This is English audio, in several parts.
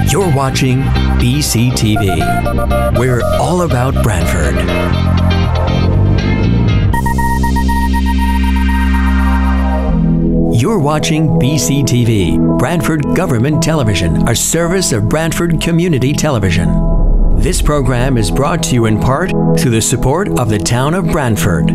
You're watching BCTV. We're all about Branford. You're watching BCTV, Branford Government Television, a service of Branford Community Television. This program is brought to you in part through the support of the town of Branford.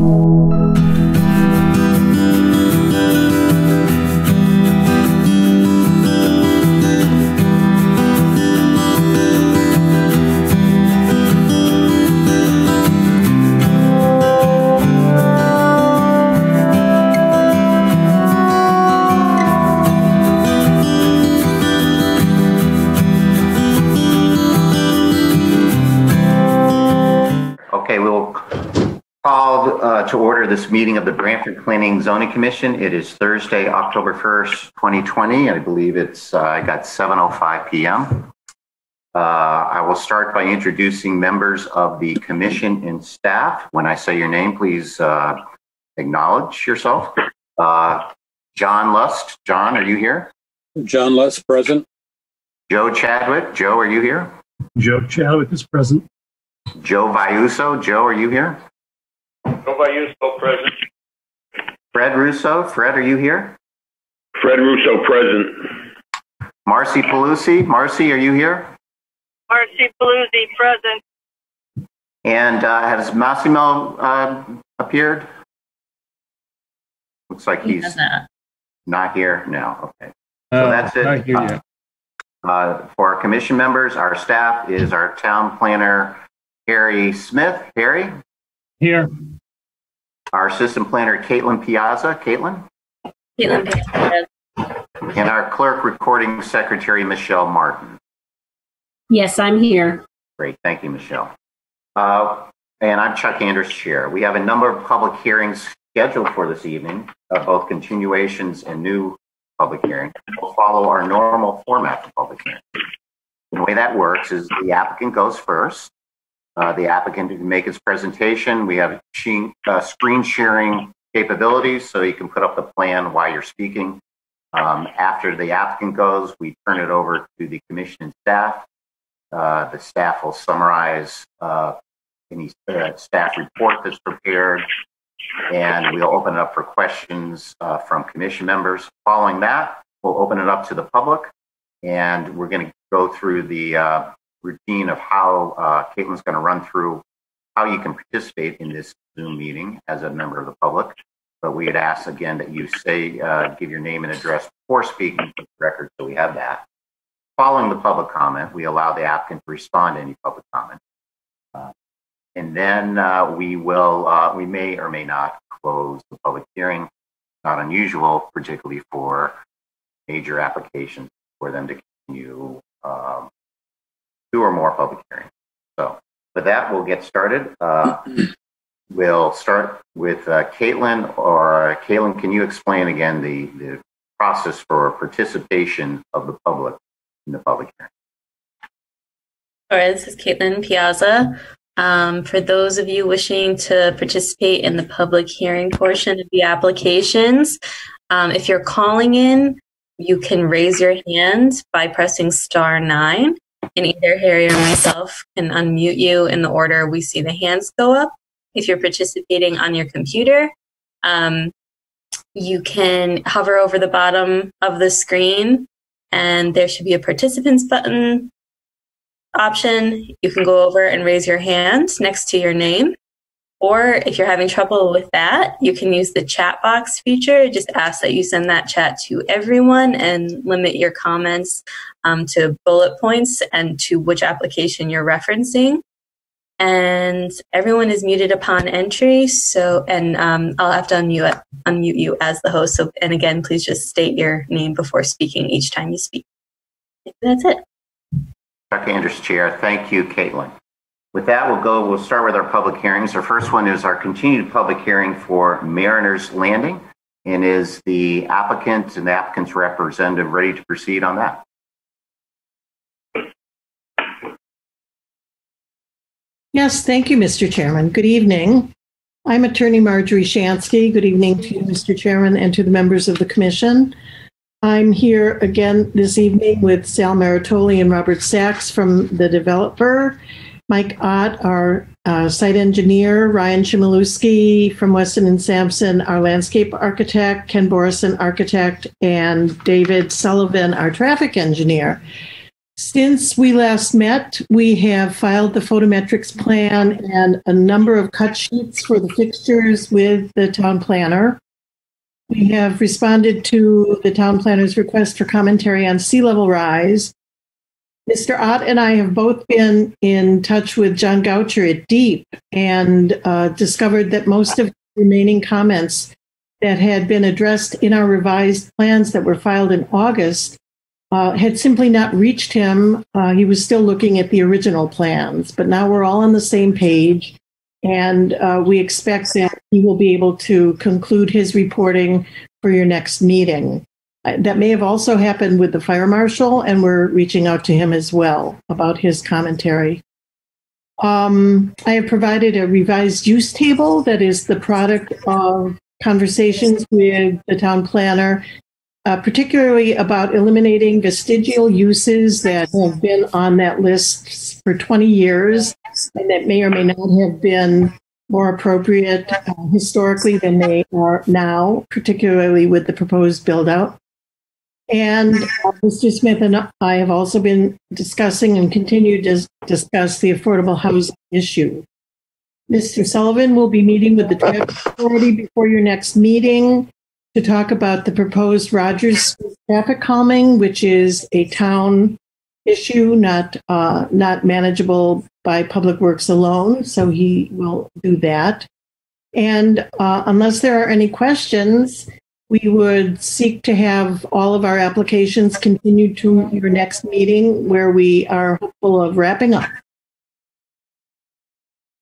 To order this meeting of the Branford Planning and Zoning Commission. It is Thursday, October 1st, 2020. I believe it's I got 7:05 p.m. I will start by introducing members of the commission and staff. When I say your name, please acknowledge yourself. John Lust. John, are you here? John Lust, present. Joe Chadwick. Joe, are you here? Joe Chadwick is present. Joe Viuso. Joe, are you here? Joe Viuso, present. Fred Russo. Fred, are you here? Fred Russo, present. Marcy Pelusi. Marcy, are you here? Marcy Pelusi, present. And has Massimo appeared? Looks like he's not here. No. Okay. So that's it. For our commission members, our staff is our town planner, Harry Smith. Harry? Here. Our assistant planner, Caitlin Piazza. Caitlin? Caitlin Piazza. And our clerk recording secretary, Michelle Martin. Yes, I'm here. Great. Thank you, Michelle. And I'm Chuck Anders, chair. We have a number of public hearings scheduled for this evening, both continuations and new public hearings. We'll follow our normal format for public hearings. The way that works is the applicant goes first. The applicant can make his presentation. We have screen sharing capabilities, so you can put up the plan while you're speaking. After the applicant goes, we turn it over to the commission and staff. The staff will summarize any staff report that's prepared, and we'll open it up for questions from commission members. Following that, we'll open it up to the public, and we're going to go through the routine of how Caitlin's going to run through how you can participate in this Zoom meeting as a member of the public. But we had asked again that you say, give your name and address before speaking for the record, so we have that. Following the public comment, we allow the applicant to respond to any public comment. And then we may or may not close the public hearing. Not unusual, particularly for major applications, for them to continue 2 or more public hearings. So with that, we'll get started. We'll start with Caitlin. Or Caitlin, can you explain again the process for participation of the public in the public hearing? Sure, this is Caitlin Piazza. For those of you wishing to participate in the public hearing portion of the applications, if you're calling in, you can raise your hand by pressing *9. And either Harry or myself can unmute you in the order we see the hands go up. If you're participating on your computer, you can hover over the bottom of the screen and there should be a participants button option. You can go over and raise your hand next to your name. Or if you're having trouble with that, you can use the chat box feature. Just ask that you send that chat to everyone and limit your comments to bullet points and to which application you're referencing. And everyone is muted upon entry. So, and I'll have to unmute you as the host. So, and again, please just state your name before speaking each time you speak. That's it. Chuck Anders, chair. Thank you, Caitlin. With that, we'll start with our public hearings. Our first one is our continued public hearing for Mariners Landing. And is the applicant and the applicant's representative ready to proceed on that? Yes, thank you, Mr. Chairman. Good evening. I'm Attorney Marjorie Shansky. Good evening to you, Mr. Chairman, and to the members of the Commission. I'm here again this evening with Sal Maritoli and Robert Sachs from the developer, Mike Ott, our site engineer, Ryan Chmielewski from Weston and Sampson, our landscape architect, Ken Borison, architect, and David Sullivan, our traffic engineer. Since we last met, we have filed the photometrics plan and a number of cut sheets for the fixtures with the town planner. We have responded to the town planner's request for commentary on sea level rise. Mr. Ott and I have both been in touch with John Goucher at DEEP and discovered that most of the remaining comments that had been addressed in our revised plans that were filed in August had simply not reached him. He was still looking at the original plans, but now we're all on the same page, and we expect that he will be able to conclude his reporting for your next meeting. That may have also happened with the fire marshal, and we're reaching out to him as well about his commentary. I have provided a revised use table that is the product of conversations with the town planner, particularly about eliminating vestigial uses that have been on that list for 20 years and that may or may not have been more appropriate historically than they are now, particularly with the proposed build-out. And Mr. Smith and I have also been discussing and continue to discuss the affordable housing issue. Mr. Sullivan will be meeting with the traffic authority before your next meeting to talk about the proposed Rogers Street traffic calming, which is a town issue, not manageable by Public Works alone. So he will do that. And unless there are any questions, we would seek to have all of our applications continue to your next meeting, where we are hopeful of wrapping up.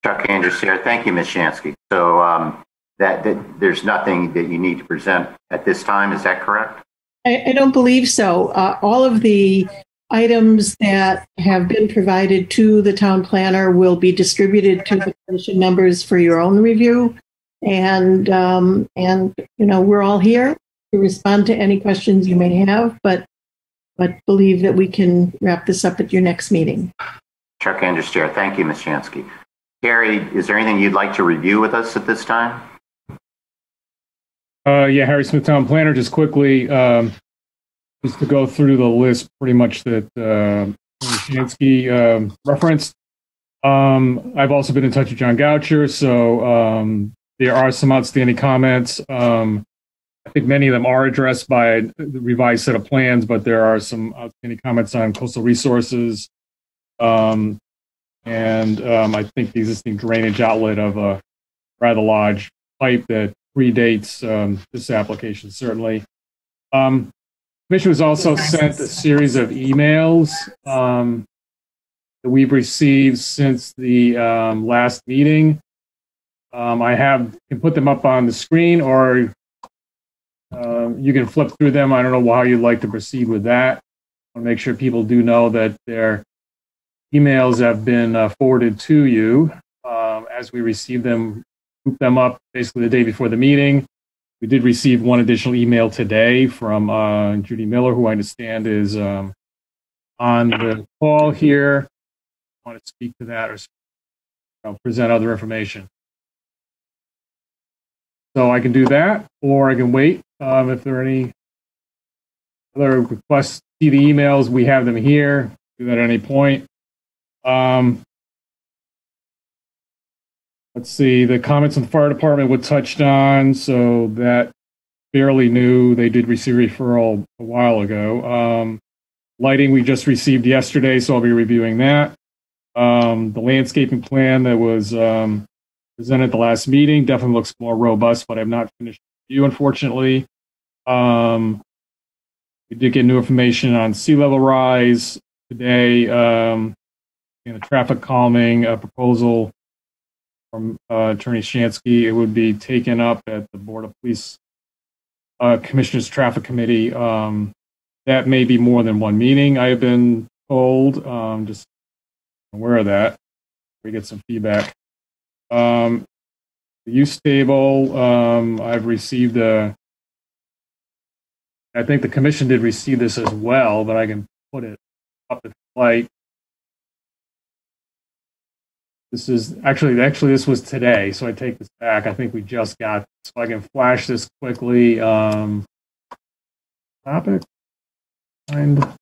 Chuck Andrews here. Thank you, Ms. Shansky. So that there's nothing that you need to present at this time. Is that correct? I don't believe so. All of the items that have been provided to the town planner will be distributed to the commission members for your own review. And you know, we're all here to respond to any questions you may have, but believe that we can wrap this up at your next meeting. Chuck Andrews, Chair. Thank you, Ms. Shansky. Gary, is there anything you'd like to review with us at this time? Yeah, Harry Smith, Town Planner. Just quickly, just to go through the list, pretty much that Shansky referenced. I've also been in touch with John Goucher, so there are some outstanding comments. I think many of them are addressed by the revised set of plans, but there are some outstanding comments on coastal resources. And I think the existing drainage outlet of a rather large pipe that predates this application, certainly. Commission was also sent a series of emails that we've received since the last meeting. I can put them up on the screen, or you can flip through them. I don't know how you'd like to proceed with that. I want to make sure people do know that their emails have been forwarded to you as we receive them. Group them up basically the day before the meeting. We did receive one additional email today from Judy Miller, who I understand is on the call here. I want to speak to that or present other information. So I can do that, or I can wait if there are any other requests to see the emails. We have them here. Do that at any point. Let's see, the comments on the fire department were touched on, so that fairly new. They did receive a referral a while ago. Lighting we just received yesterday, so I'll be reviewing that. The landscaping plan that was presented at the last meeting definitely looks more robust, but I've not finished the review, unfortunately. We did get new information on sea level rise today, and the traffic calming proposal from Attorney Shansky. It would be taken up at the Board of Police Commissioners Traffic Committee. That may be more than one meeting, I have been told. Just aware of that. We get some feedback. The use table, I've received a I think the commission did receive this as well, but I can put it up at light. This is actually this was today, so I take this back. I think we just got this. So I can flash this quickly. Topic. Find.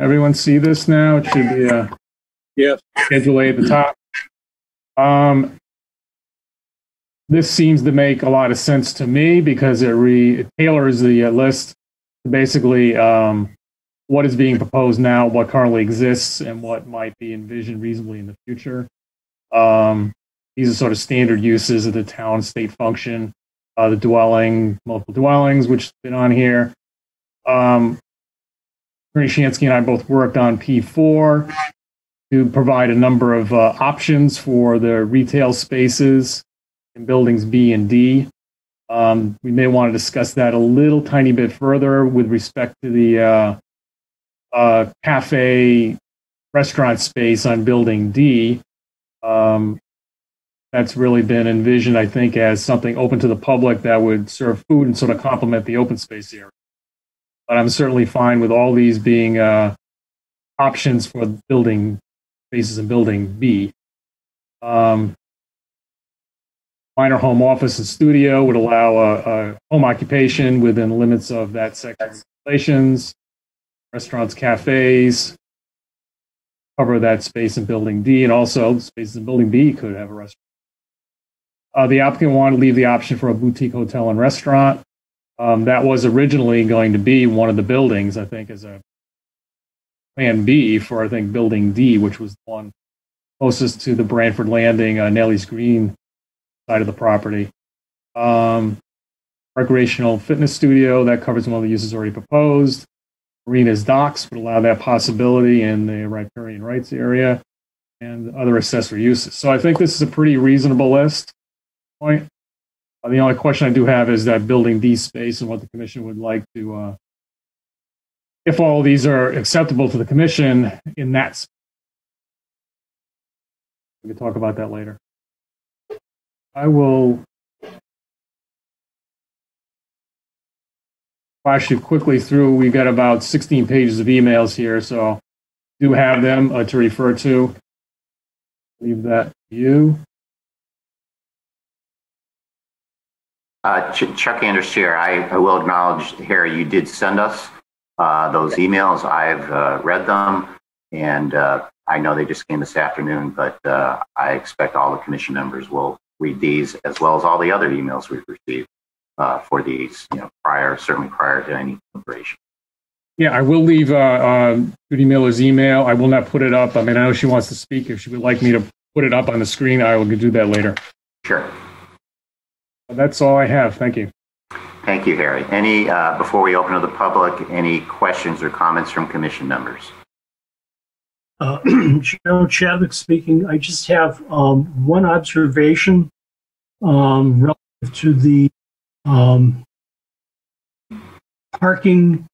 Everyone see this now? It should be Schedule A at the top. This seems to make a lot of sense to me because it tailors the list to basically what is being proposed now, what currently exists, and what might be envisioned reasonably in the future. These are sort of standard uses of the town state function, the dwelling, multiple dwellings, which has been on here. Attorney Shansky and I both worked on P4 to provide a number of options for the retail spaces in buildings B and D. We may want to discuss that a little tiny bit further with respect to the cafe restaurant space on building D. That's really been envisioned, I think, as something open to the public that would serve food and sort of complement the open space area. But I'm certainly fine with all these being options for building spaces in building B. Minor home office and studio would allow a home occupation within the limits of that section's regulations. Restaurants, cafes, cover that space in building D, and also spaces in building B could have a restaurant. The applicant wanted to leave the option for a boutique hotel and restaurant. That was originally going to be one of the buildings, I think, as a plan B for, I think, building D, which was the one closest to the Branford Landing, Nelly's Green side of the property. Recreational fitness studio, that covers one of the uses already proposed. Marinas docks would allow that possibility in the riparian rights area and other accessory uses. So I think this is a pretty reasonable list. Point. The only question I do have is that building D space and what the commission would like to, if all these are acceptable to the commission in that space. We can talk about that later. I will flash you quickly through. We've got about 16 pages of emails here, so do have them to refer to. Leave that to you. Chuck Anders Chair, I will acknowledge, Harry, you did send us those emails. I've read them, and I know they just came this afternoon, but I expect all the commission members will read these as well as all the other emails we've received for these, certainly prior to any deliberation. Yeah, I will leave Judy Miller's email. I will not put it up. I mean, I know she wants to speak. If she would like me to put it up on the screen, I will do that later. Sure. That's all I have. Thank you. Thank you, Harry. Any, before we open to the public, any questions or comments from commission members? Joe Chadwick speaking. I just have one observation relative to the parking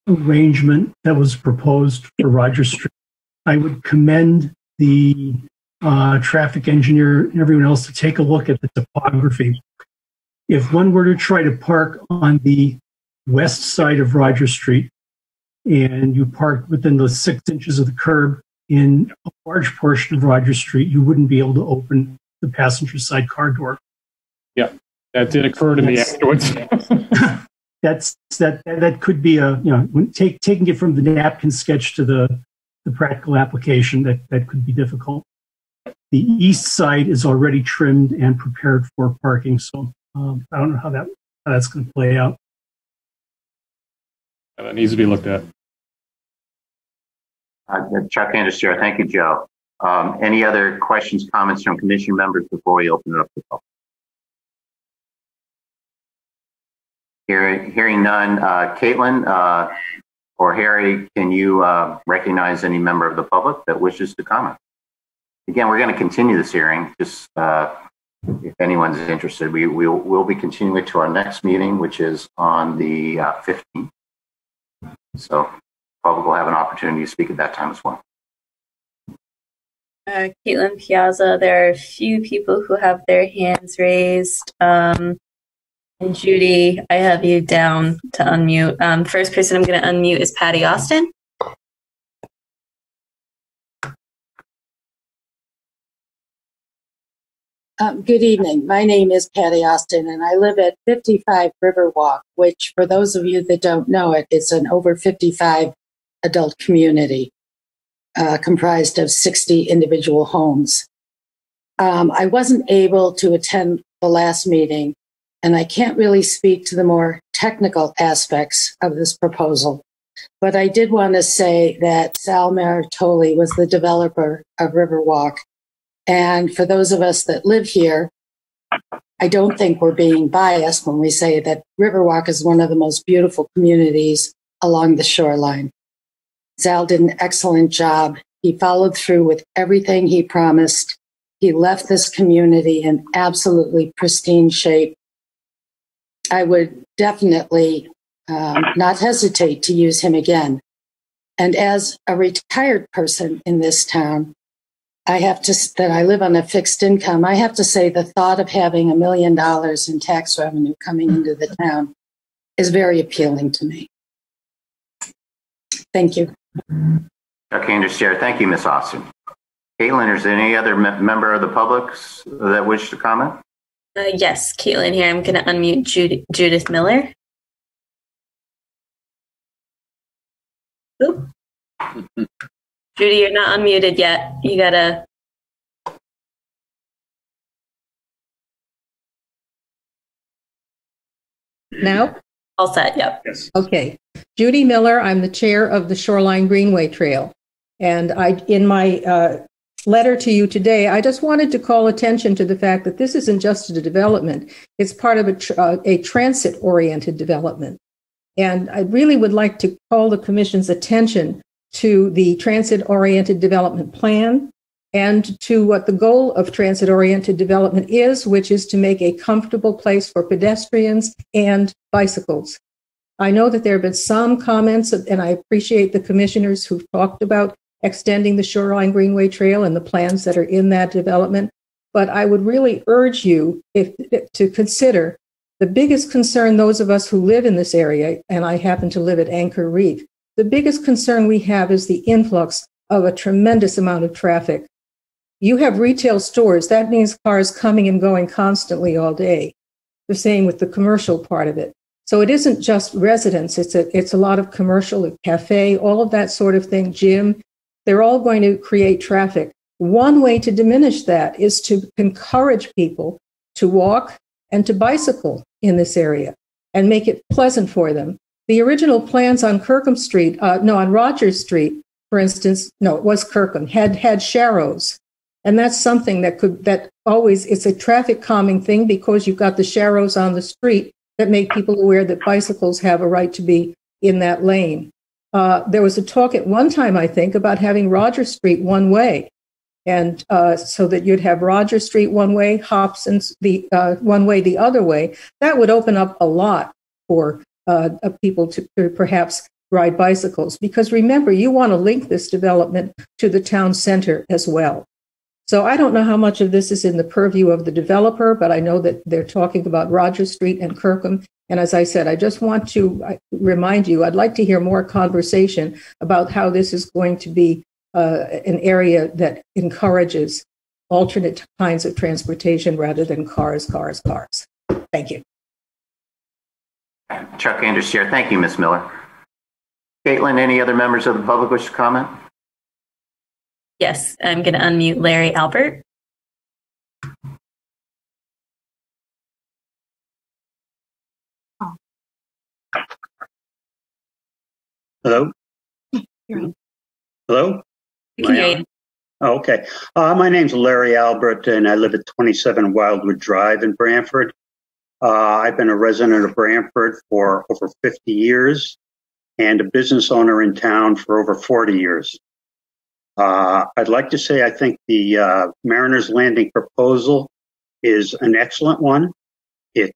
arrangement that was proposed for Roger Street. I would commend the traffic engineer and everyone else to take a look at the topography. If one were to try to park on the west side of Roger Street and you parked within the 6 inches of the curb in a large portion of Roger Street, you wouldn't be able to open the passenger side car door. Yeah, that did occur to me afterwards. that could be taking it from the napkin sketch to the practical application, that could be difficult. The east side is already trimmed and prepared for parking, so I don't know how that's going to play out. That needs to be looked at. Chuck Anders, Chair. Thank you, Joe. Any other questions, comments from commission members before we open it up to the public? Hearing none, Caitlin or Harry, can you recognize any member of the public that wishes to comment? Again, we're going to continue this hearing. Just if anyone's interested, we'll be continuing to our next meeting, which is on the 15th. So public will have an opportunity to speak at that time as well. Caitlin Piazza, there are a few people who have their hands raised. And Judy, I have you down to unmute. First person I'm going to unmute is Patty Austin. Good evening. My name is Patty Austin, and I live at 55 Riverwalk, which, for those of you that don't know it, it's an over 55 adult community comprised of 60 individual homes. I wasn't able to attend the last meeting, and I can't really speak to the more technical aspects of this proposal. But I did want to say that Sal Maritoli was the developer of Riverwalk. And for those of us that live here, I don't think we're being biased when we say that Riverwalk is one of the most beautiful communities along the shoreline. Sal did an excellent job. He followed through with everything he promised. He left this community in absolutely pristine shape. I would definitely not hesitate to use him again. And as a retired person in this town, that I live on a fixed income, I have to say the thought of having $1 million in tax revenue coming into the town is very appealing to me. Thank you. Chuck Anders, Chair. Thank you, Ms. Austin. Caitlin, is there any other member of the public that wish to comment? Yes, Caitlin here. I'm going to unmute Judith Miller. Oop. Judy, you're not unmuted yet. You gotta. Now? All set, yep. Yes. Okay. Judy Miller, I'm the chair of the Shoreline Greenway Trail. And in my letter to you today, I just wanted to call attention to the fact that this isn't just a development. It's part of a transit-oriented development. And I really would like to call the Commission's attention to the transit-oriented development plan and to what the goal of transit-oriented development is, which is to make a comfortable place for pedestrians and bicycles. I know that there have been some comments, and I appreciate the commissioners who've talked about extending the Shoreline Greenway Trail and the plans that are in that development, but I would really urge you to consider the biggest concern those of us who live in this area, and I happen to live at Anchor Reef, the biggest concern we have is the influx of a tremendous amount of traffic. You have retail stores. That means cars coming and going constantly all day. The same with the commercial part of it. So it isn't just residents. It's a lot of commercial, a cafe, all of that sort of thing, gym. They're all going to create traffic. One way to diminish that is to encourage people to walk and to bicycle in this area and make it pleasant for them. The original plans on on Rogers Street, for instance, no, it was Kirkham, had sharrows. And that's something it's a traffic calming thing because you've got the sharrows on the street that make people aware that bicycles have a right to be in that lane. There was a talk at one time, I think, about having Rogers Street one way. And so that you'd have Rogers Street one way, Hobson's the one way the other way. That would open up a lot for people to perhaps ride bicycles. Because remember, you want to link this development to the town center as well. So I don't know how much of this is in the purview of the developer, but I know that they're talking about Rogers Street and Kirkham. And as I said, I just want to remind you, I'd like to hear more conversation about how this is going to be an area that encourages alternate kinds of transportation rather than cars. Thank you. Chuck Anders, Chair. Thank you, Ms. Miller. Caitlin, any other members of the public wish to comment? Yes, I'm going to unmute Larry Albert. Hello? Hello? We can hear you. Oh, okay. My name's Larry Albert, and I live at 27 Wildwood Drive in Branford. I've been a resident of Branford for over 50 years and a business owner in town for over 40 years. I'd like to say I think the Mariners Landing proposal is an excellent one. It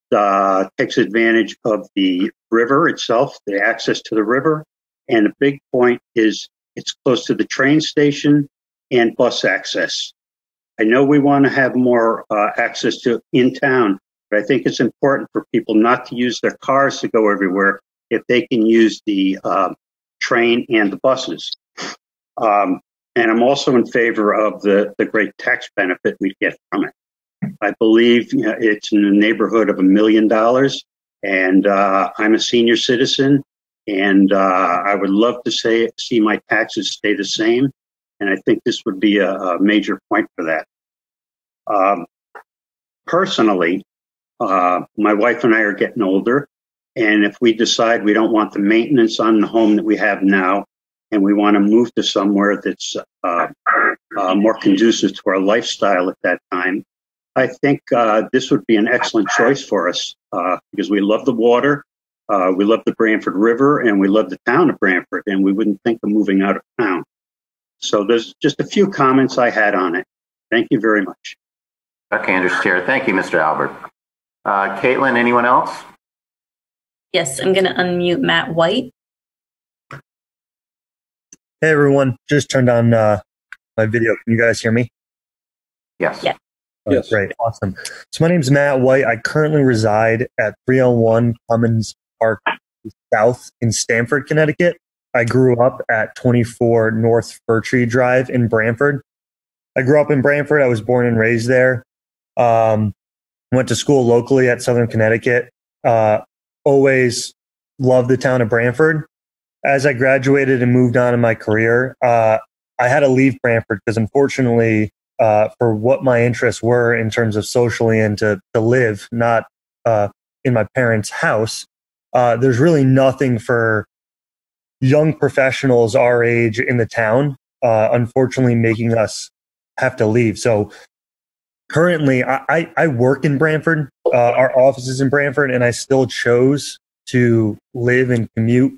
takes advantage of the river itself, the access to the river, And a big point is it's close to the train station and bus access. I know we want to have more access to in town, but I think it's important for people not to use their cars to go everywhere if they can use the train and the buses. And I'm also in favor of the great tax benefit we get from it. I believe it's in the neighborhood of $1 million, and I'm a senior citizen, and I would love to see my taxes stay the same, and I think this would be a major point for that. Personally, my wife and I are getting older, and if we decide we don't want the maintenance on the home that we have now, and we want to move to somewhere that's more conducive to our lifestyle at that time, I think this would be an excellent choice for us because we love the water, we love the Branford River, and we love the town of Branford, and we wouldn't think of moving out of town. So there's just a few comments I had on it. Thank you very much. Okay, Andrews Chair. Thank you, Mr. Albert. Caitlin, anyone else? Yes, I'm going to unmute Matt White. Hey, everyone. Just turned on my video. Can you guys hear me? Yes. Yeah. Oh, Yes. Great. Awesome. So my name is Matt White. I currently reside at 301 Cummins Park South in Stamford, Connecticut. I grew up at 24 North Fir Tree Drive in Branford. I grew up in Branford. I was born and raised there. Went to school locally at Southern Connecticut. Always loved the town of Branford. As I graduated and moved on in my career, I had to leave Branford because unfortunately, for what my interests were in terms of socially and to live, not in my parents' house, there's really nothing for young professionals our age in the town, unfortunately making us have to leave. So currently, I work in Branford. Our office is in Branford, and I still chose to live and commute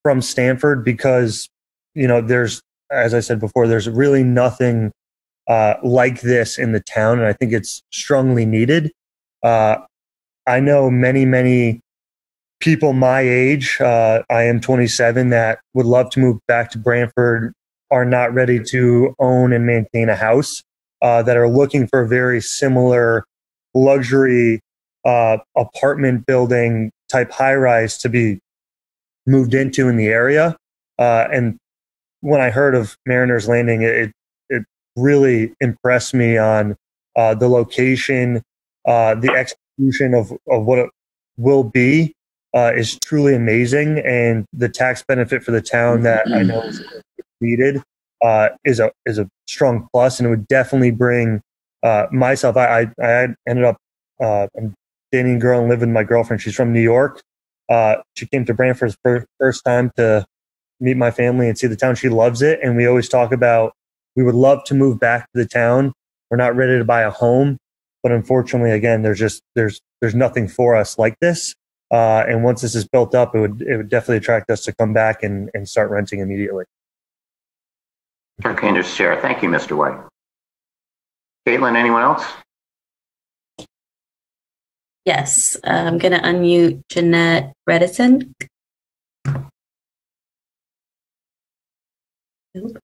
from Stamford because, there's, as I said before, there's really nothing like this in the town, and I think it's strongly needed. I know many people my age, I am 27, that would love to move back to Branford, are not ready to own and maintain a house, that are looking for a very similar luxury apartment building type high rise to be moved into in the area. And when I heard of Mariners Landing, it really impressed me on the location, the execution of what it will be is truly amazing, and the tax benefit for the town that I know is needed is a strong plus, and it would definitely bring myself. I ended up I'm dating a girl and living with my girlfriend. She's from New York. She came to Branford for the first time to meet my family and see the town. She loves it, and we always talk about we would love to move back to the town. We're not ready to buy a home, but unfortunately, again, there's nothing for us like this. And once this is built up, it would definitely attract us to come back and start renting immediately. Okay, Andrews Chair. Thank you, Mr. White. Caitlin, anyone else? Yes, I'm going to unmute Jeanette Redison. Nope.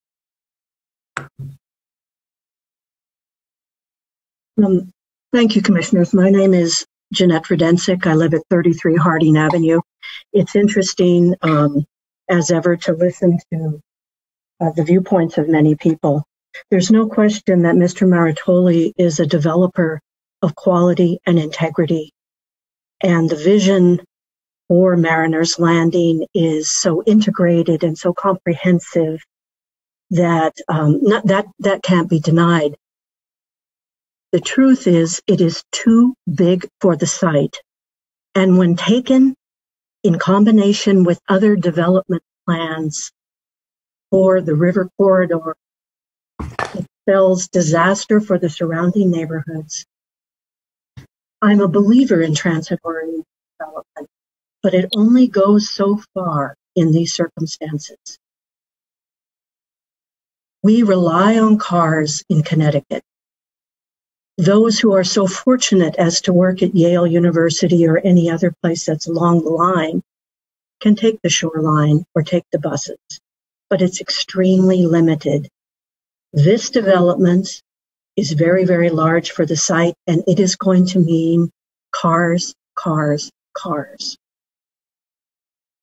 Thank you, Commissioners. My name is Jeanette Redensick. I live at 33 Harding Avenue. It's interesting, as ever, to listen to the viewpoints of many people. There's no question that Mr. Maritoli is a developer of quality and integrity. And the vision for Mariners Landing is so integrated and so comprehensive that that can't be denied. The truth is, it is too big for the site. And when taken in combination with other development plans for the river corridor, it spells disaster for the surrounding neighborhoods. I'm a believer in transit-oriented development, but it only goes so far in these circumstances. We rely on cars in Connecticut. Those who are so fortunate as to work at Yale University or any other place that's along the line can take the shoreline or take the buses, but it's extremely limited. This development is very, very large for the site, and it is going to mean cars, cars, cars.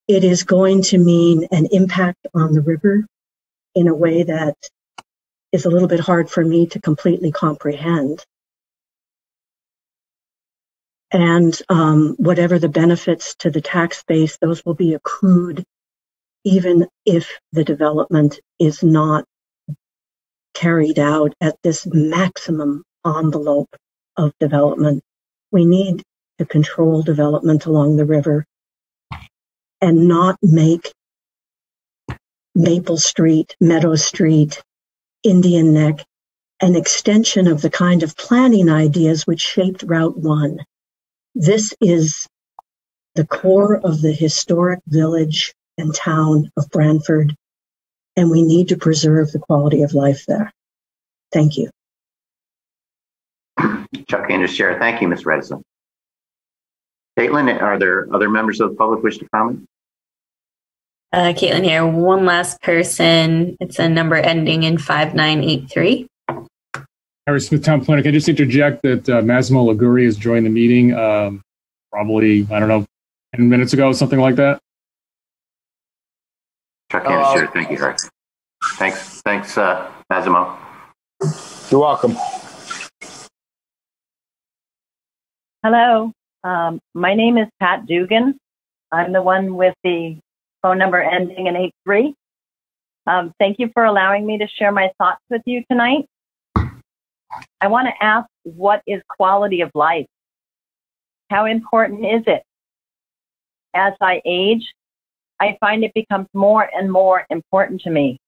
It is going to mean an impact on the river in a way that is a little bit hard for me to completely comprehend. And whatever the benefits to the tax base, those will be accrued even if the development is not carried out at this maximum envelope of development. We need to control development along the river and not make Maple Street, Meadow Street, Indian Neck an extension of the kind of planning ideas which shaped Route 1. This is the core of the historic village and town of Branford, and we need to preserve the quality of life there. Thank you. Chuck Anders, Chair. Thank you, Ms. Redson. Caitlin, are there other members of the public wish to comment? Caitlin here. One last person. It's a number ending in 5983. Harry Smith, Town Planner. Can I just interject that Massimo Liguri has joined the meeting probably, 10 minutes ago, something like that? Chuck Anders, Chair. Thank you, Harry. Thanks, Massimo. You're welcome. Hello, my name is Pat Dugan. I'm the one with the phone number ending in 83. Thank you for allowing me to share my thoughts with you tonight. I want to ask, what is quality of life? How important is it? As I age, I find it becomes more and more important to me.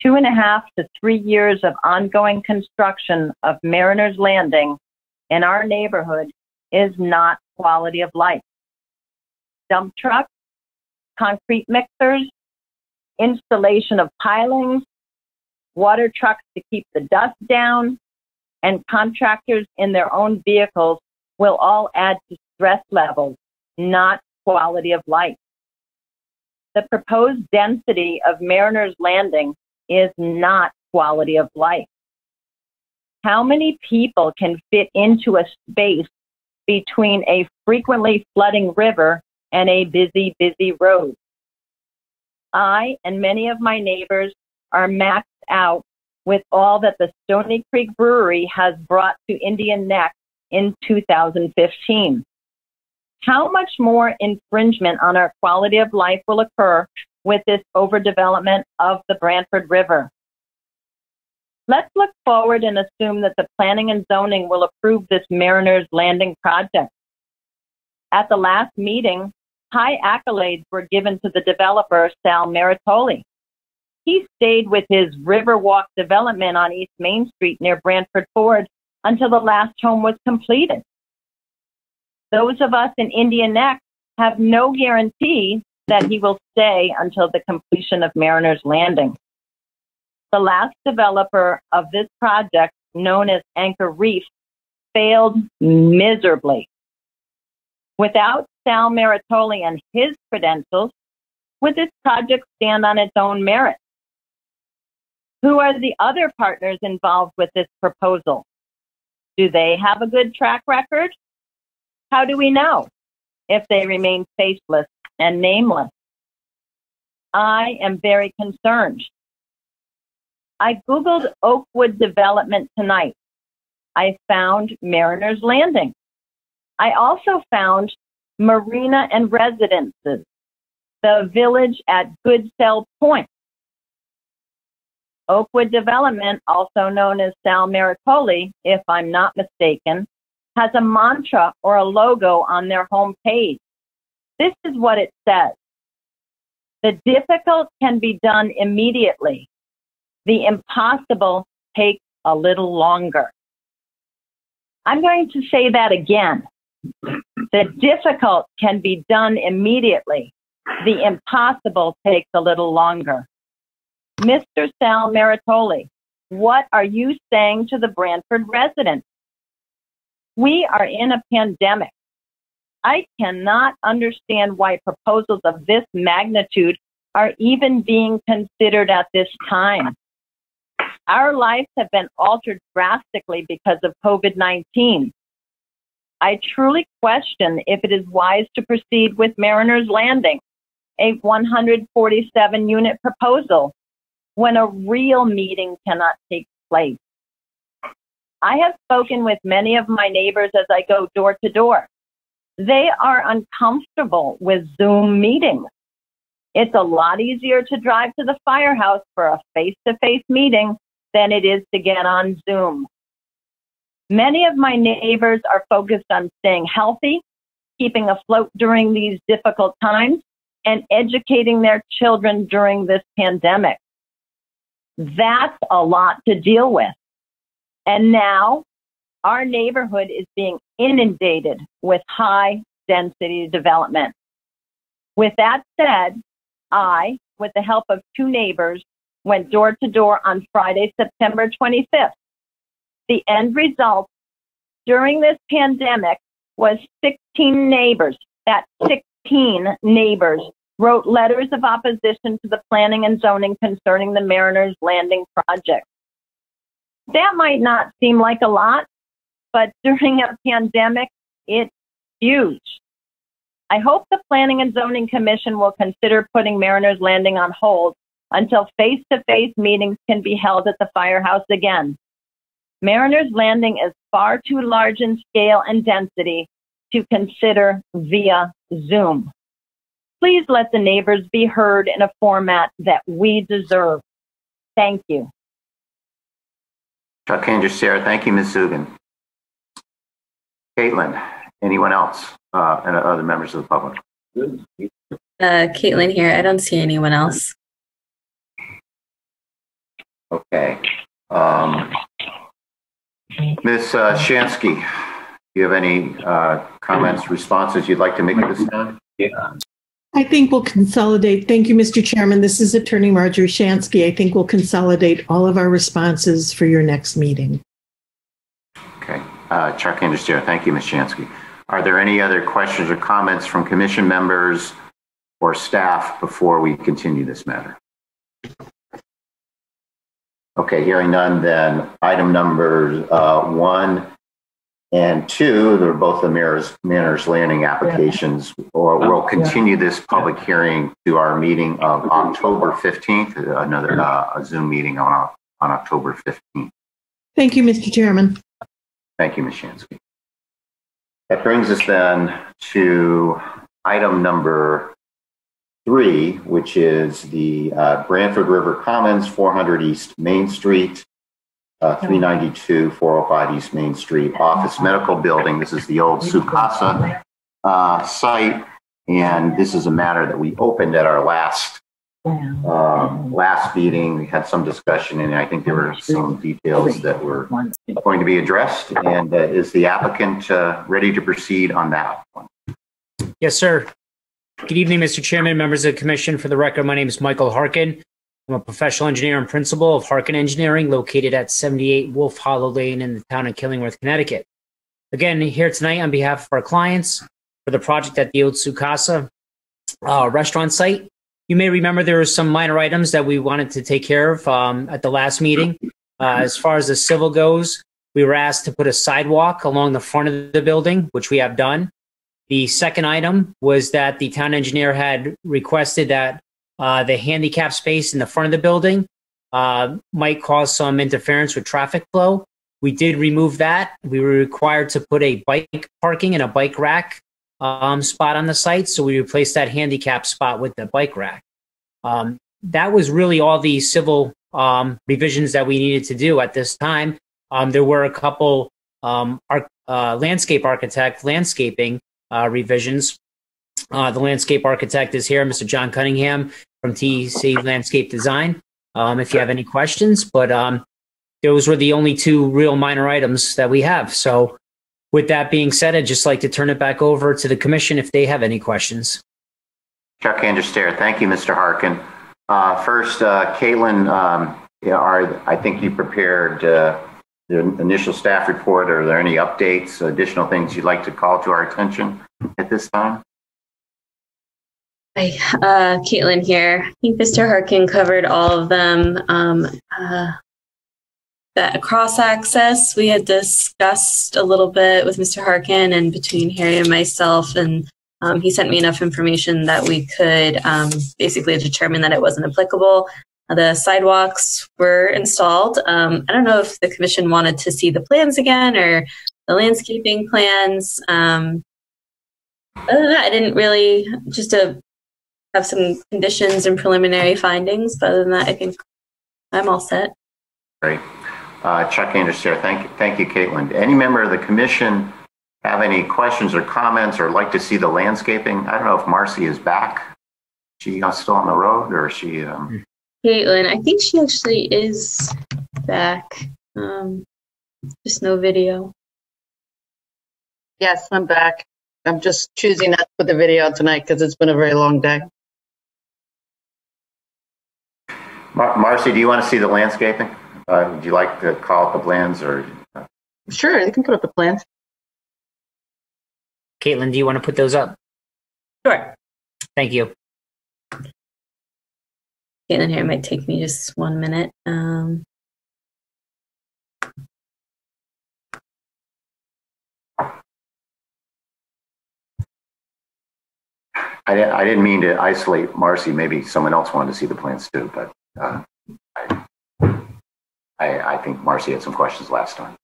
2.5 to 3 years of ongoing construction of Mariner's Landing in our neighborhood is not quality of life. Dump trucks, concrete mixers, installation of pilings, water trucks to keep the dust down, and contractors in their own vehicles will all add to stress levels, not quality of life. The proposed density of Mariner's Landing is not quality of life. How many people can fit into a space between a frequently flooding river and a busy, busy road? I and many of my neighbors are maxed out with all that the Stony Creek Brewery has brought to Indian Neck in 2015. How much more infringement on our quality of life will occur with this overdevelopment of the Branford River? Let's look forward and assume that the planning and zoning will approve this Mariner's Landing project. At the last meeting, high accolades were given to the developer, Sal Maritoli. He stayed with his Riverwalk development on East Main Street near Branford Ford until the last home was completed. Those of us in Indian Neck have no guarantee that he will stay until the completion of Mariner's Landing. The last developer of this project, known as Anchor Reef, failed miserably. Without Sal Maritoli and his credentials, would this project stand on its own merit? Who are the other partners involved with this proposal? Do they have a good track record? How do we know if they remain faceless and nameless? I am very concerned. I Googled Oakwood development tonight. I found Mariner's Landing. I also found Marina and Residences, the village at Goodsell Point. Oakwood Development, also known as Sal Maritoli, if I'm not mistaken, has a mantra or a logo on their homepage. This is what it says: the difficult can be done immediately. The impossible takes a little longer. I'm going to say that again. The difficult can be done immediately. The impossible takes a little longer. Mr. Sal Maritoli, what are you saying to the Branford residents? We are in a pandemic. I cannot understand why proposals of this magnitude are even being considered at this time. Our lives have been altered drastically because of COVID-19. I truly question if it is wise to proceed with Mariners Landing, a 147-unit proposal, when a real meeting cannot take place. I have spoken with many of my neighbors as I go door to door. They are uncomfortable with Zoom meetings. It's a lot easier to drive to the firehouse for a face-to-face meeting than it is to get on Zoom. Many of my neighbors are focused on staying healthy, keeping afloat during these difficult times, and educating their children during this pandemic. That's a lot to deal with. And now our neighborhood is being inundated with high density development. With that said, I, with the help of 2 neighbors, went door to door on Friday, September 25th. The end result during this pandemic was 16 neighbors. That 16 neighbors wrote letters of opposition to the planning and zoning concerning the Mariners Landing project. That might not seem like a lot, but during a pandemic, it's huge. I hope the Planning and Zoning Commission will consider putting Mariners Landing on hold until face-to-face meetings can be held at the firehouse again. Mariners Landing is far too large in scale and density to consider via Zoom. Please let the neighbors be heard in a format that we deserve. Thank you. Chuck Sarah, thank you, Ms. Zugan. Caitlin, anyone else? And other members of the public? Caitlin here. I don't see anyone else. Okay. Ms. Shansky, do you have any comments, responses you'd like to make at this time? Yeah. I think we'll consolidate. Thank you, Mr. Chairman. This is Attorney Marjorie Shansky. I think we'll consolidate all of our responses for your next meeting. Okay. Chuck Anderson, thank you, Ms. Shansky. Are there any other questions or comments from commission members or staff before we continue this matter? Okay, hearing none, then item numbers 1 and 2, they're both the Mariners Landing applications, or we'll continue this public hearing to our meeting of October 15th, another a Zoom meeting on October 15th. Thank you, Mr. Chairman. Thank you, Ms. Shansky. That brings us then to item number 3, which is the Branford River Commons, 400 East Main Street, 392, 405 East Main Street Office Medical Building. This is the old Sukasa site, and this is a matter that we opened at our last meeting. We had some discussion, and I think there were some details that were going to be addressed. And is the applicant ready to proceed on that one? Yes, sir. Good evening, Mr. Chairman, members of the commission. For the record, my name is Michael Harkin. I'm a professional engineer and principal of Harkin Engineering, located at 78 Wolf Hollow Lane in the town of Killingworth, Connecticut. Again, here tonight on behalf of our clients for the project at the old Sukasa restaurant site. You may remember there were some minor items that we wanted to take care of at the last meeting. As far as the civil goes, we were asked to put a sidewalk along the front of the building, which we have done. The second item was that the town engineer had requested that the handicap space in the front of the building might cause some interference with traffic flow. We did remove that. We were required to put a bike parking and a bike rack spot on the site, so we replaced that handicap spot with the bike rack. That was really all the civil revisions that we needed to do at this time. There were a couple landscape architect landscaping revisions. The landscape architect is here, Mr. John Cunningham from TEC Landscape Design, if you have any questions. But those were the only 2 real minor items that we have. So with that being said, I'd just like to turn it back over to the commission if they have any questions. Chuck Anderson, thank you, Mr. Harkin. First, Caitlin, I think you prepared the initial staff report. Are there any updates, additional things you'd like to call to our attention? at this time? Hi, Caitlin here. I think Mr. Harkin covered all of them. That cross access we had discussed a little bit with Mr. Harkin and between Harry and myself, and he sent me enough information that we could basically determine that it wasn't applicable. The sidewalks were installed. I don't know if the commission wanted to see the plans again or the landscaping plans. Other than that, I didn't really, just to have some conditions and preliminary findings, but other than that, I think I'm all set. Great. Chuck Anders here. Thank you, Caitlin. Any member of the commission have any questions or comments or like to see the landscaping? I don't know if Marcy is back. She still on the road, or is she? Caitlin, I think she actually is back. Just no video. Yes, I'm back. I'm just choosing not to put the video tonight because it's been a very long day. Marcy, do you want to see the landscaping? Would you like to call up the plans, or? Sure, you can put up the plans. Caitlin, do you want to put those up? Sure. Thank you. Caitlin here, it might take me just 1 minute. I didn't mean to isolate Marcy. Maybe someone else wanted to see the plans too, but I think Marcy had some questions last time.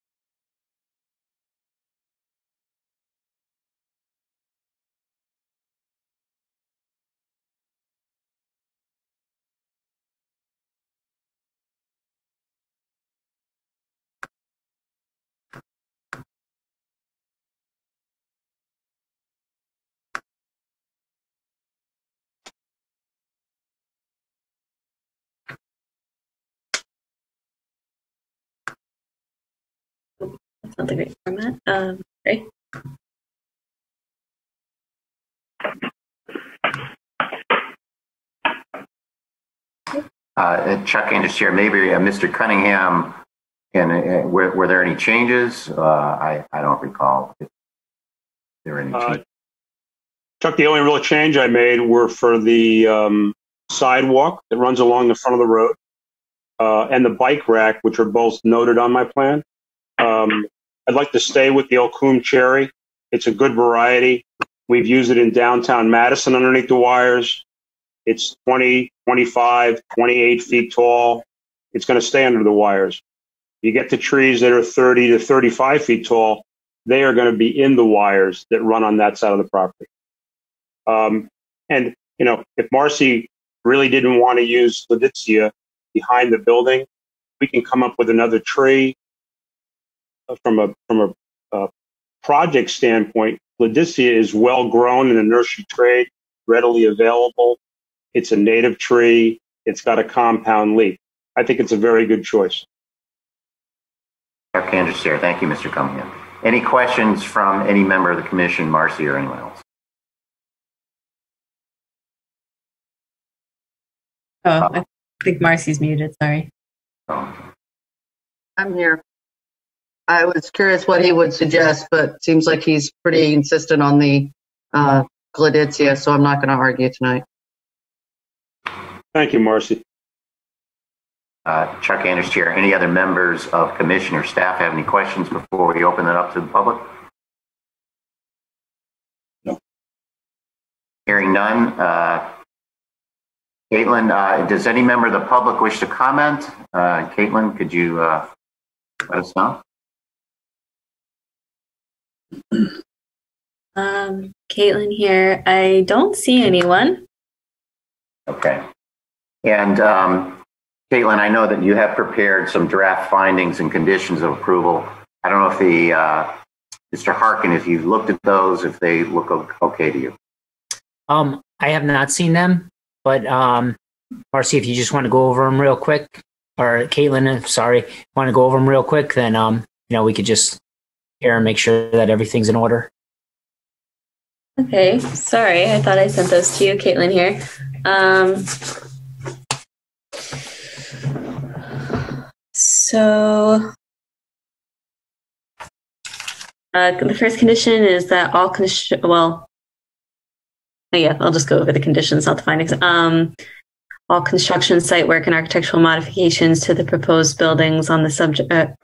That's not the great format. Great. Chuck Anders here. Maybe Mr. Cunningham, and were there any changes? I don't recall if there were any changes. Chuck, the only real change I made were for the sidewalk that runs along the front of the road and the bike rack, which are both noted on my plan. I'd like to stay with the Elcoom cherry. It's a good variety. We've used it in downtown Madison underneath the wires. It's 20, 25, 28 feet tall. It's going to stay under the wires. You get the trees that are 30 to 35 feet tall, they are going to be in the wires that run on that side of the property. And, you know, if Marcy really didn't want to use Ladizia behind the building, we can come up with another tree. From a project standpoint, Ladizia is well grown in the nursery trade, readily available. It's a native tree. It's got a compound leaf. I think it's a very good choice. Chuck Anders here. Thank you, Mr. Cunningham. Any questions from any member of the commission, Marcy or anyone else? I think Marcy's muted. Sorry. I'm here. I was curious what he would suggest, but it seems like he's pretty insistent on the Gladizia, so I'm not going to argue tonight. Thank you, Marcy. Chuck Anders here. Any other members of commission or staff have any questions before we open it up to the public? No. Hearing none. Caitlin, does any member of the public wish to comment? Caitlin, could you let us know? Caitlin here. I don't see anyone. Okay. And Caitlin, I know that you have prepared some draft findings and conditions of approval. I don't know if Mr. Harkin, if you've looked at those, if they look okay to you. I have not seen them, but Marcy, if you just want to go over them real quick, or Caitlin, sorry, want to go over them real quick, then you know, we could just here and make sure that everything's in order. Okay, sorry, I thought I sent those to you, Caitlin here. So The first condition is that all I'll just go over the conditions, not the findings. All construction, site work, and architectural modifications to the proposed buildings on the subject, the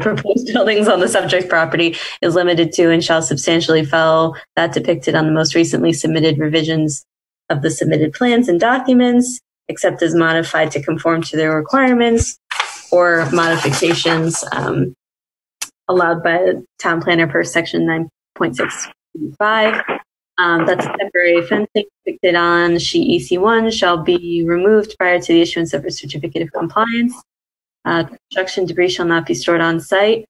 proposed buildings on the subject property is limited to and shall substantially follow that depicted on the most recently submitted revisions of the submitted plans and documents, except as modified to conform to their requirements or modifications allowed by the town planner per section 9.65. That's temporary fencing depicted on sheet EC1 shall be removed prior to the issuance of a certificate of compliance. Construction debris shall not be stored on site.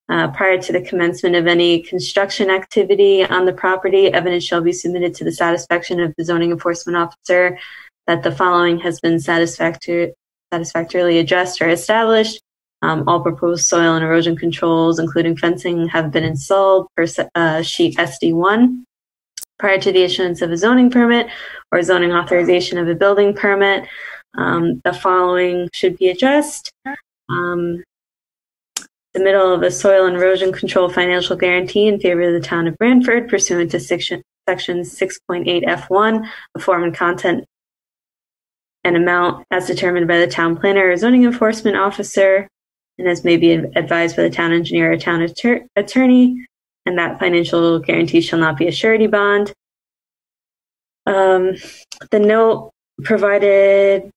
Prior to the commencement of any construction activity on the property, evidence shall be submitted to the satisfaction of the zoning enforcement officer that the following has been satisfactorily addressed or established. All proposed soil and erosion controls, including fencing, have been installed per sheet SD1. Prior to the issuance of a zoning permit or zoning authorization of a building permit, the following should be addressed. Submittal of a soil and erosion control financial guarantee in favor of the town of Branford pursuant to section 6.8 F1, the form and content and amount as determined by the town planner or zoning enforcement officer, and as may be advised by the town engineer or town attorney, and that financial guarantee shall not be a surety bond. The note provided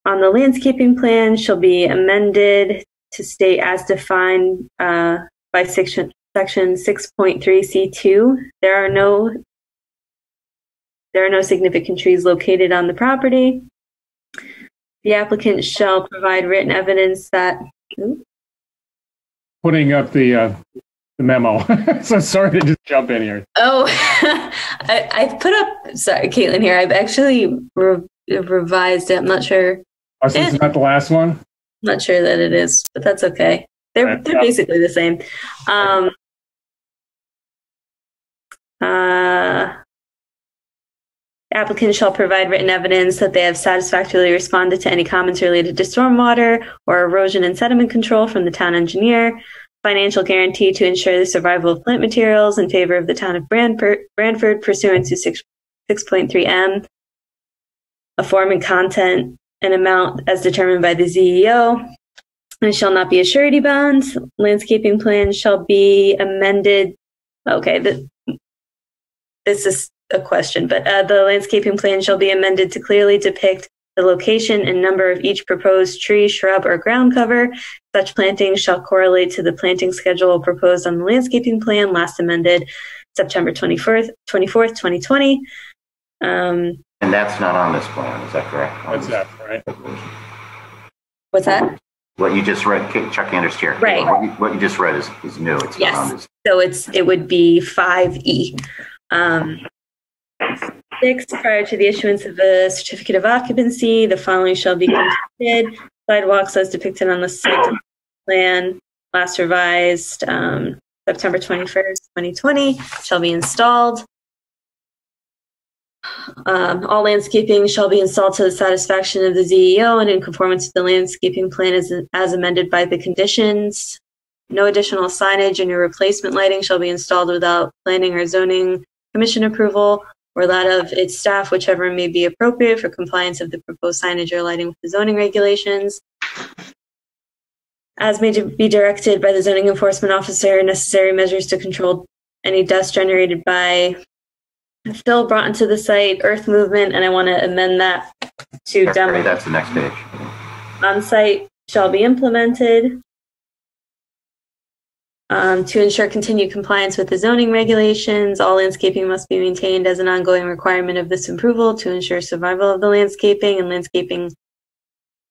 on the landscaping plan shall be amended to state as defined by section 6.3C2. There are no significant trees located on the property. The applicant shall provide written evidence that. Putting up the memo. So sorry to just jump in here. Oh, I put up. Sorry, Caitlin. Here, I've actually revised it. I'm not sure. Oh, so it's not the last one? I'm not sure that it is, but that's okay. They're basically the same. Applicant shall provide written evidence that they have satisfactorily responded to any comments related to stormwater or erosion and sediment control from the town engineer. Financial guarantee to ensure the survival of plant materials in favor of the town of Branford pursuant to 6.3M. A form and content and amount as determined by the ZEO. And shall not be a surety bond. Landscaping plan shall be amended. Okay, this is a question, but the landscaping plan shall be amended to clearly depict the location and number of each proposed tree, shrub, or ground cover. Such planting shall correlate to the planting schedule proposed on the landscaping plan, last amended September 24th, 2020. And that's not on this plan, is that correct? That's that, right? What's that? What you just read, Chuck Anders here. Right. What you just read is new. It's yes. not on this. So it would be 5E. 6, prior to the issuance of a certificate of occupancy, the following shall be completed. Sidewalks as depicted on the site plan, last revised September 21st, 2020, shall be installed. All landscaping shall be installed to the satisfaction of the ZEO and in conformance with the landscaping plan as amended by the conditions. No additional signage and your replacement lighting shall be installed without planning or zoning commission approval or that of its staff, whichever may be appropriate for compliance of the proposed signage or lighting with the zoning regulations. As may be directed by the zoning enforcement officer, necessary measures to control any dust generated by fill brought into the site, earth movement, and I want to amend that to demo. That's the next page. On-site shall be implemented to ensure continued compliance with the zoning regulations. All landscaping must be maintained as an ongoing requirement of this approval to ensure survival of the landscaping and landscaping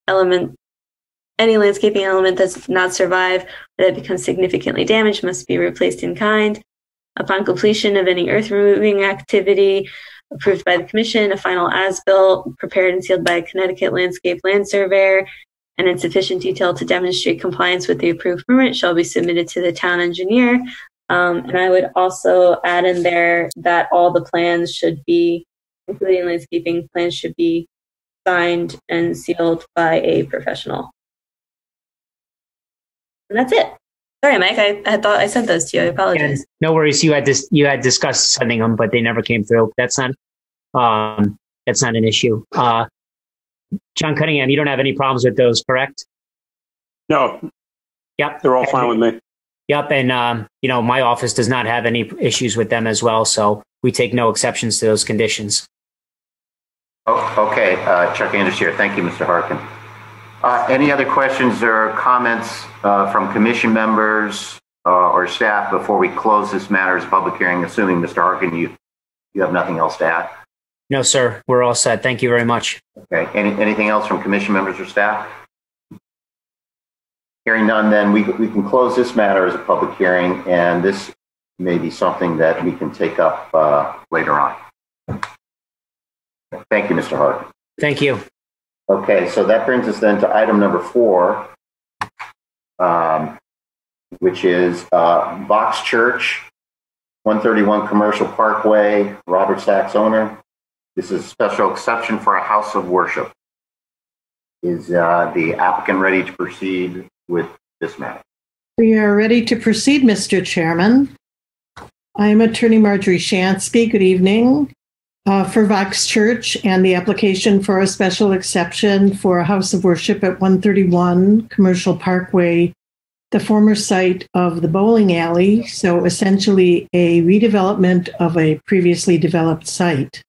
element. Any landscaping element does not survive or that becomes significantly damaged must be replaced in kind. Upon completion of any earth removing activity approved by the commission, a final as-built prepared and sealed by a Connecticut landscape land surveyor and in sufficient detail to demonstrate compliance with the approved permit shall be submitted to the town engineer. And I would also add in there that all the plans should be, including landscaping plans, should be signed and sealed by a professional. And that's it. Sorry, Mike. I thought I sent those to you. I apologize. And no worries. You had discussed sending them, but they never came through. That's not an issue. John Cunningham, you don't have any problems with those, correct? No. Yep. They're all fine with me. Yep. And, my office does not have any issues with them as well. So we take no exceptions to those conditions. Oh, okay. Chuck Anders here. Thank you, Mr. Harkin. Any other questions or comments from commission members or staff before we close this matter as public hearing, assuming, Mr. Harkin, you have nothing else to add? No, sir. We're all set. Thank you very much. Okay. Anything else from commission members or staff? Hearing none, then we can close this matter as a public hearing, and this may be something that we can take up later on. Thank you, Mr. Hart. Thank you. Okay, so that brings us then to item number 4, which is Vox Church, 131 Commercial Parkway, Robert Sachs owner. This is a special exception for a house of worship. Is the applicant ready to proceed with this matter? We are ready to proceed, Mr. Chairman. I'm Attorney Marjorie Shansky. Good evening. For Vox Church and the application for a special exception for a house of worship at 131 Commercial Parkway, the former site of the bowling alley, so essentially a redevelopment of a previously developed site.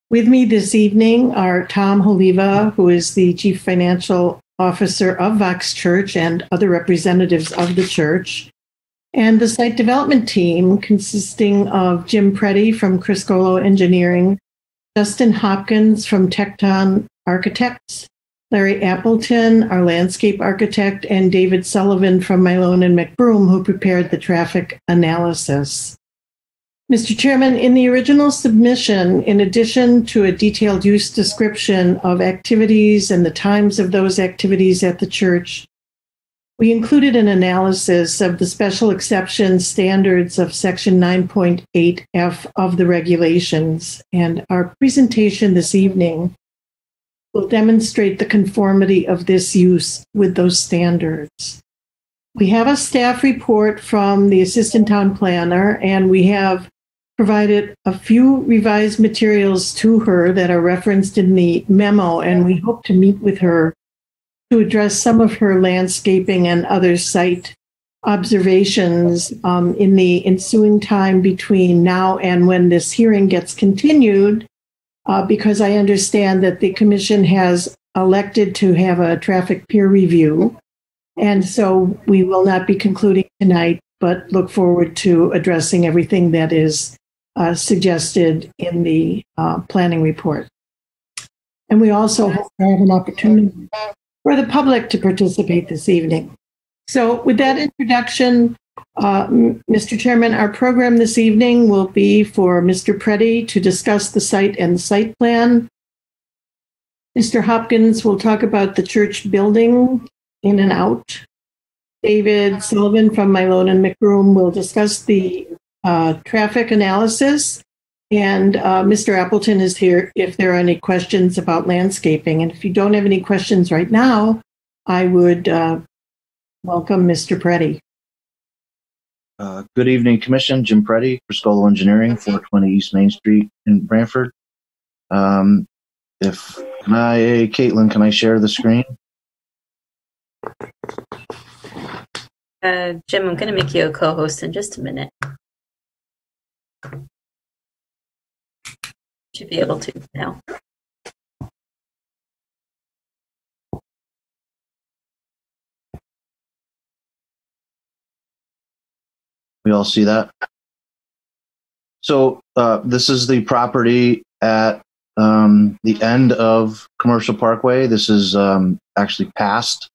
With me this evening are Tom Holiva, who is the Chief Financial Officer of Vox Church, and other representatives of the church, and the site development team consisting of Jim Preddy from Criscolo Engineering, Justin Hopkins from Tecton Architects, Larry Appleton, our landscape architect, and David Sullivan from Milone and McBroom, who prepared the traffic analysis. Mr. Chairman, in the original submission, in addition to a detailed use description of activities and the times of those activities at the church, we included an analysis of the special exception standards of Section 9.8F of the regulations, and our presentation this evening will demonstrate the conformity of this use with those standards. We have a staff report from the Assistant Town Planner, and we have provided a few revised materials to her that are referenced in the memo, and we hope to meet with her to address some of her landscaping and other site observations in the ensuing time between now and when this hearing gets continued, because I understand that the commission has elected to have a traffic peer review. And so we will not be concluding tonight, but look forward to addressing everything that is suggested in the planning report. And we also hope to have an opportunity for the public to participate this evening. So with that introduction, Mr. Chairman, our program this evening will be for Mr. Preddy to discuss the site and the site plan. Mr. Hopkins will talk about the church building in and out. David Sullivan from Milone and McBroom will discuss the traffic analysis. And Mr. Appleton is here if there are any questions about landscaping. And if you don't have any questions right now, I would welcome Mr. Preddy. Good evening, Commission. Jim Preddy, Criscolo Engineering, 420 East Main Street in Branford. Caitlin, can I share the screen? Jim, I'm going to make you a co-host in just a minute. Should be able to now. We all see that? So this is the property at the end of Commercial Parkway. This is actually past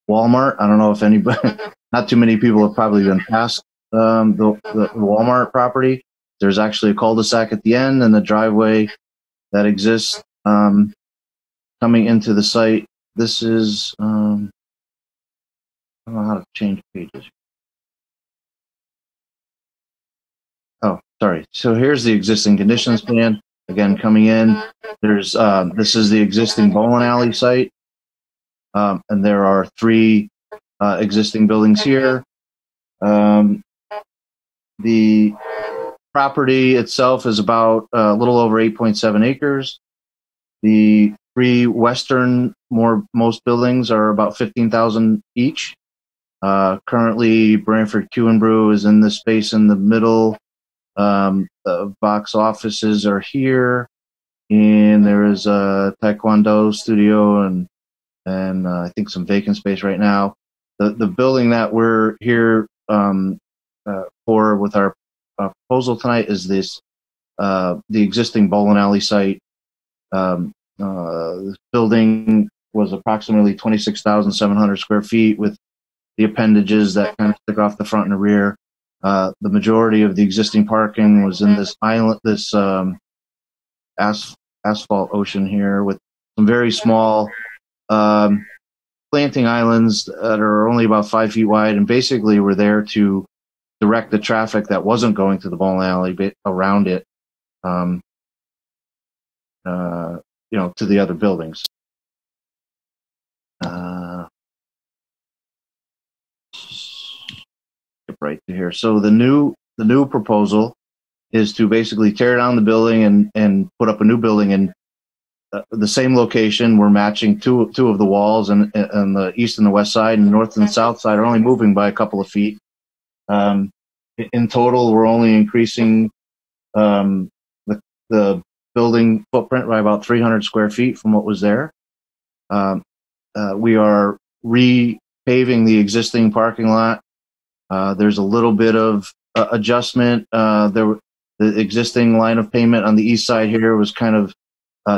Walmart. I don't know if anybody, not too many people have probably been past the Walmart property. There's actually a cul-de-sac at the end and the driveway that exists coming into the site. This is, I don't know how to change pages. Oh, sorry. So here's the existing conditions plan. Again, coming in, there's this is the existing bowling alley site. And there are 3 existing buildings here. The property itself is about a little over 8.7 acres. The three most buildings are about 15,000 each. Currently, Branford Q and Brew is in the space in the middle. The box offices are here, and there is a Taekwondo studio and I think some vacant space right now. The building that we're here for with our proposal tonight is this the existing bowling alley site. This building was approximately 26,700 square feet with the appendages that kind of stick off the front and the rear. The majority of the existing parking was in this island, this asphalt ocean here, with some very small planting islands that are only about 5 feet wide, and basically were there to direct the traffic that wasn't going to the bowling alley around it, to the other buildings. Right to here. So the new proposal is to basically tear down the building and put up a new building in the same location. We're matching two of the walls, and the east and the west side, and north and south side are only moving by a couple of feet. In total, we're only increasing the building footprint by about 300 square feet from what was there. We are repaving the existing parking lot. There's a little bit of adjustment. The existing line of payment on the east side here was kind of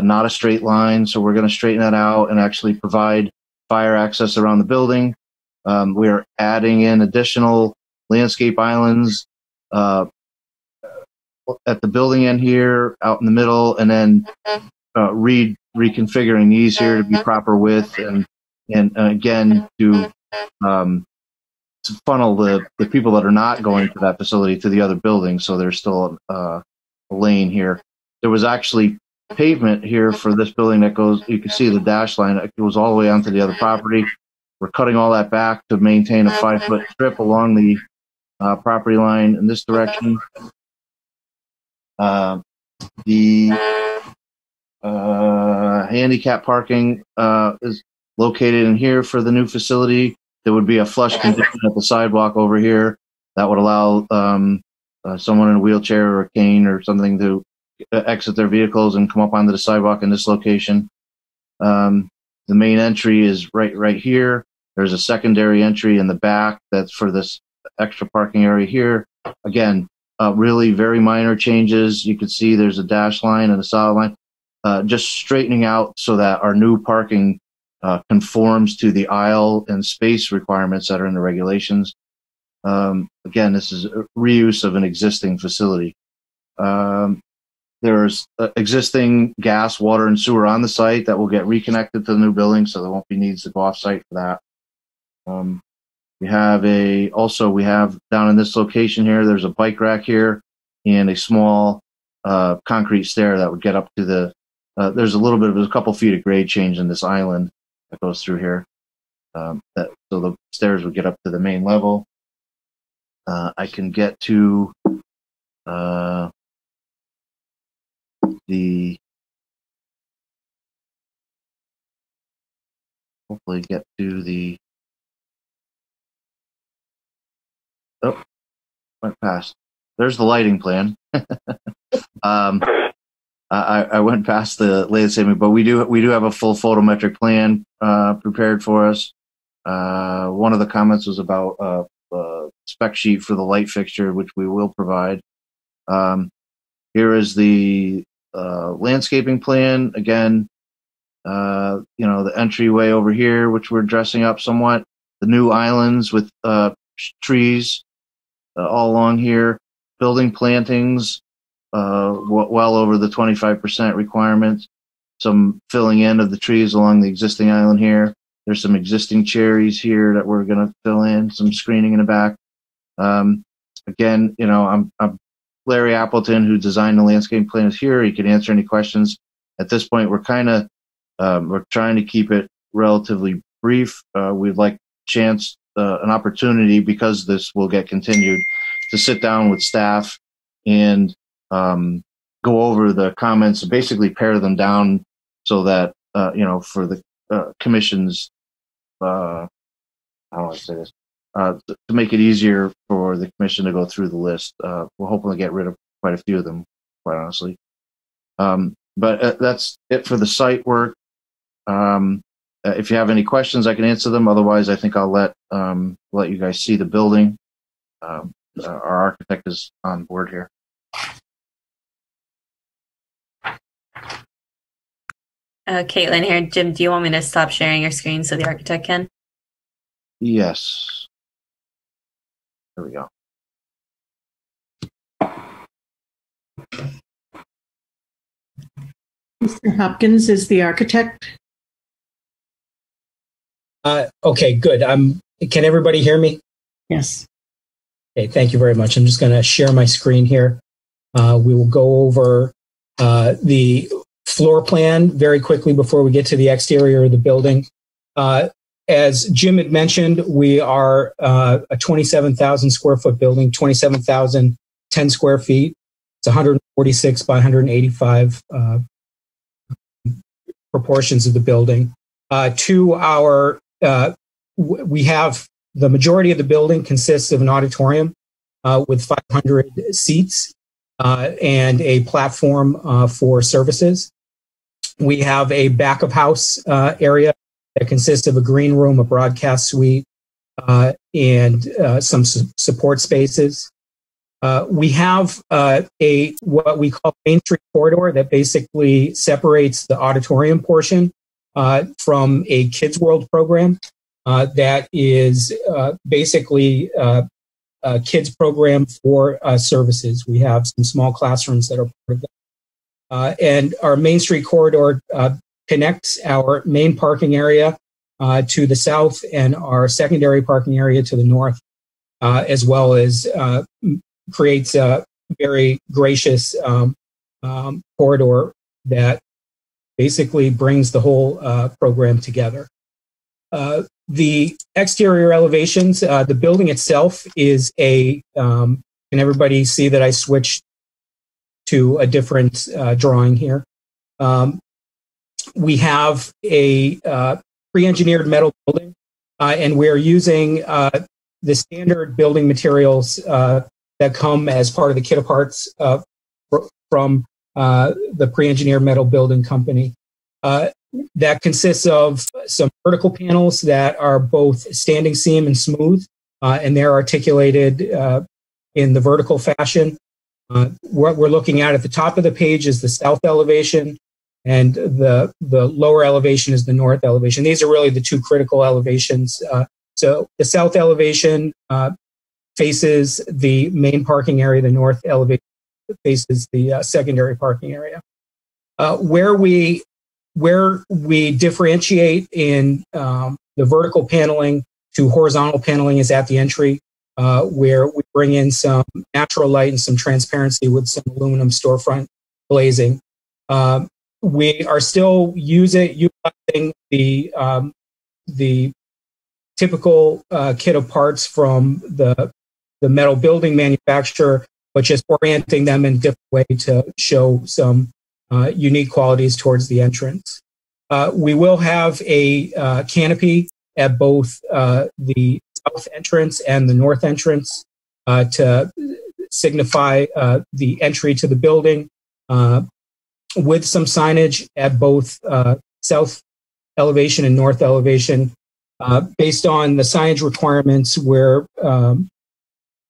not a straight line, so we're going to straighten that out and actually provide fire access around the building. We are adding in additional landscape islands at the building end here, out in the middle, and then reconfiguring these here to be proper width, and again to funnel the people that are not going to that facility to the other building, so there's still a lane here. There was actually pavement here for this building that goes, you can see the dash line, it goes all the way onto the other property. We're cutting all that back to maintain a 5-foot strip along the property line in this direction. The handicap parking is located in here for the new facility. There would be a flush condition at the sidewalk over here that would allow someone in a wheelchair or a cane or something to exit their vehicles and come up onto the sidewalk in this location. The main entry is right here. There's a secondary entry in the back that's for this extra parking area here. Again, really very minor changes. You can see there's a dash line and a solid line. Just straightening out so that our new parking conforms to the aisle and space requirements that are in the regulations. Again, this is a reuse of an existing facility. There's existing gas, water, and sewer on the site that will get reconnected to the new building, so there won't be needs to go off-site for that. We have down in this location here, there's a bike rack here and a small concrete stair that would get up to the, there's a couple feet of grade change in this island that goes through here. So the stairs would get up to the main level. I can get to hopefully get to the, went past. There's the lighting plan. I went past the landscaping, but we do have a full photometric plan prepared for us. One of the comments was about a spec sheet for the light fixture, which we will provide. Here is the landscaping plan. Again, the entryway over here, which we're dressing up somewhat. The new islands with trees all along here. Building plantings well over the 25% requirement. Some filling in of the trees along the existing island here. There's some existing cherries here that we're going to fill in. Some screening in the back. Again, I'm Larry Appleton, who designed the landscape plan, is here. He can answer any questions. At this point, we're trying to keep it relatively brief. We'd like chance an opportunity, because this will get continued, to sit down with staff and go over the comments, basically pare them down so that, for the commission's, how do I say this, to make it easier for the commission to go through the list. We'll hopefully get rid of quite a few of them, quite honestly. But that's it for the site work. If you have any questions, I can answer them. Otherwise, I think I'll let you guys see the building. Our architect is on board here. Caitlin here. Jim, do you want me to stop sharing your screen so the architect can? Yes. There we go. Mr. Hopkins is the architect. Okay, good. Can everybody hear me? Yes. Okay, thank you very much. I'm just going to share my screen here. We will go over the floor plan very quickly before we get to the exterior of the building. As Jim had mentioned, we are a 27,000 square foot building, 27,010 square feet. It's 146 by 185 proportions of the building. We have the majority of the building consists of an auditorium with 500 seats and a platform for services. We have a back of house area that consists of a green room, a broadcast suite, and some support spaces. We have what we call Main Street corridor that basically separates the auditorium portion from a Kids World program that is basically a kids program for services. We have some small classrooms that are part of that. And our Main Street corridor connects our main parking area to the south and our secondary parking area to the north, as well as creates a very gracious corridor that basically brings the whole program together. The exterior elevations, the building itself is can everybody see that I switched to a different drawing here? We have a pre-engineered metal building, and we're using the standard building materials that come as part of the kit of parts from the pre-engineered metal building company. That consists of some vertical panels that are both standing seam and smooth, and they're articulated in the vertical fashion. What we're looking at the top of the page is the south elevation, and the lower elevation is the north elevation. These are really the two critical elevations. So the south elevation faces the main parking area. The north elevation faces the secondary parking area. Where we differentiate in the vertical paneling to horizontal paneling is at the entry, where we bring in some natural light and some transparency with some aluminum storefront glazing. We are still utilizing the typical kit of parts from the metal building manufacturer, but just orienting them in a different way to show some unique qualities towards the entrance. We will have a canopy at both the south entrance and the north entrance to signify the entry to the building, with some signage at both south elevation and north elevation. Based on the signage requirements, where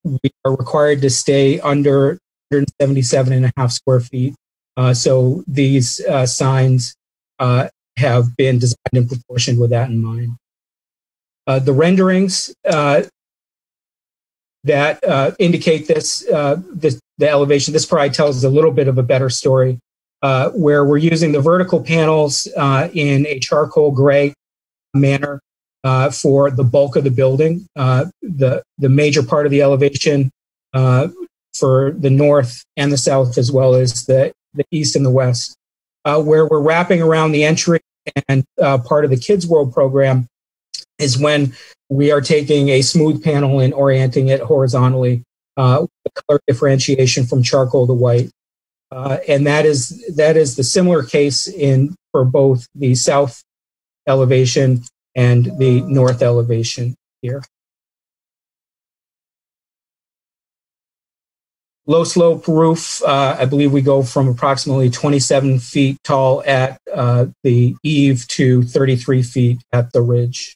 we are required to stay under 177.5 square feet. So these signs have been designed in proportion with that in mind. The renderings that indicate the elevation, this probably tells a little bit of a better story, where we're using the vertical panels in a charcoal gray manner for the bulk of the building. The major part of the elevation for the north and the south, as well as the east and the west, where we're wrapping around the entry and part of the Kids World program. is when we are taking a smooth panel and orienting it horizontally, with color differentiation from charcoal to white. And that is the similar case for both the south elevation and the north elevation here. Low slope roof, I believe we go from approximately 27 feet tall at the eave to 33 feet at the ridge.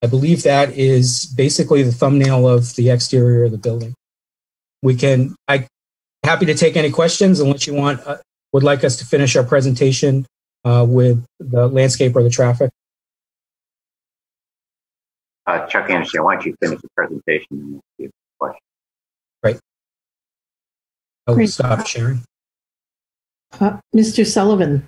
I believe that is basically the thumbnail of the exterior of the building. I'm happy to take any questions unless you would like us to finish our presentation with the landscape or the traffic. Chuck Anderson, why don't you finish the presentation and give a question? Right. I will Great. stop sharing. Mr. Sullivan.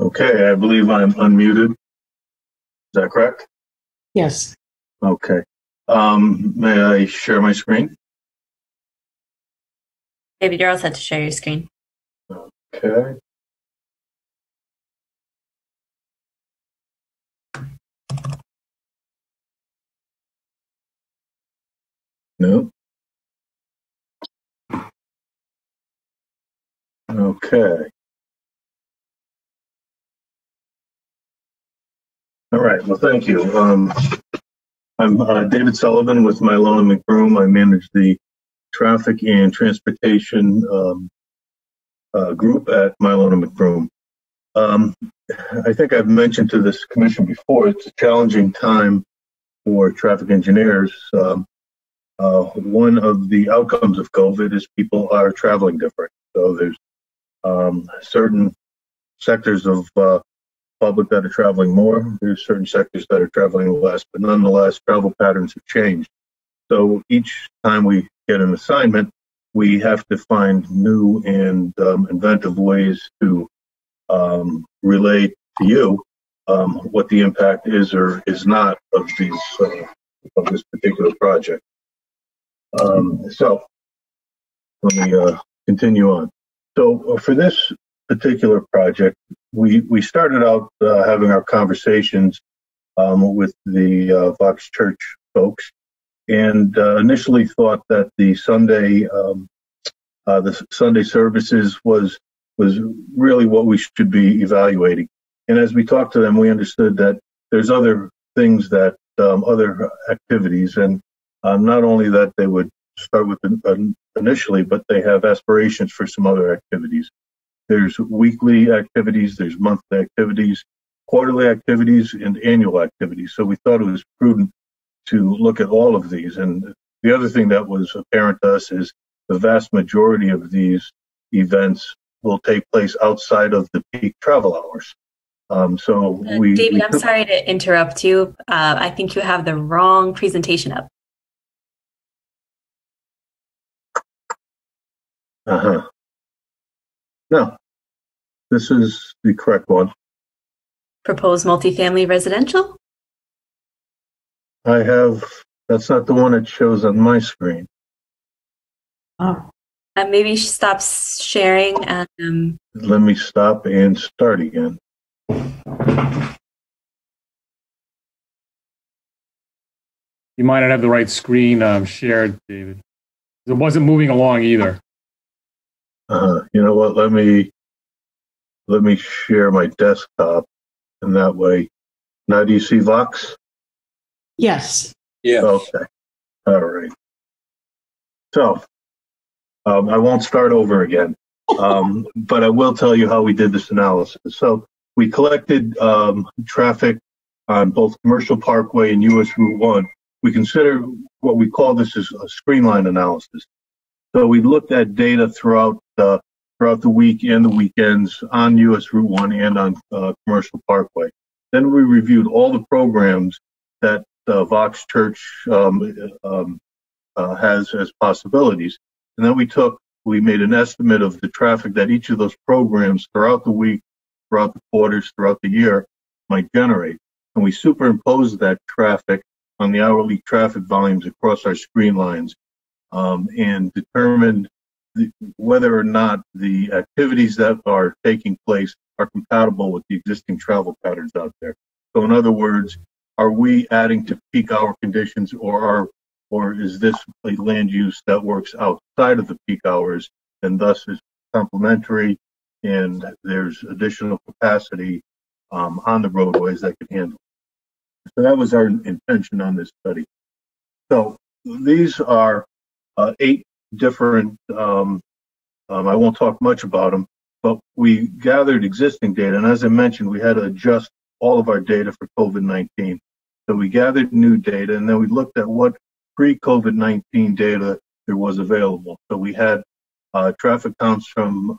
Okay, I believe I'm unmuted. Is that correct? Yes. Okay. May I share my screen? David, you're all set to share your screen. Okay. No. Okay. All right. Well, thank you. I'm David Sullivan with Mylona McBroom. I manage the traffic and transportation group at Mylona McBroom. I think I've mentioned to this commission before, it's a challenging time for traffic engineers. One of the outcomes of COVID is people are traveling different. So there's certain sectors of public that are traveling more. There's certain sectors that are traveling less, but nonetheless, travel patterns have changed. So each time we get an assignment, we have to find new and inventive ways to relate to you what the impact is or is not of this particular project. So let me continue on. So for this particular project, we started out having our conversations with the Vox Church folks, and initially thought that the Sunday services was really what we should be evaluating. And as we talked to them, we understood that there's other things that other activities, and not only that they would start with initially, but they have aspirations for some other activities. There's weekly activities, there's monthly activities, quarterly activities, and annual activities. So we thought it was prudent to look at all of these. And the other thing that was apparent to us is the vast majority of these events will take place outside of the peak travel hours. David, I'm sorry to interrupt you. I think you have the wrong presentation up. No, this is the correct one. Proposed multifamily residential? That's not the one it shows on my screen. Oh. Maybe stop sharing and... Let me stop and start again. You might not have the right screen shared, David. It wasn't moving along either. You know what? Let me share my desktop, and that way. Now, do you see Vox? Yes. Yeah. Okay. All right. So, I won't start over again, but I will tell you how we did this analysis. So, we collected traffic on both Commercial Parkway and US Route 1. We consider what we call this is a screenline analysis. So we looked at data throughout the week and the weekends on US Route 1 and on Commercial Parkway. Then we reviewed all the programs that Vox Church has as possibilities. And then we made an estimate of the traffic that each of those programs throughout the week, throughout the quarters, throughout the year might generate. and we superimposed that traffic on the hourly traffic volumes across our screen lines, and determined whether or not the activities that are taking place are compatible with the existing travel patterns out there. So in other words, are we adding to peak hour conditions, or is this a land use that works outside of the peak hours and thus is complementary, and there's additional capacity on the roadways that can handle it? So that was our intention on this study. So these are 8 different, I won't talk much about them, but we gathered existing data. And as I mentioned, we had to adjust all of our data for COVID-19. So we gathered new data, and then we looked at what pre-COVID-19 data there was available. So we had traffic counts from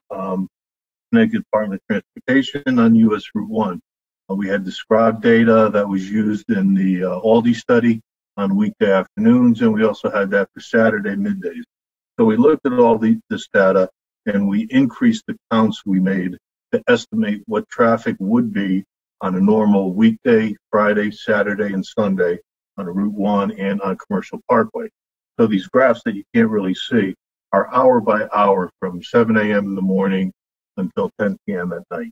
Connecticut Department of Transportation on US Route 1. We had the SCROG data that was used in the Aldi study on weekday afternoons, and we also had that for Saturday middays. So we looked at all this data, and we increased the counts we made to estimate what traffic would be on a normal weekday, Friday, Saturday, and Sunday on Route 1 and on Commercial Parkway. So these graphs that you can't really see are hour by hour from 7 a.m. in the morning until 10 p.m. at night.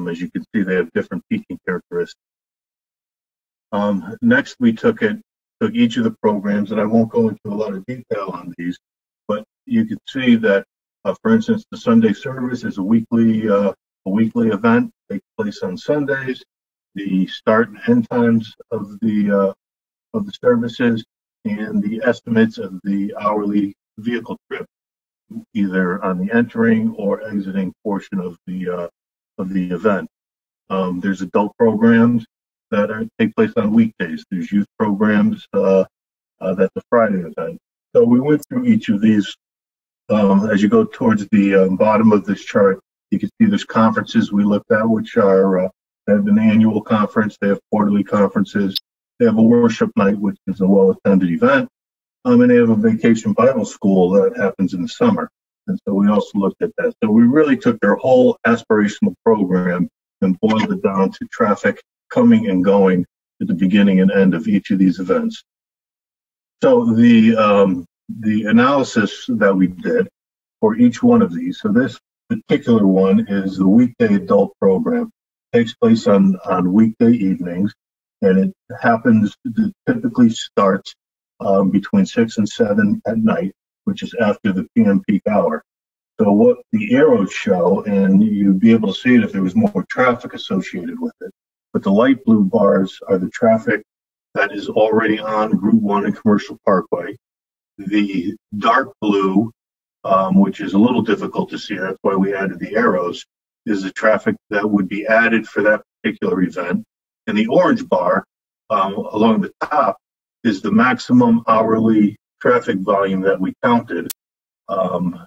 As you can see, they have different peaking characteristics. Next, we took each of the programs, and I won't go into a lot of detail on these, but you can see that, for instance, the Sunday service is a weekly event, takes place on Sundays. The start and end times of the services and the estimates of the hourly vehicle trip, either on the entering or exiting portion of the event. There's adult programs that take place on weekdays. There's youth programs that's a Friday event. So we went through each of these. As you go towards the bottom of this chart, you can see there's conferences we looked at, which are they have an annual conference, they have quarterly conferences, they have a worship night, which is a well-attended event, and they have a vacation Bible school that happens in the summer. And so we also looked at that. So we really took their whole aspirational program and boiled it down to traffic coming and going at the beginning and end of each of these events. So the analysis that we did for each one of these, so this particular one is the weekday adult program. It takes place on weekday evenings, and it typically starts between 6 and 7 at night, which is after the PM peak hour. So what the arrows show, and you'd be able to see it if there was more traffic associated with it, but the light blue bars are the traffic that is already on Route 1 and Commercial Parkway. The dark blue, which is a little difficult to see, that's why we added the arrows, is the traffic that would be added for that particular event. And the orange bar along the top is the maximum hourly traffic volume that we counted on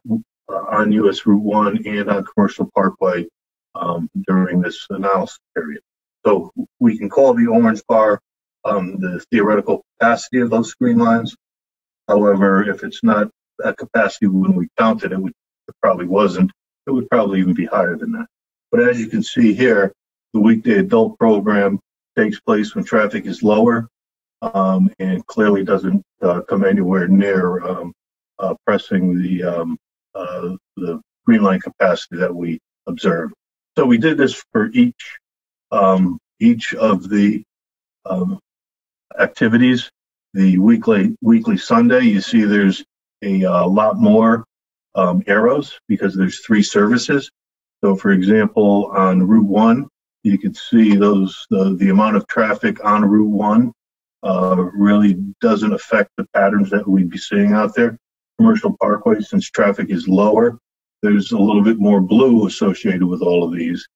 US Route 1 and on Commercial Parkway during this analysis period. So we can call the orange bar the theoretical capacity of those screen lines. However, if it's not at capacity when we counted, it probably wasn't. It would probably even be higher than that. But as you can see here, the weekday adult program takes place when traffic is lower and clearly doesn't come anywhere near pressing the green line capacity that we observed. So we did this for each of the activities. The weekly Sunday, you see there's a lot more arrows because there's 3 services. So for example, on Route 1, you can see the amount of traffic on Route 1 really doesn't affect the patterns that we'd be seeing out there. Commercial Parkway, since traffic is lower, there's a little bit more blue associated with all of these.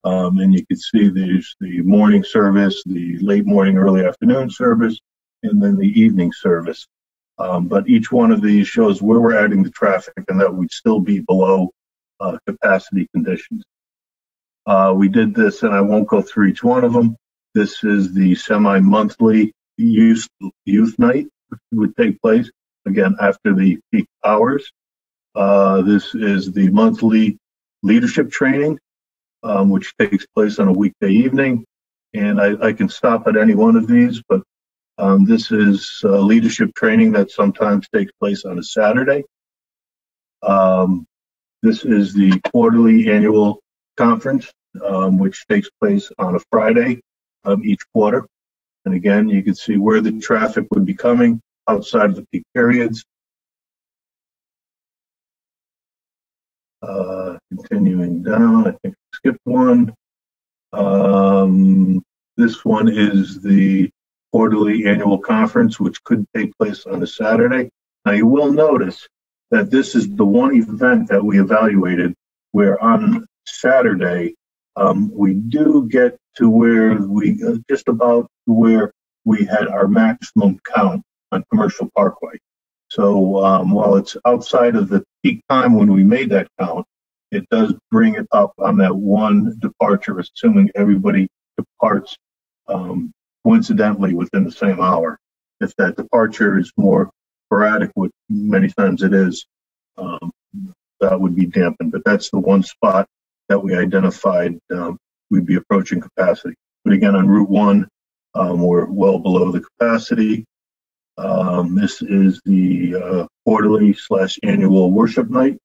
And you can see there's the morning service, the late morning, early afternoon service, and then the evening service. But each one of these shows where we're adding the traffic and that we'd still be below capacity conditions. We did this, and I won't go through each one of them. This is the semi-monthly youth night, which would take place, again, after the peak hours. This is the monthly leadership training, which takes place on a weekday evening. And I can stop at any one of these, but this is leadership training that sometimes takes place on a Saturday. This is the quarterly annual conference, which takes place on a Friday of each quarter. And again, you can see where the traffic would be coming outside of the peak periods. Continuing down, I think I skipped one. This one is the quarterly annual conference, which could take place on a Saturday. Now, you will notice that this is the one event that we evaluated where on Saturday, we do get to where we, just about where we had our maximum count on Commercial Parkway. So while it's outside of the peak time when we made that count, it does bring it up on that one departure, assuming everybody departs coincidentally within the same hour. If that departure is more sporadic, which many times it is, that would be dampened. But that's the one spot that we identified we'd be approaching capacity. But again, on Route 1, we're well below the capacity. This is the quarterly/annual worship night.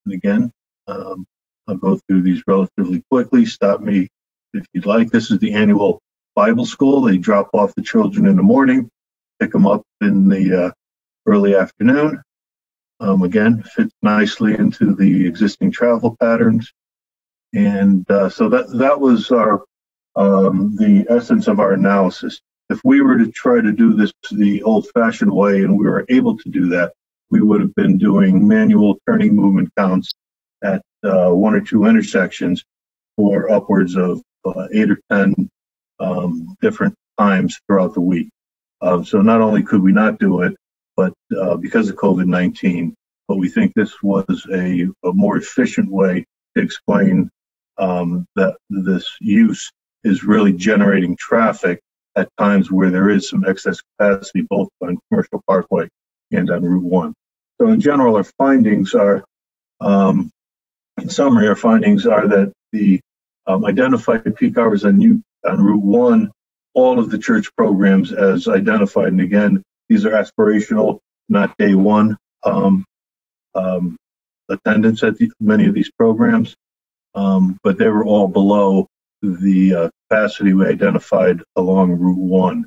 And again, I'll go through these relatively quickly. Stop me if you'd like. This is the annual Bible school. They drop off the children in the morning, pick them up in the early afternoon. Again, fits nicely into the existing travel patterns. And so that was our the essence of our analysis. If we were to try to do this the old-fashioned way, and we were able to do that, we would have been doing manual turning movement counts at one or two intersections for upwards of 8 or 10 different times throughout the week. So not only could we not do it, but because of COVID-19, but we think this was a more efficient way to explain that this use is really generating traffic at times where there is some excess capacity, both on Commercial Parkway and on Route 1. So in general, our findings are, in summary, our findings are that the identified peak hours on Route 1, all of the church programs as identified, and again, these are aspirational, not day one attendance at many of these programs, but they were all below the capacity we identified along Route 1.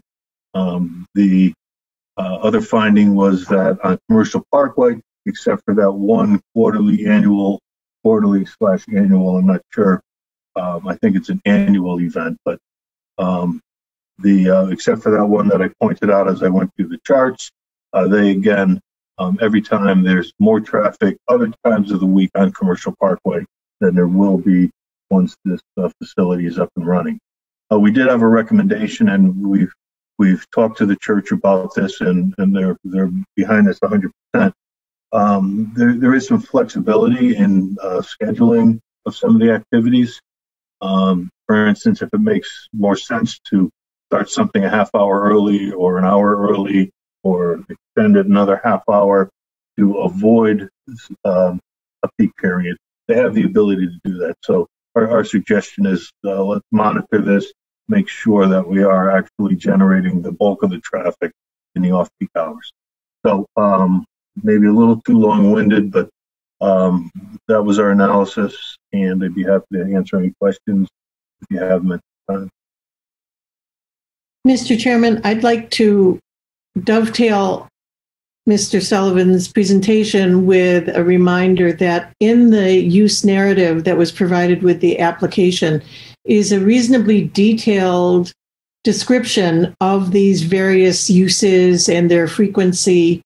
The other finding was that on Commercial Parkway, except for that one quarterly/annual, I'm not sure. I think it's an annual event, but except for that one that I pointed out as I went through the charts, they again, every time there's more traffic, other times of the week on Commercial Parkway than there will be once this facility is up and running. We did have a recommendation, and we've talked to the church about this, and they're behind us 100%. There is some flexibility in scheduling of some of the activities. For instance, if it makes more sense to start something a half hour early or an hour early, or extend it another half hour to avoid a peak period, they have the ability to do that. So our suggestion is let's monitor this, make sure that we are actually generating the bulk of the traffic in the off-peak hours. So maybe a little too long-winded, but that was our analysis, and I'd be happy to answer any questions if you have them at the time. Mr. Chairman, I'd like to dovetail Mr. Sullivan's presentation with a reminder that in the use narrative that was provided with the application is a reasonably detailed description of these various uses and their frequency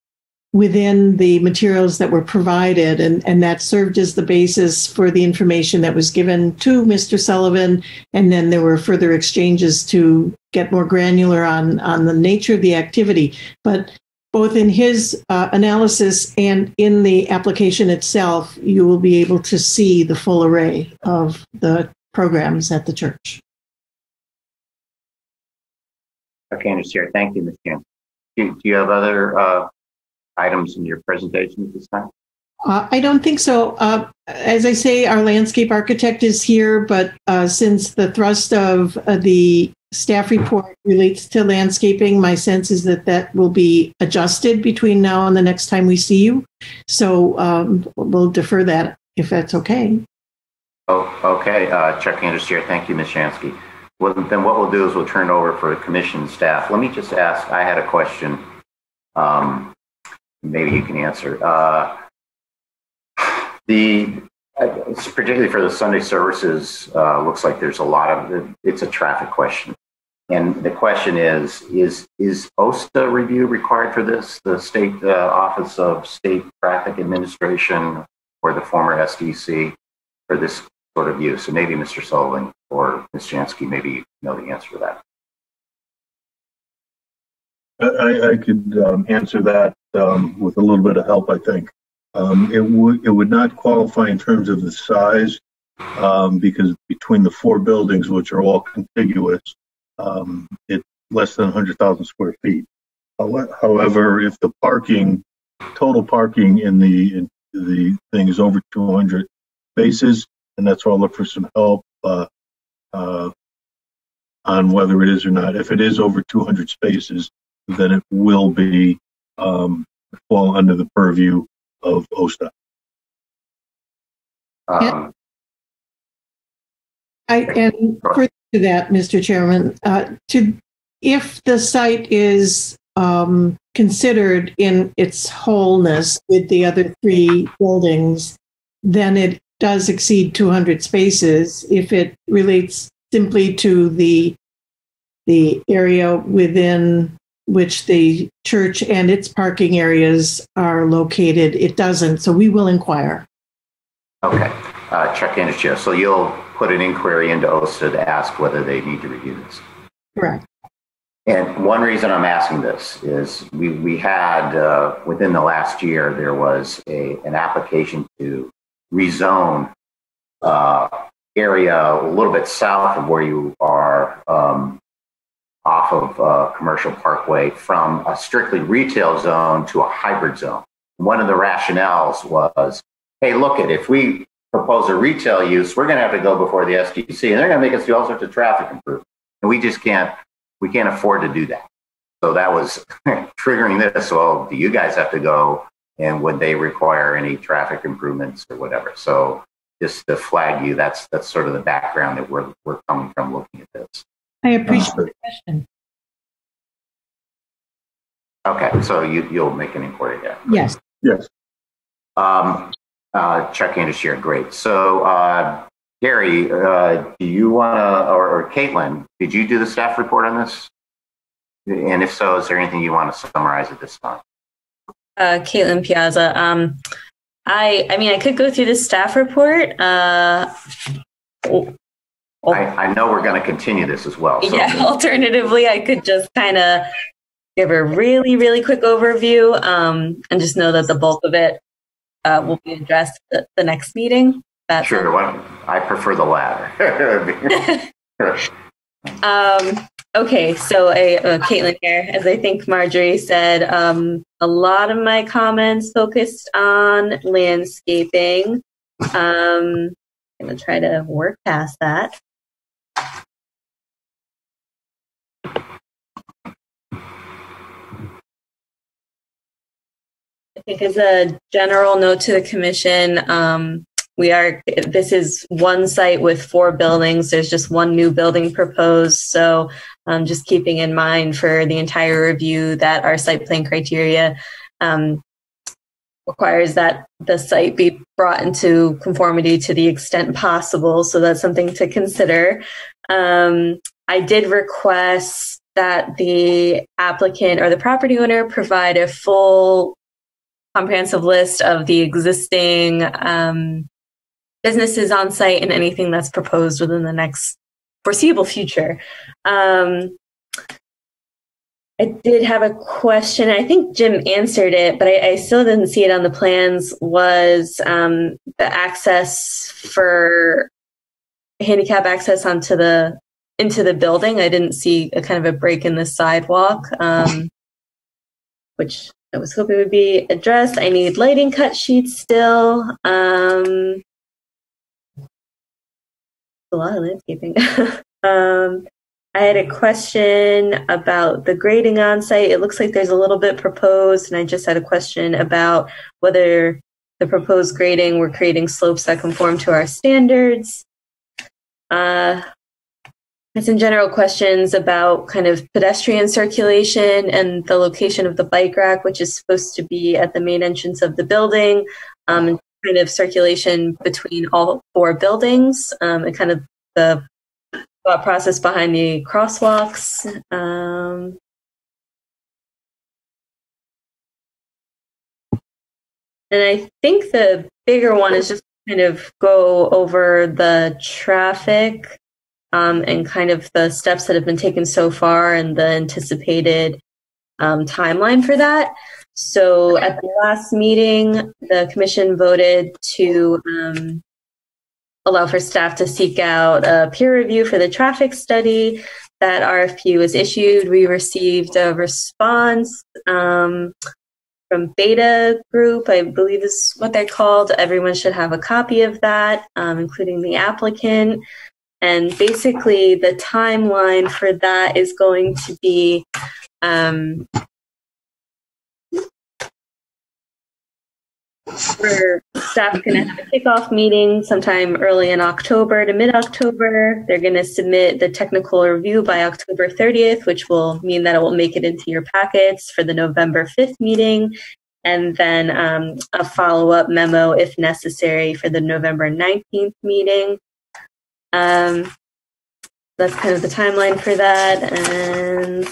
within the materials that were provided, and that served as the basis for the information that was given to Mr. Sullivan, and then there were further exchanges to get more granular on the nature of the activity. But both in his analysis and in the application itself, you will be able to see the full array of the programs at the church. Okay, Andrews here. Thank you, Ms. Kim. Do you have other items in your presentation at this time? I don't think so. As I say, our landscape architect is here, but since the thrust of the staff report relates to landscaping. My sense is that that will be adjusted between now and the next time we see you. So we'll defer that if that's okay. Oh, okay. Chuck Anders here. Thank you, Ms. Shansky. Well, then what we'll do is we'll turn it over for the commission staff. Let me just ask, I had a question. Maybe you can answer. Particularly for the Sunday services, looks like there's a lot of, it's a traffic question. And the question is OSTA review required for this, the State Office of State Traffic Administration or the former SDC for this sort of use? So maybe Mr. Sullivan or Ms. Jansky, maybe you know the answer to that. I could answer that with a little bit of help, I think. It would not qualify in terms of the size because between the four buildings, which are all contiguous, it's less than 100,000 square feet. However, if the total parking in the thing is over 200 spaces, and that's where I'll look for some help on whether it is or not. If it is over 200 spaces, then it will be fall under the purview of OSTA. And further to that, Mr. Chairman, if the site is considered in its wholeness with the other three buildings, then it does exceed 200 spaces. If it relates simply to the area within which the church and its parking areas are located, it doesn't. So we will inquire. Okay. Chuck Anderson. So you'll put an inquiry into OSTA to ask whether they need to review this. Correct. And one reason I'm asking this is we had, within the last year, there was an application to rezone area a little bit south of where you are off of Commercial Parkway from a strictly retail zone to a hybrid zone. One of the rationales was, hey, look, if we propose a retail use, we're going to have to go before the SDC, and they're going to make us do all sorts of traffic improvements. And we just can't afford to do that. So that was triggering this. Well, do you guys have to go, and would they require any traffic improvements or whatever? So just to flag you, that's sort of the background that we're coming from looking at this. I appreciate the question. Okay, so you'll make an inquiry there. Yes. Yes. Chuck Anderson here, great. So Gary, do you want to, or Caitlin, did you do the staff report on this? And if so, is there anything you want to summarize at this time? Caitlin Piazza. I mean, I could go through the staff report. I know we're going to continue this as well. So. Yeah, alternatively, I could just kind of give a really, really quick overview and just know that the bulk of it will be addressed at the next meeting. Sure, well, I prefer the latter. Okay, so Caitlin here, as I think Marjorie said, a lot of my comments focused on landscaping. I'm going to try to work past that. I think as a general note to the commission, this is one site with four buildings. There's just one new building proposed. So just keeping in mind for the entire review that our site plan criteria requires that the site be brought into conformity to the extent possible. So that's something to consider. I did request that the applicant or the property owner provide a full comprehensive list of the existing businesses on site and anything that's proposed within the next foreseeable future. I did have a question. I think Jim answered it, but I still didn't see it on the plans, was the access for handicap access into the building. I didn't see a kind of a break in the sidewalk, which I was hoping would be addressed. I need lighting cut sheets still. A lot of landscaping. I had a question about the grading on site. It looks like there's a little bit proposed, and I just had a question about whether the proposed grading, we're creating slopes that conform to our standards. Some general questions about kind of pedestrian circulation and the location of the bike rack, which is supposed to be at the main entrance of the building, and kind of circulation between all 4 buildings, and kind of the thought process behind the crosswalks. And I think the bigger one is just kind of go over the traffic and kind of the steps that have been taken so far and the anticipated timeline for that. So at the last meeting, the commission voted to allow for staff to seek out a peer review for the traffic study. That RFP was issued. We received a response from Beta Group, I believe is what they're called. Everyone should have a copy of that, including the applicant. And basically, the timeline for that is going to be where staff can have a kickoff meeting sometime early in October to mid-October. They're going to submit the technical review by October 30th, which will mean that it will make it into your packets for the November 5th meeting, and then a follow-up memo if necessary for the November 19th meeting. That's kind of the timeline for that. And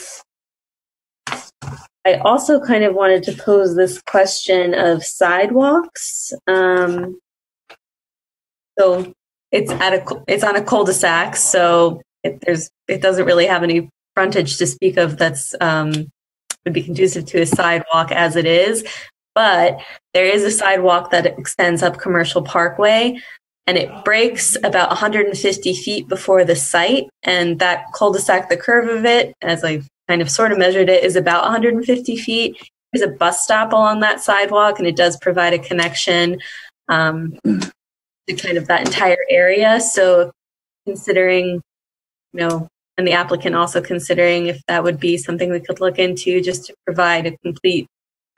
I also kind of wanted to pose this question of sidewalks. So it's on a cul-de-sac, so it doesn't really have any frontage to speak of that's would be conducive to a sidewalk as it is. But there is a sidewalk that extends up Commercial Parkway, and it breaks about 150 feet before the site. And that cul-de-sac, the curve of it, as I kind of sort of measured it, is about 150 feet. There's a bus stop along that sidewalk, and it does provide a connection to kind of that entire area. So considering, and the applicant also considering if that would be something we could look into just to provide a complete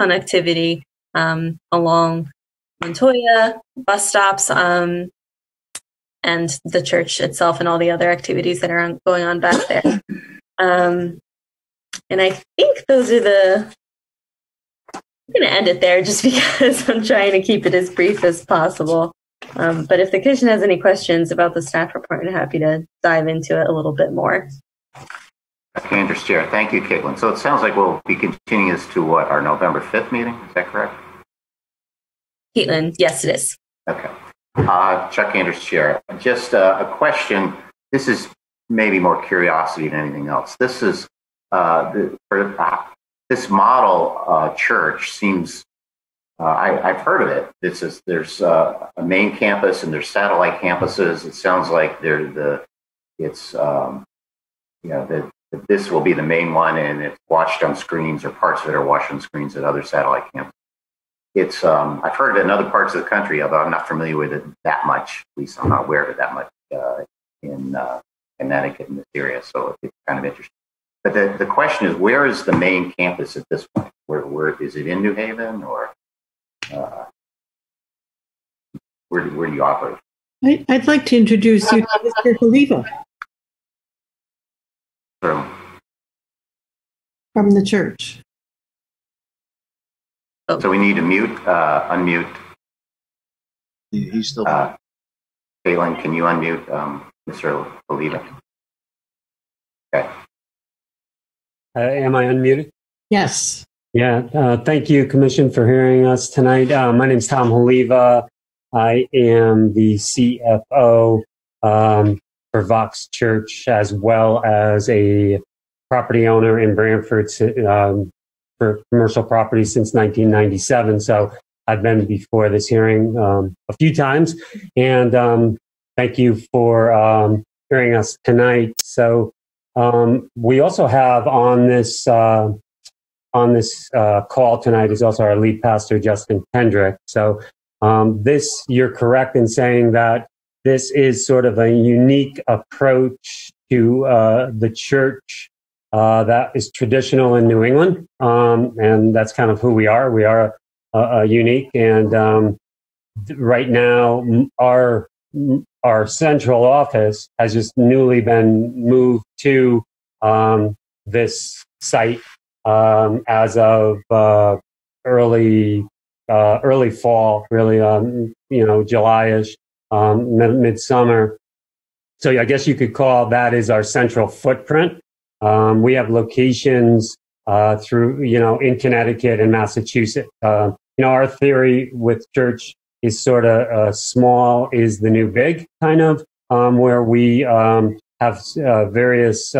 connectivity along Montoya, bus stops, and the church itself and all the other activities that are going on back there. And I think those are I'm going to end it there just because I'm trying to keep it as brief as possible. But if the commission has any questions about the staff report, I'm happy to dive into it a little bit more. Andrews Chair. Thank you, Caitlin. So it sounds like we'll be continuing this to what, our November 5th meeting? Is that correct? Caitlin, yes, it is. Okay. Chuck Andrews Chair. Just a question. This is maybe more curiosity than anything else. This is this model church seems. I've heard of it. There's a main campus and there's satellite campuses. It sounds like this will be the main one, and it's watched on screens, or parts of it are watched on screens at other satellite campuses. I've heard it in other parts of the country, although I'm not familiar with it that much. At least I'm not aware of it that much in Connecticut in this area. So it's kind of interesting. But the question is, where is the main campus at this point? Where is it in New Haven, or where do you operate? I'd like to introduce you to Mr. Haliva from the church. So we need to unmute. He's still. Caitlin, can you unmute Mr. Haliva? Okay. Am I unmuted? Yes. Yeah. Thank you, Commission, for hearing us tonight. My name is Tom Haliva. I am the CFO for Vox Church, as well as a property owner in Branford for commercial property since 1997. So I've been before this hearing a few times, and thank you for hearing us tonight. So we also have on this call tonight is also our lead pastor, Justin Kendrick. So you're correct in saying that this is sort of a unique approach to the church that is traditional in New England, and that's kind of who we are. We are unique, and right now our central office has just newly been moved to this site as of early fall, really, July-ish, midsummer. So I guess you could call that is our central footprint. We have locations through, in Connecticut and Massachusetts. Our theory with church is sort of small is the new big, kind of, where we have various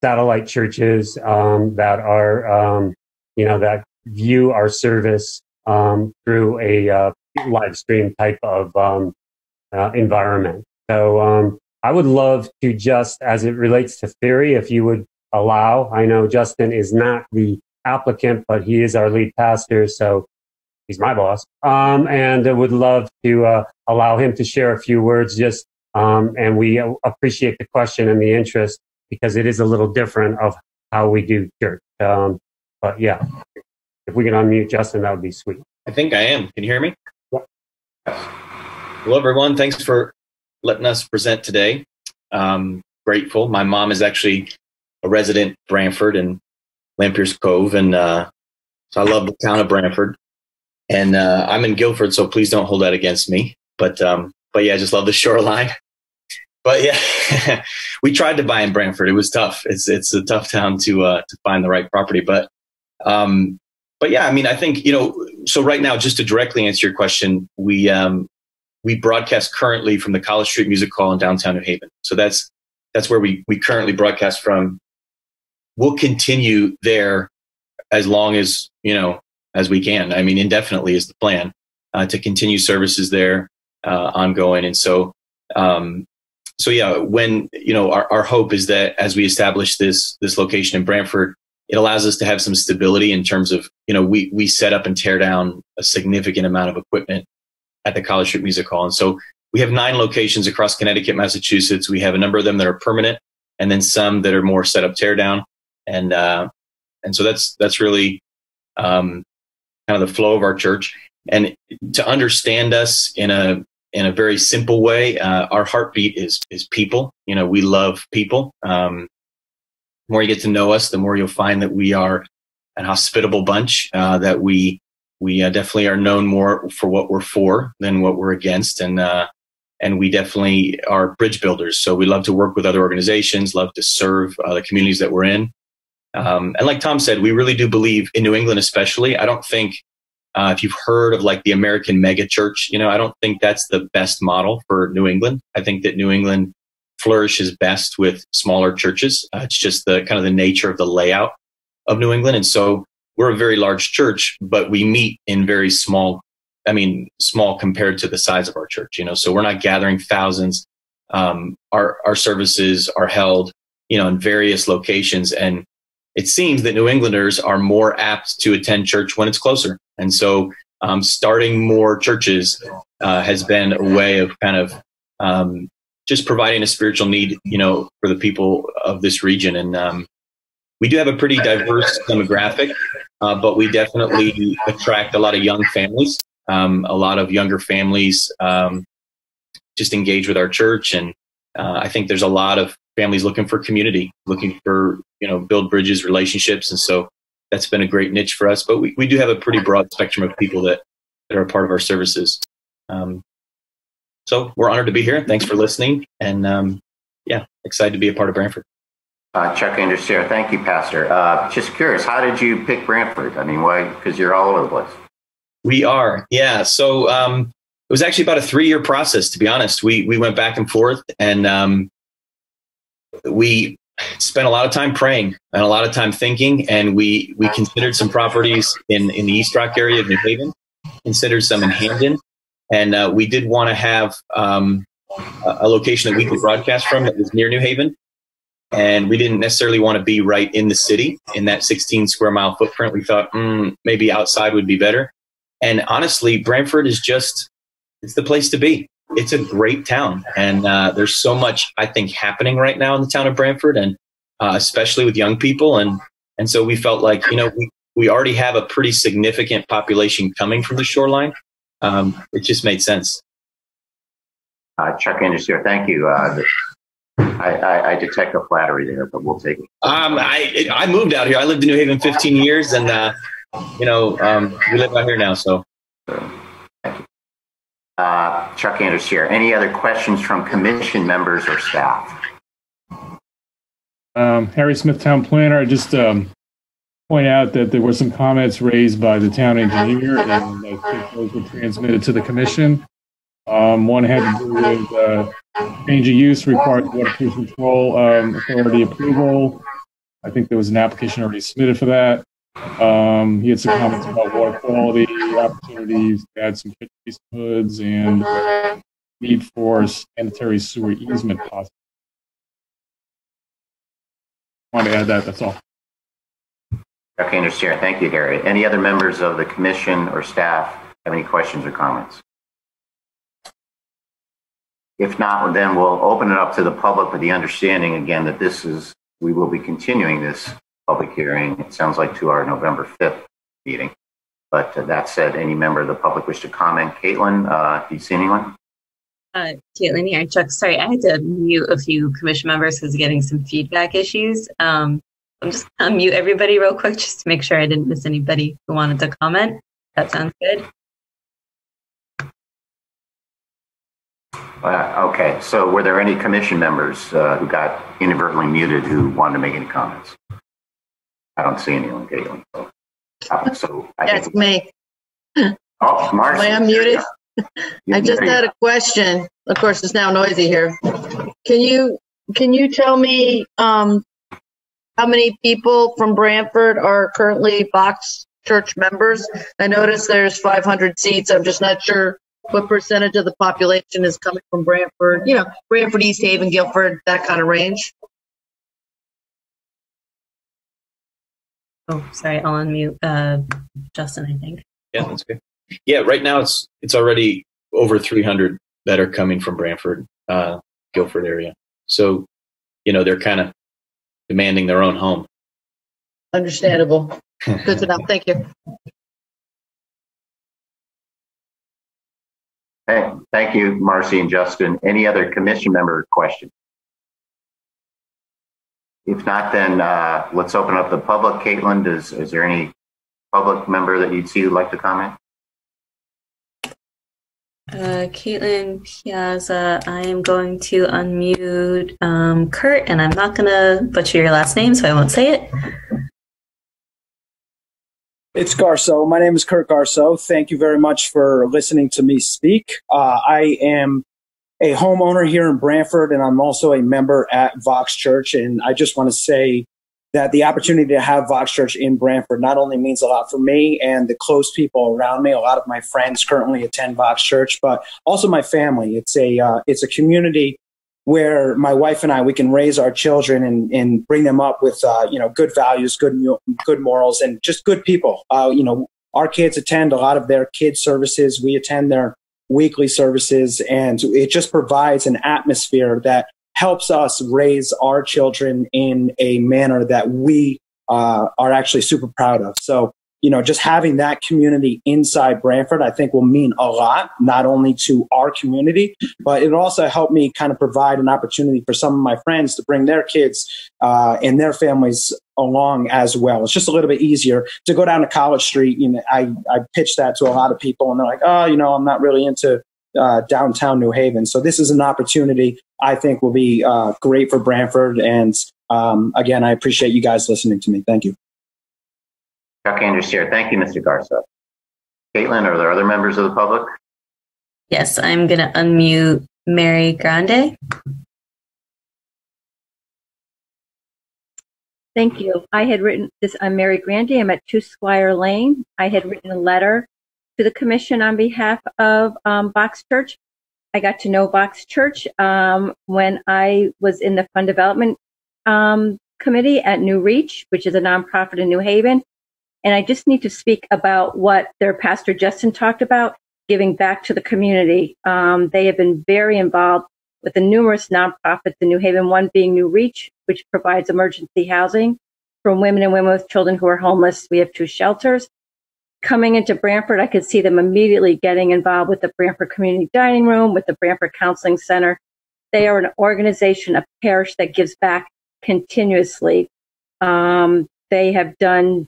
satellite churches that are, that view our service through a live stream type of environment. So I would love to just, as it relates to theory, if you would allow, I know Justin is not the applicant, but he is our lead pastor, so he's my boss. And I would love to allow him to share a few words just, and we appreciate the question and the interest because it is a little different of how we do church. But yeah, if we can unmute Justin, that would be sweet. I think I am. Can you hear me? Yeah. Hello, everyone. Thanks for letting us present today. Grateful. My mom is actually a resident Branford and Lampiers Cove, and so I love the town of Branford. And I'm in Guilford, so please don't hold that against me. But yeah, I just love the shoreline. But yeah, we tried to buy in Branford. It was tough. It's a tough town to find the right property. But yeah, I mean, I think, so right now, just to directly answer your question, we broadcast currently from the College Street Music Hall in downtown New Haven. So that's where we currently broadcast from. We'll continue there as long as, as we can. I mean, indefinitely is the plan to continue services there ongoing. And so yeah, when, our hope is that as we establish this location in Branford, it allows us to have some stability in terms of, we set up and tear down a significant amount of equipment at the College Street Music Hall. And so we have 9 locations across Connecticut, Massachusetts. We have a number of them that are permanent and then some that are more set up tear down. And so that's really kind of the flow of our church. And to understand us in a very simple way, our heartbeat is people. We love people. The more you get to know us, the more you'll find that we are an hospitable bunch, that we definitely are known more for what we're for than what we're against. And we definitely are bridge builders. So we love to work with other organizations, love to serve the communities that we're in. And like Tom said, we really do believe in New England, especially. I don't think if you've heard of like the American mega church, I don't think that's the best model for New England. I think that New England flourishes best with smaller churches. It's just the kind of the nature of the layout of New England. And so we're a very large church, but we meet in very small compared to the size of our church, so we're not gathering thousands. Our services are held, in various locations. And it seems that New Englanders are more apt to attend church when it's closer. And so starting more churches has been a way of kind of just providing a spiritual need, for the people of this region. And we do have a pretty diverse demographic, but we definitely attract a lot of young families. A lot of younger families just engage with our church. And I think there's a lot of families looking for community, looking for, build bridges, relationships. And so that's been a great niche for us. But we do have a pretty broad spectrum of people that are a part of our services. So we're honored to be here. Thanks for listening. And excited to be a part of Branford. Chuck Anders here. Thank you, Pastor. Just curious, how did you pick Branford? I mean, why? Because you're all over the place. We are. Yeah. So it was actually about a 3-year process, to be honest. We went back and forth, and we spent a lot of time praying and a lot of time thinking. And we considered some properties in the East Rock area of New Haven, considered some in Hamden. And we did want to have a location that we could broadcast from that was near New Haven. And we didn't necessarily want to be right in the city in that 16 square mile footprint. We thought maybe outside would be better. And honestly, Branford is it's the place to be. it's a great town, and there's so much, I think, happening right now in the town of Branford, and especially with young people. And so we felt like, we already have a pretty significant population coming from the shoreline. It just made sense. Chuck Andrews here. Thank you. I detect a flattery there, but we'll take it. I moved out here. I lived in New Haven 15 years, and we live out here now. So, thank you. Chuck Andrews here. Any other questions from commission members or staff? Harry Smith, town planner. I just point out that there were some comments raised by the town engineer, and I think those were transmitted to the commission. One had to do with change of use required water pollution control authority approval. I think there was an application already submitted for that. He had some comments about water quality, opportunities to add some catch basin hoods, and need for sanitary sewer easement possible. I wanted to add that, that's all. Okay, understand. Thank you, Harry. Any other members of the commission or staff have any questions or comments? If not, then we'll open it up to the public with the understanding again that we will be continuing this public hearing, it sounds like, to our November 5th meeting. But that said, any member of the public wish to comment? Caitlin, do you see anyone? Caitlin here. Chuck, sorry, I had to mute a few commission members because of getting some feedback issues. I'm just going to mute everybody real quick just to make sure I didn't miss anybody who wanted to comment. That sounds good. Okay, so were there any commission members who got inadvertently muted who wanted to make any comments? I don't see anyone, Caitlin. So That's me. Oh, Marcy. Am I unmuted? I just had a question. Of course, it's now noisy here. Can you tell me how many people from Branford are currently Vox Church members? I noticed there's 500 seats. I'm just not sure what percentage of the population is coming from Branford. Branford, East Haven, Guilford, that kind of range. Oh, sorry, I'll unmute Justin, I think. Yeah, that's good. Yeah, right now it's already over 300 that are coming from Branford, Guilford area. So, they're kind of demanding their own home. Understandable. Good to know. Thank you. Hey, thank you, Marcy and Justin. Any other commission member questions? If not, then let's open up the public. Caitlin, is there any public member that you'd see who'd like to comment? Caitlin Piazza, I am going to unmute Kurt, and I'm not going to butcher your last name, so I won't say it. It's Garceau. My name is Kurt Garceau. Thank you very much for listening to me speak. I am a homeowner here in Branford, and I'm also a member at Vox Church. And I just want to say that the opportunity to have Vox Church in Branford not only means a lot for me and the close people around me. A lot of my friends currently attend Vox Church, but also my family. It's a community where my wife and we can raise our children and bring them up with, good values, good morals, and just good people. Our kids attend a lot of their kids' services. We attend their weekly services, and it just provides an atmosphere that helps us raise our children in a manner that we are actually super proud of. So, just having that community inside Branford, I think will mean a lot, not only to our community, but it also helped me kind of provide an opportunity for some of my friends to bring their kids and their families along as well. It's just a little bit easier to go down to College Street. I pitched that to a lot of people, and they're like, oh, I'm not really into downtown New Haven. So this is an opportunity I think will be great for Branford. And again, I appreciate you guys listening to me. Thank you. Chuck Andrews here. Thank you, Mr. Garceau. Caitlin, are there other members of the public? Yes, I'm going to unmute Mary Grande. Thank you. I had written this. I'm Mary Grande. I'm at 2 Squire Lane. I had written a letter to the commission on behalf of Vox Church. I got to know Vox Church when I was in the Fund Development Committee at New Reach, which is a nonprofit in New Haven. And I just need to speak about what their pastor Justin talked about. giving back to the community. They have been very involved with the numerous nonprofits in New Haven, one being New Reach, which provides emergency housing for women and women with children who are homeless. We have 2 shelters. Coming into Branford, I could see them immediately getting involved with the Branford Community Dining Room, with the Branford Counseling Center. They are an organization, a parish that gives back continuously. They have done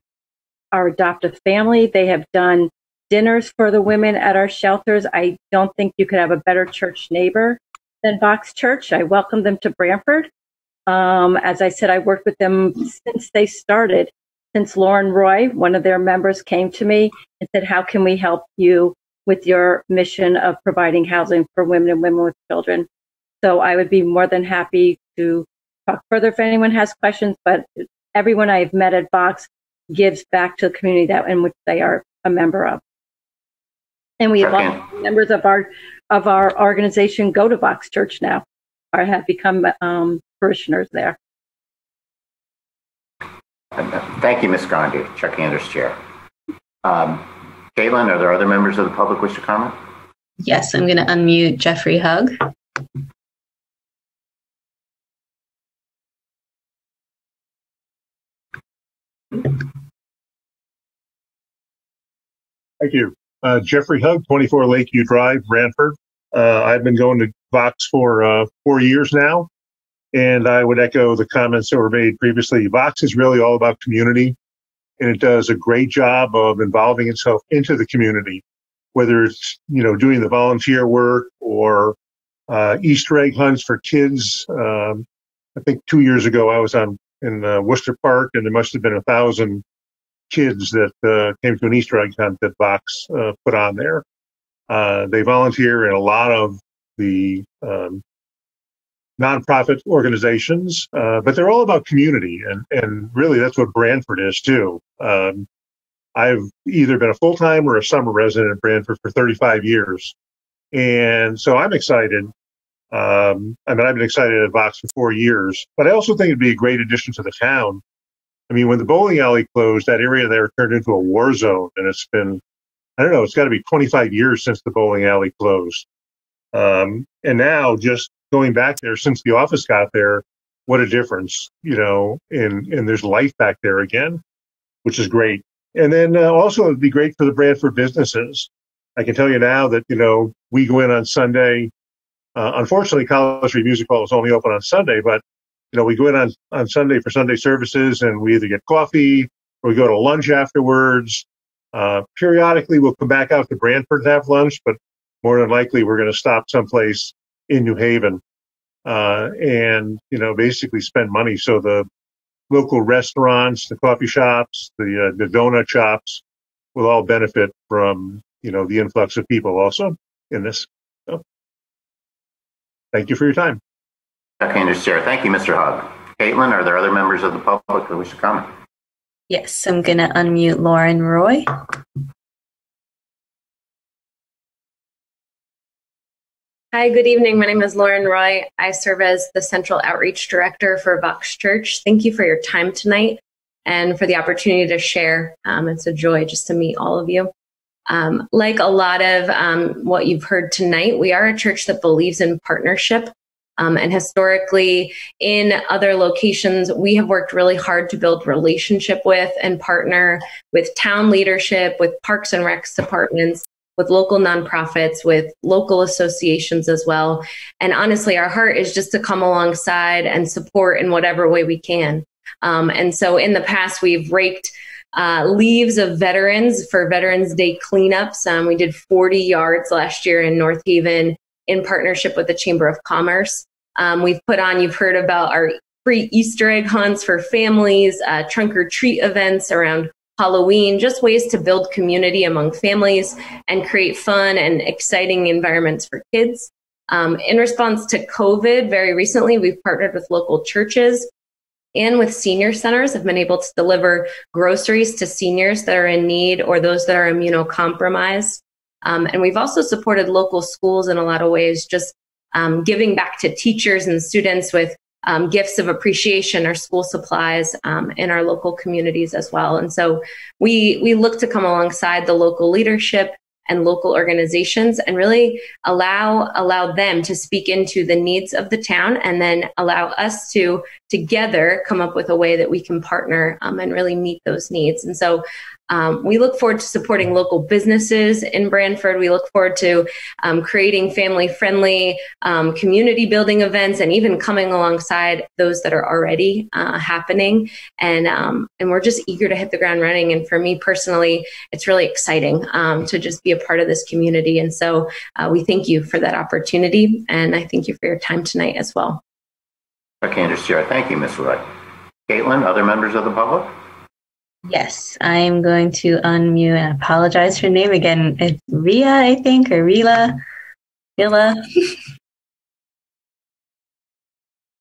our adoptive family. They have done dinners for the women at our shelters. I don't think you could have a better church neighbor than Vox Church. I welcome them to Branford. As I said, I worked with them since they started, since Lauren Roy, one of their members, came to me and said, how can we help you with your mission of providing housing for women and women with children? So I would be more than happy to talk further if anyone has questions, but everyone I've met at Vox gives back to the community that in which they are a member of. And we have all members of our organization go to Vox Church now, or have become parishioners there. Thank you, Ms. Grandi. Chuck Anders, Chair. Caitlin, are there other members of the public wish to comment? Yes, I'm going to unmute Jeffrey Hugg. Thank you. Jeffrey Hugg, 24 Lakeview Drive, Branford. I've been going to Vox for 4 years now, and I would echo the comments that were made previously. Vox is really all about community, and it does a great job of involving itself into the community, whether it's, doing the volunteer work or Easter egg hunts for kids. I think 2 years ago I was in Worcester Park, and there must have been 1,000 kids that came to an Easter egg hunt that Vox put on there. They volunteer in a lot of the nonprofit organizations, but they're all about community, and really that's what Branford is too. I've either been a full-time or a summer resident at Branford for 35 years, and so I'm excited. I've been excited at Vox for 4 years, but I also think it'd be a great addition to the town. I mean, when the bowling alley closed, that area there turned into a war zone, and it's been, it's got to be 25 years since the bowling alley closed. And now just going back there since the office got there, what a difference, and there's life back there again, which is great. And then also it'd be great for the Branford businesses. I can tell you now that, we go in on Sunday. Unfortunately, College Street Music Hall is only open on Sunday, but we go in on Sunday for Sunday services, and we either get coffee or we go to lunch afterwards. Periodically, we'll come back out to Branford to have lunch, but more than likely, we're going to stop someplace in New Haven and, basically spend money. So the local restaurants, the coffee shops, the donut shops will all benefit from, the influx of people also in this. So, thank you for your time. Okay, Anders, Chair. Thank you, Mr. Hogg. Caitlin, are there other members of the public that wish to comment? Yes, I'm going to unmute Lauren Roy. Hi, good evening. My name is Lauren Roy. I serve as the Central Outreach Director for Vox Church. Thank you for your time tonight and for the opportunity to share. It's a joy just to meet all of you. Like a lot of what you've heard tonight, we are a church that believes in partnership. And historically, in other locations, we have worked really hard to build relationship with and partner with town leadership, with parks and recs departments, with local nonprofits, with local associations as well. And honestly, our heart is just to come alongside and support in whatever way we can. And so in the past, we've raked leaves of veterans for Veterans Day cleanups. We did 40 yards last year in North Haven in partnership with the Chamber of Commerce. We've put on, you've heard about our free Easter egg hunts for families, trunk or treat events around Halloween, just ways to build community among families and create fun and exciting environments for kids. In response to COVID, very recently, we've partnered with local churches and with senior centers, have been able to deliver groceries to seniors that are in need or those that are immunocompromised. And we've also supported local schools in a lot of ways, just giving back to teachers and students with gifts of appreciation or school supplies in our local communities as well. And so we look to come alongside the local leadership and local organizations, and really allow them to speak into the needs of the town, and then allow us to together come up with a way that we can partner and really meet those needs. And so we look forward to supporting local businesses in Branford. We look forward to creating family-friendly community building events, and even coming alongside those that are already happening. And we're just eager to hit the ground running. And for me personally, it's really exciting to just be a part of this community. And so we thank you for that opportunity, and I thank you for your time tonight as well. Okay, Chair. Thank you, Ms. Roy. Caitlin, other members of the public? Yes, I'm going to unmute and apologize for your name again. It's Ria, I think, or Rila. Rila.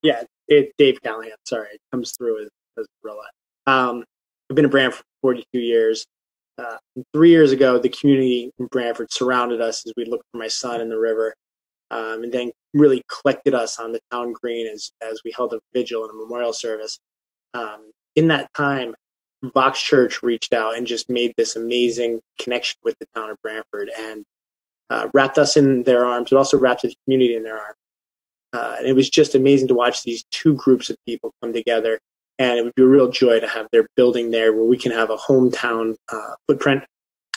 Yeah, it's Dave Callahan. Sorry, it comes through as Rilla. I've been in Branford for 42 years. 3 years ago, the community in Branford surrounded us as we looked for my son in the river, and then really collected us on the town green as we held a vigil and a memorial service. In that time, Vox Church reached out and just made this amazing connection with the town of Branford, and wrapped us in their arms, but also wrapped the community in their arms. And it was just amazing to watch these two groups of people come together, and it would be a real joy to have their building there where we can have a hometown footprint,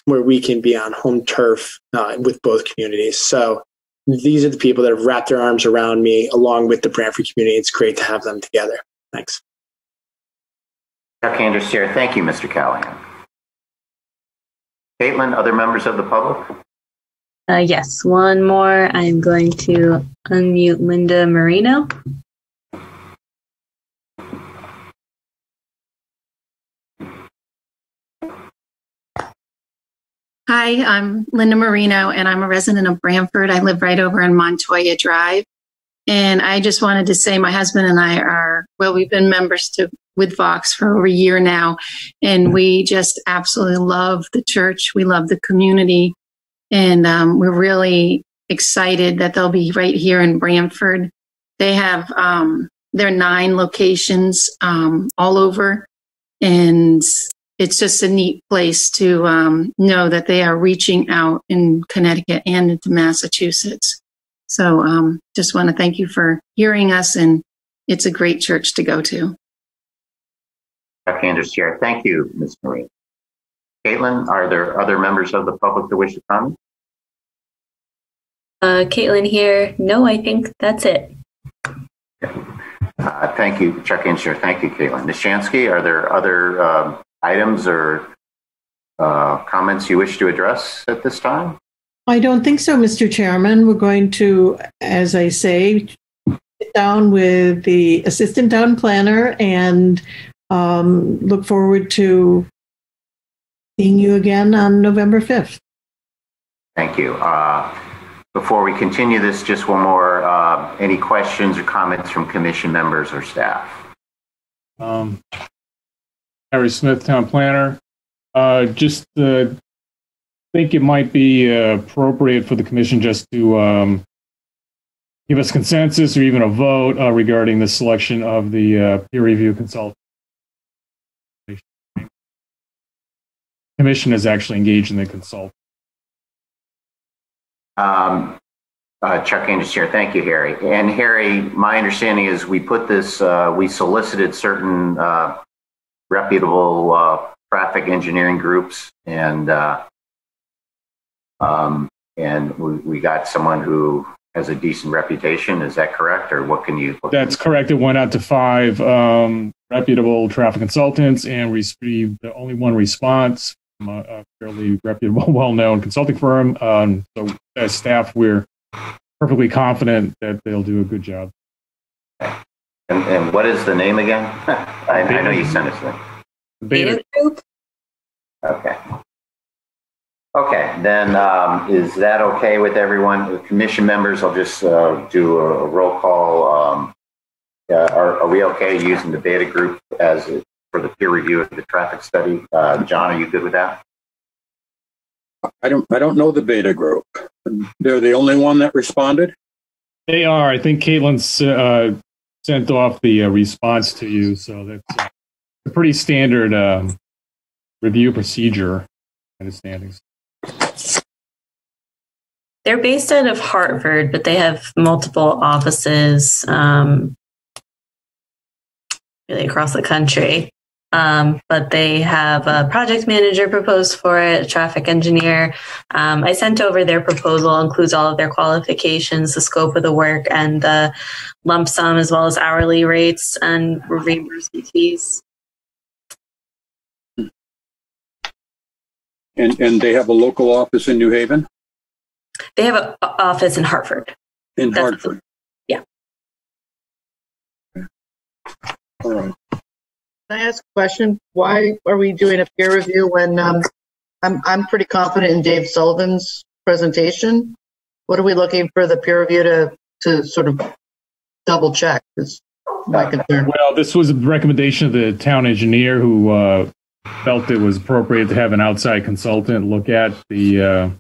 where we can be on home turf with both communities. So these are the people that have wrapped their arms around me along with the Branford community. It's great to have them together. Thanks. Chuck Anders, Chair. Thank you, Mr. Callahan. Caitlin, other members of the public? Yes, one more. I'm going to unmute Linda Marino. Hi, I'm Linda Marino, and I'm a resident of Branford. I live right over on Montoya Drive. And I just wanted to say my husband and I we've been members with Vox for over a year now, and we just absolutely love the church. We love the community, and we're really excited that they'll be right here in Branford. They have their 9 locations all over, and it's just a neat place to know that they are reaching out in Connecticut and into Massachusetts. So just want to thank you for hearing us, and it's a great church to go to. Chuck Anders, Chair. Thank you, Ms. Marie. Caitlin, are there other members of the public that wish to comment? Caitlin here. No, I think that's it. Thank you, Chuck Anders, Chair. Thank you, Caitlin. Nishansky, are there other items or comments you wish to address at this time? I don't think so, Mr. Chairman. We're going to, as I say, sit down with the assistant town planner and look forward to seeing you again on November 5th. Thank you. Before we continue this, just one more, any questions or comments from commission members or staff? Harry Smith, town planner. Just think it might be appropriate for the commission just to give us consensus or even a vote regarding the selection of the peer review consultant. Commission is actually engaged in the consult. Chuck Anders, Chair. Thank you, Harry. And Harry, my understanding is we put this, we solicited certain reputable traffic engineering groups, and we got someone who has a decent reputation. Is that correct, or what can you? That's correct. It went out to 5 reputable traffic consultants and received only one response from a fairly reputable, well-known consulting firm. So as staff, we're perfectly confident that they'll do a good job. And what is the name again? I know you sent us the Beta Group. Okay. Okay, then is that okay with everyone? The commission members, I'll just do a roll call. Are we okay using the Beta Group as for the peer review of the traffic study? John, are you good with that? I don't know the Beta Group. They're the only one that responded? They are. I think Caitlin sent off the response to you, so that's a pretty standard review procedure, understandings. They're based out of Hartford, but they have multiple offices really across the country. But they have a project manager proposed for it, a traffic engineer. I sent over their proposal, includes all of their qualifications, the scope of the work, and the lump sum, as well as hourly rates and reimbursement fees. And they have a local office in New Haven? They have an office in Hartford. In Hartford? Yeah. All right. Can I ask a question? Why are we doing a peer review when I'm pretty confident in Dave Sullivan's presentation? What are we looking for the peer review to sort of double check? Is my concern. Well, this was a recommendation of the town engineer who felt it was appropriate to have an outside consultant look at the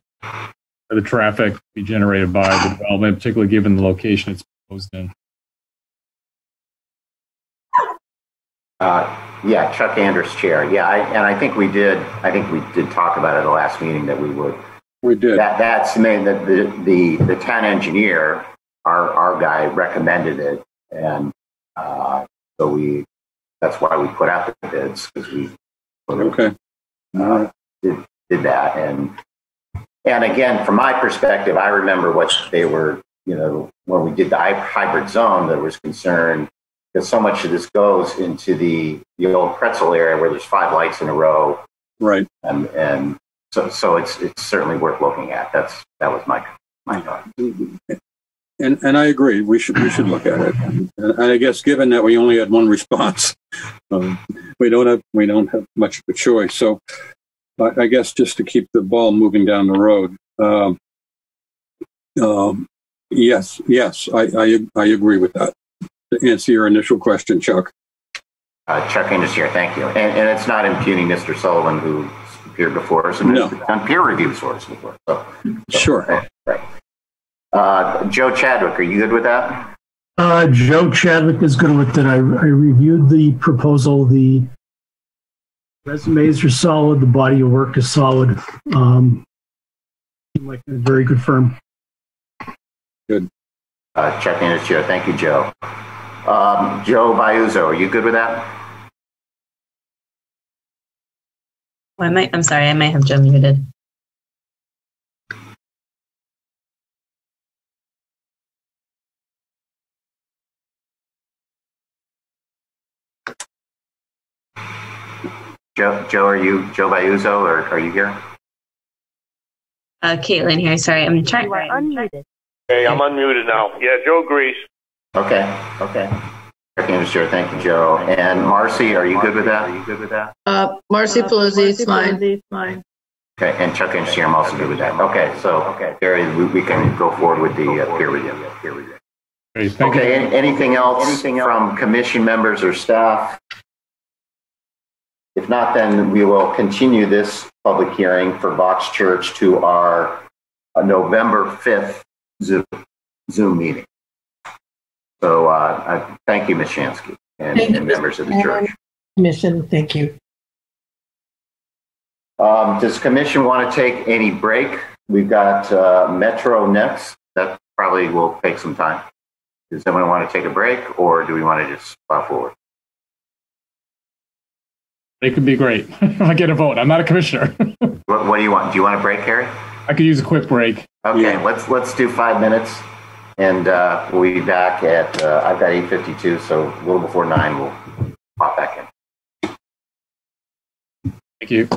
traffic be generated by the development, particularly given the location it's proposed in. Yeah, Chuck Anders, chair. Yeah, I think we did. I think we did talk about it at the last meeting that we would. We did. That's the town engineer, our guy recommended it, and so that's why we put out the bids, because we did that, and again, from my perspective, I remember what they were. When we did the hybrid zone, there was concern. Because so much of this goes into the old pretzel area where there's 5 lights in a row, right? And so it's certainly worth looking at. That was my thought. And I agree. We should look at it. And I guess given that we only had one response, we don't have much of a choice. So I guess just to keep the ball moving down the road. Yes, I agree with that. To answer your initial question, Chuck. Chuck Anders here, thank you. And it's not impugning Mr. Sullivan, who appeared before us and has done peer reviews for us before. So sure. Right. Joe Chadwick, are you good with that? Joe Chadwick is good with it. I reviewed the proposal. The resumes are solid. The body of work is solid. Seem like a very good firm. Good. Chuck Anders here. Thank you, Joe. Joe Biuzzo, are you good with that? I'm sorry, I might have Joe muted. Joe, are you Joe Biuzzo, or are you here? Caitlin here. Sorry, I'm trying. You are unmuted. Hey, I'm unmuted now. Yeah, Joe agrees. Okay. Sure. Thank you, Joe. And Marcy, are you good with that? Marcy Paluzzi is fine. Okay, and Chuck and I'm also good with that. Okay, so Barry, we can go forward with the peer review. Okay, anything else from commission members or staff? If not, then we will continue this public hearing for Vox Church to our November 5th Zoom meeting. So thank you, Ms. Shansky, and members of the church. Commission, thank you. Does commission want to take any break? We've got Metro next. That probably will take some time. Does someone want to take a break, or do we want to just file forward? They could be great. I get a vote. I'm not a commissioner. What do you want? Do you want a break, Harry? I could use a quick break. Okay, let's do 5 minutes, and we'll be back at I've got 8:52, so a little before 9 we'll pop back in. Thank you.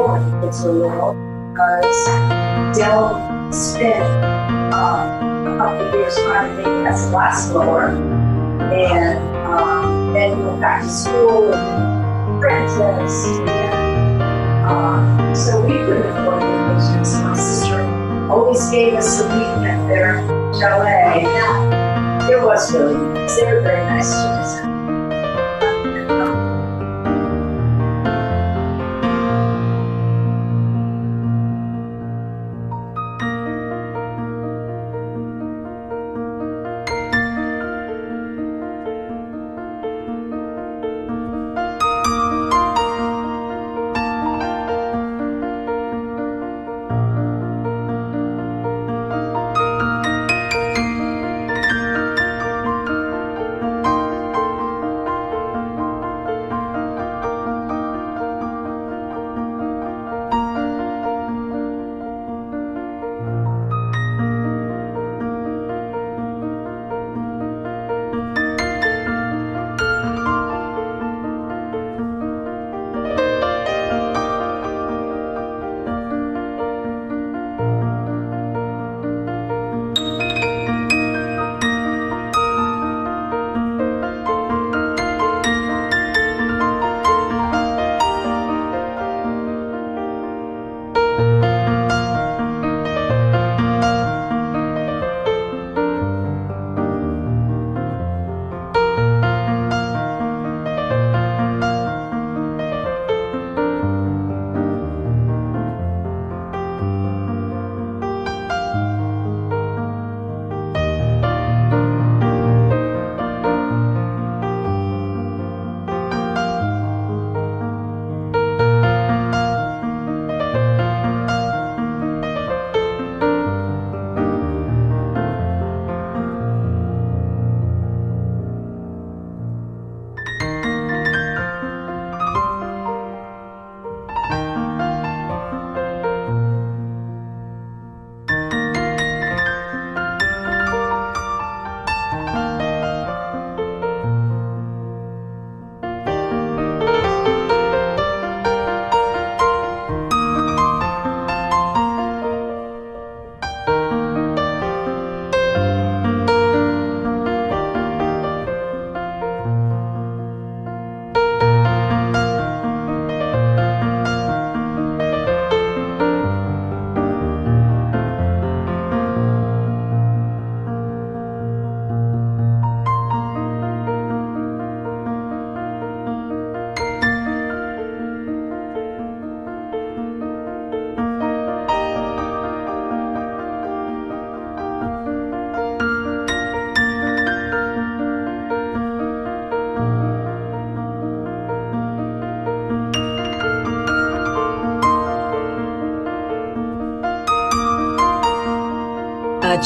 school into the world because Dell spent a couple of years trying to make it as a glass blower, and then he went back to school and apprentice, and so we couldn't afford the patients. My sister always gave us a week at their chalet. It was really nice. They were very nice to us.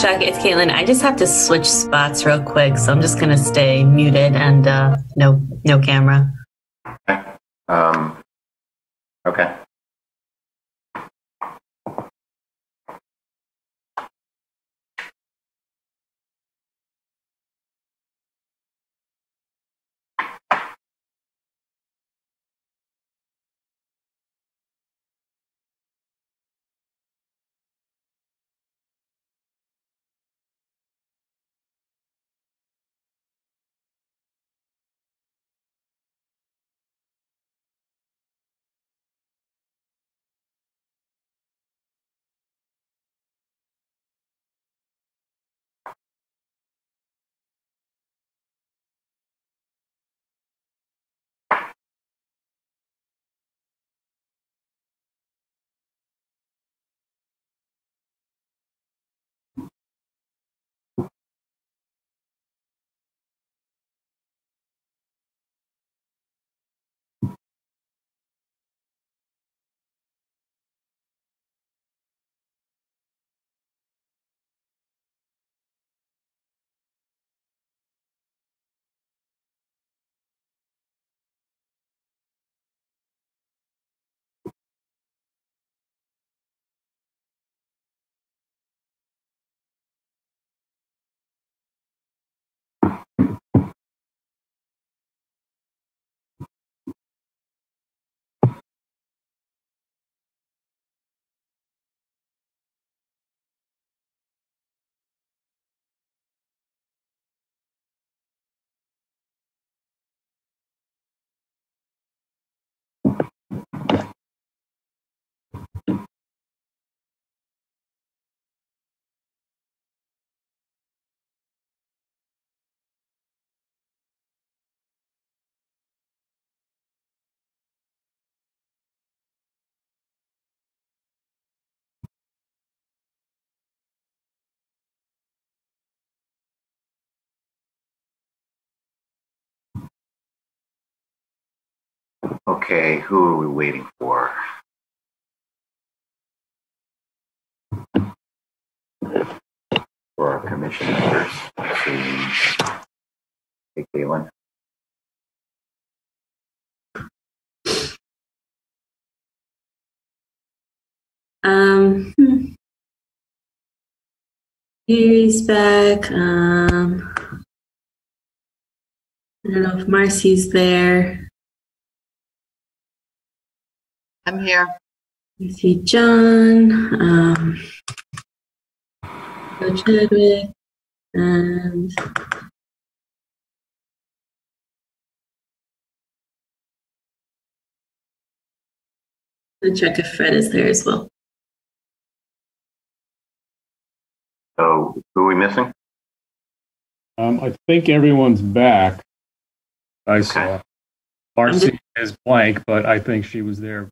Chuck, it's Caitlin. I just have to switch spots real quick, so I'm just going to stay muted and no camera. Okay. Okay, who are we waiting for? For our commission members. Let's see. Hey, Caitlin. He's back. I don't know if Marcy's there. I'm here. I see John, Joe Chadwick, and I'll check if Fred is there as well. So, who are we missing? I think everyone's back. I saw. Marcy is blank, but I think she was there.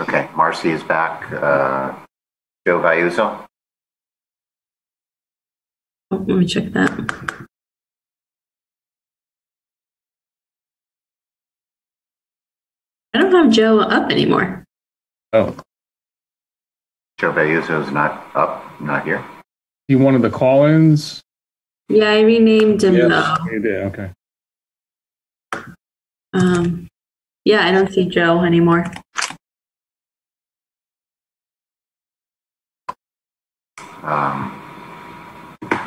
Okay, Marcy is back. Joe Vayuso. Oh, let me check that. I don't have Joe up anymore. Oh. Joe Vayuso is not up, not here. He one of the call-ins? Yeah, I renamed him though. You did, okay. Yeah, I don't see Joe anymore.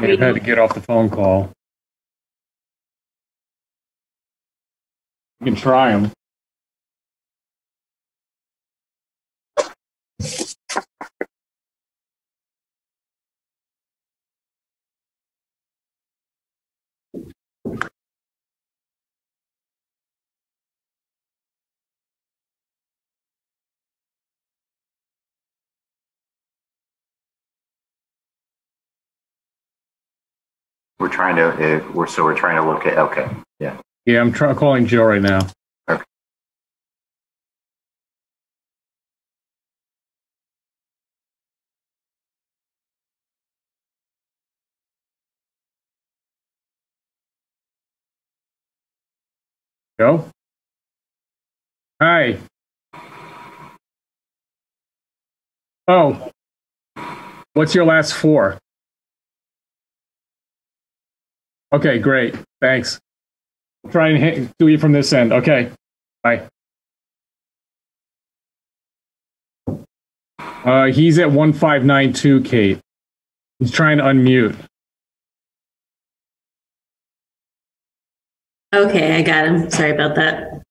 May have had to get off the phone call. You can try him. We're trying to look at, okay, yeah. Yeah, I'm calling Joe right now. Okay. Joe? Hi. Oh. What's your last four? Okay, great. Thanks. I'll try and do you from this end. Okay. Bye. He's at 1592, Kate. He's trying to unmute. Okay, I got him. Sorry about that.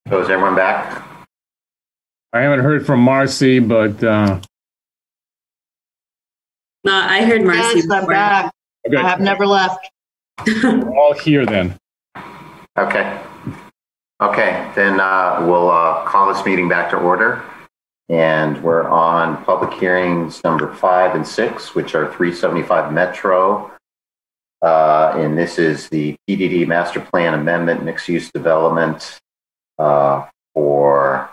So is everyone back? I haven't heard from Marcy, but No, I heard Marcy. Yes, I'm back. Okay. I have never left. We're all here then. Okay. Okay, then we'll call this meeting back to order. And we're on public hearings number 5 and 6, which are 375 Metro. And this is the PDD Master Plan Amendment Mixed-Use Development for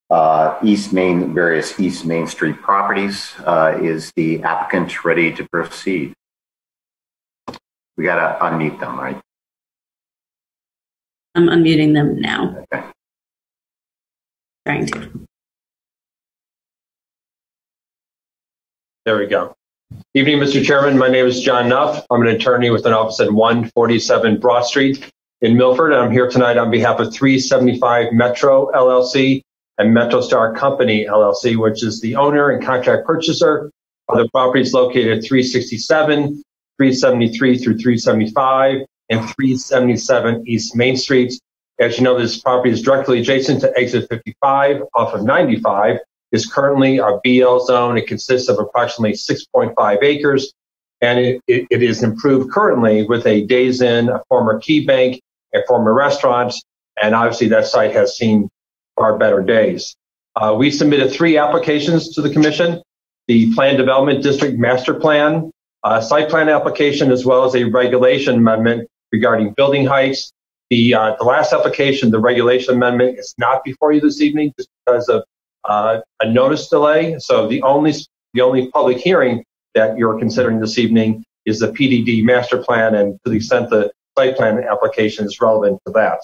various East Main Street properties. Is the applicant ready to proceed? We got to unmute them, right? I'm unmuting them now. Okay. Trying to. There we go. Evening, Mr. Chairman. My name is John Nuff. I'm an attorney with an office at 147 Broad Street in Milford. And I'm here tonight on behalf of 375 Metro LLC and Metro Star Company LLC, which is the owner and contract purchaser of the properties located at 367, 373 through 375, and 377 East Main Street. As you know, this property is directly adjacent to exit 55 off of 95. Is currently a BL zone. It consists of approximately 6.5 acres, and it is improved currently with a Days Inn, a former Key Bank, a former restaurant, and obviously that site has seen far better days. We submitted 3 applications to the Commission: the Plan Development District Master Plan, site plan application, as well as a regulation amendment regarding building heights. The last application, the regulation amendment, is not before you this evening just because of a notice delay. So the only public hearing that you're considering this evening is the PDD master plan, and to the extent the site plan application is relevant to that.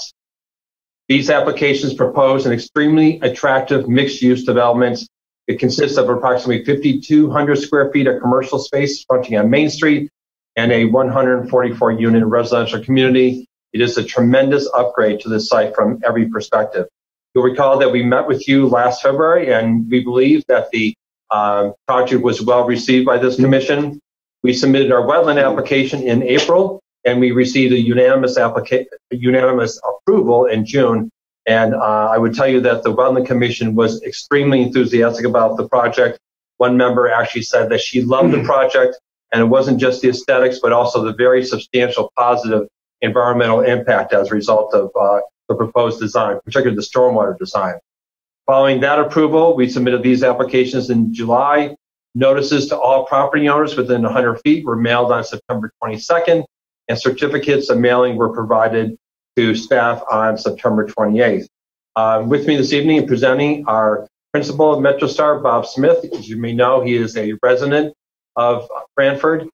These applications propose an extremely attractive mixed-use development. It consists of approximately 5,200 square feet of commercial space fronting on Main Street and a 144-unit residential community. It is a tremendous upgrade to this site from every perspective. You'll recall that we met with you last February, and we believe that the project was well received by this commission. We submitted our wetland application in April, and we received a unanimous approval in June. And I would tell you that the Wetland Commission was extremely enthusiastic about the project. One member actually said that she loved the project, and it wasn't just the aesthetics, but also the very substantial positive environmental impact as a result of the proposed design, particularly the stormwater design. Following that approval, we submitted these applications in July. Notices to all property owners within 100 feet were mailed on September 22nd, and certificates of mailing were provided to staff on September 28th. With me this evening and presenting our principal of MetroStar, Bob Smith. As you may know, he is a resident of Branford.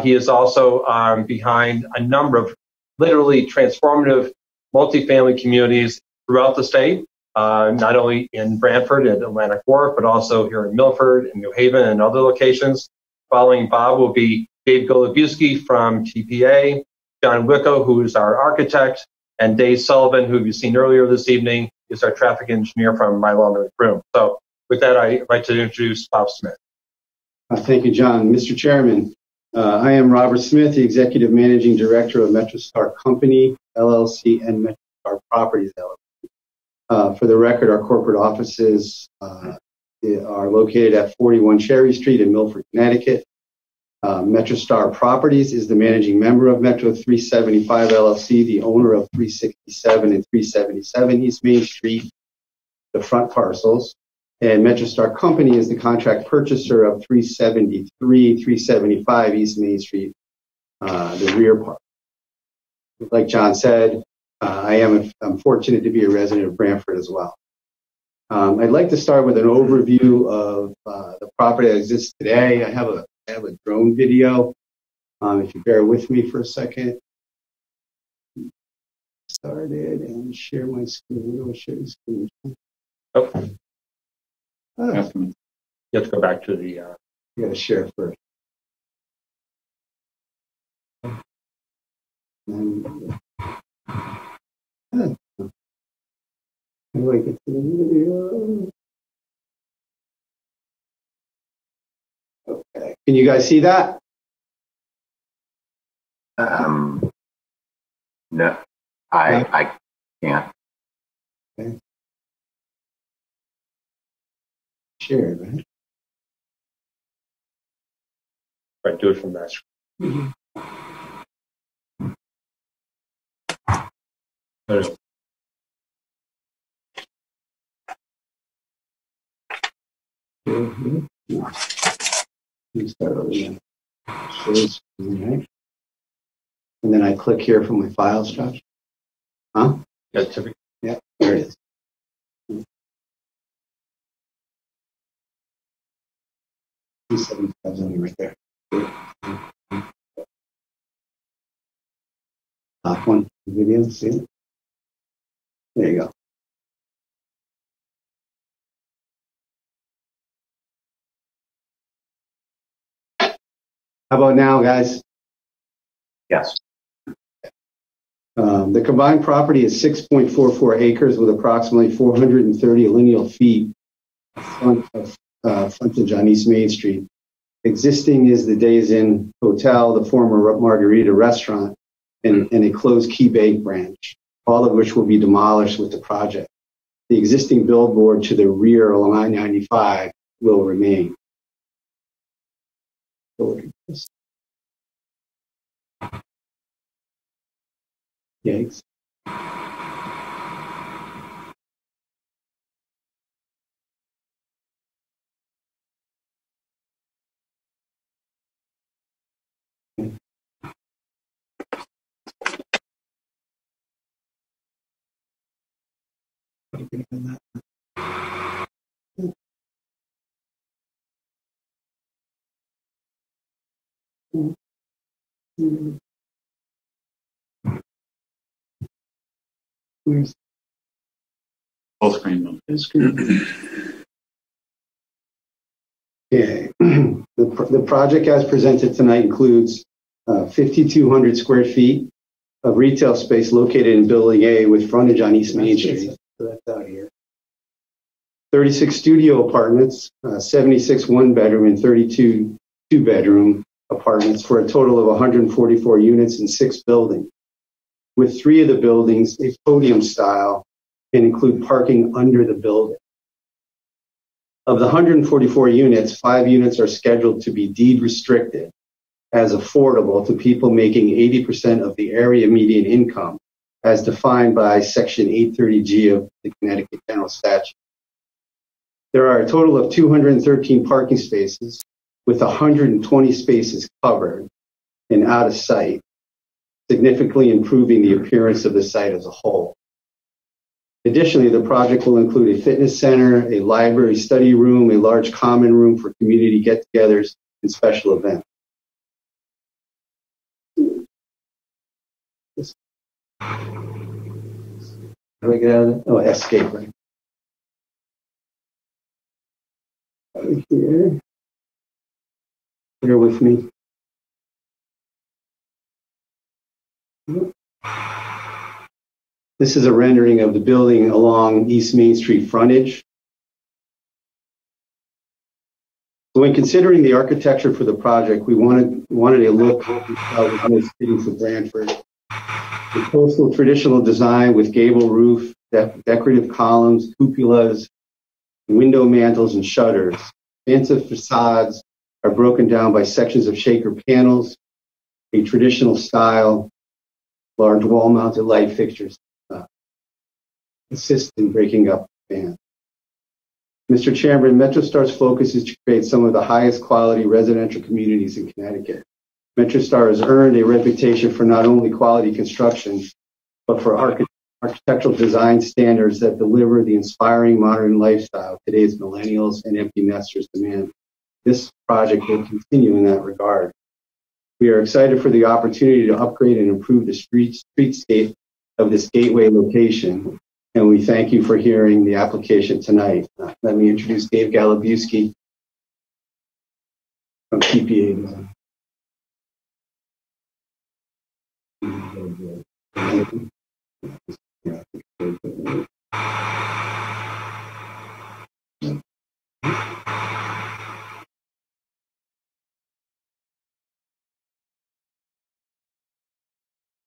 He is also behind a number of literally transformative multifamily communities throughout the state, not only in Branford and Atlantic Wharf, but also here in Milford and New Haven and other locations. Following Bob will be Dave Golubuski from TPA, John Wicko, who is our architect, and Dave Sullivan, who you've seen earlier this evening, is our traffic engineer from my law room. So with that, I'd like to introduce Bob Smith. Thank you, John. Mr. Chairman, I am Robert Smith, the Executive Managing Director of MetroStar Company, LLC, and MetroStar Properties, LLC. For the record, our corporate offices are located at 41 Cherry Street in Milford, Connecticut. MetroStar Properties is the managing member of Metro 375 LLC, the owner of 367 and 377 East Main Street, the front parcels. And MetroStar Company is the contract purchaser of 373, 375 East Main Street, the rear part. Like John said, I'm fortunate to be a resident of Branford as well. I'd like to start with an overview of the property that exists today. I have a drone video. If you bear with me for a second. Started and share my screen. I'll share the screen. Oh. You have to go back to the. You got to share first. How do I get to the video? Okay. Can you guys see that? No, I can't. Okay. Share, right? Right, do it from that screen. Start over again. Right? And then I click here for my file structure. Huh? Yeah, there it is. Right there. Top one video, see it? There you go. How about now, guys? Yes. The combined property is 6.44 acres with approximately 430 lineal feet of frontage on East Main Street. Existing is the Days Inn Hotel, the former Margarita restaurant, and a closed Key Bank branch, all of which will be demolished with the project. The existing billboard to the rear along I-95 will remain. Yikes. Where's Full screen. Okay. The project as presented tonight includes 5,200 square feet of retail space located in Building A with frontage on East Main Street. So that's out here. 36 studio apartments, 76 one-bedroom and 32 two-bedroom apartments for a total of 144 units in 6 buildings, with 3 of the buildings a podium style and include parking under the building. Of the 144 units, 5 units are scheduled to be deed restricted as affordable to people making 80% of the area median income as defined by Section 830G of the Connecticut General Statute. There are a total of 213 parking spaces with 120 spaces covered and out of sight, significantly improving the appearance of the site as a whole. Additionally, the project will include a fitness center, a library study room, a large common room for community get-togethers and special events. How do I get out of it? Oh, escape, right? Right here. Bear with me. This is a rendering of the building along East Main Street frontage. So when considering the architecture for the project, we wanted a look that was most fitting for Branford. The coastal traditional design with gable roof, decorative columns, cupolas, window mantles, and shutters. Expansive facades are broken down by sections of shaker panels, a traditional style, large wall-mounted light fixtures assist in breaking up the band. Mr. Chairman, MetroStar's focus is to create some of the highest quality residential communities in Connecticut. MetroStar has earned a reputation for not only quality construction, but for architectural design standards that deliver the inspiring modern lifestyle today's millennials and empty nesters demand. This project will continue in that regard. We are excited for the opportunity to upgrade and improve the streetscape of this gateway location, and we thank you for hearing the application tonight. Let me introduce Dave Galabuski from TPA.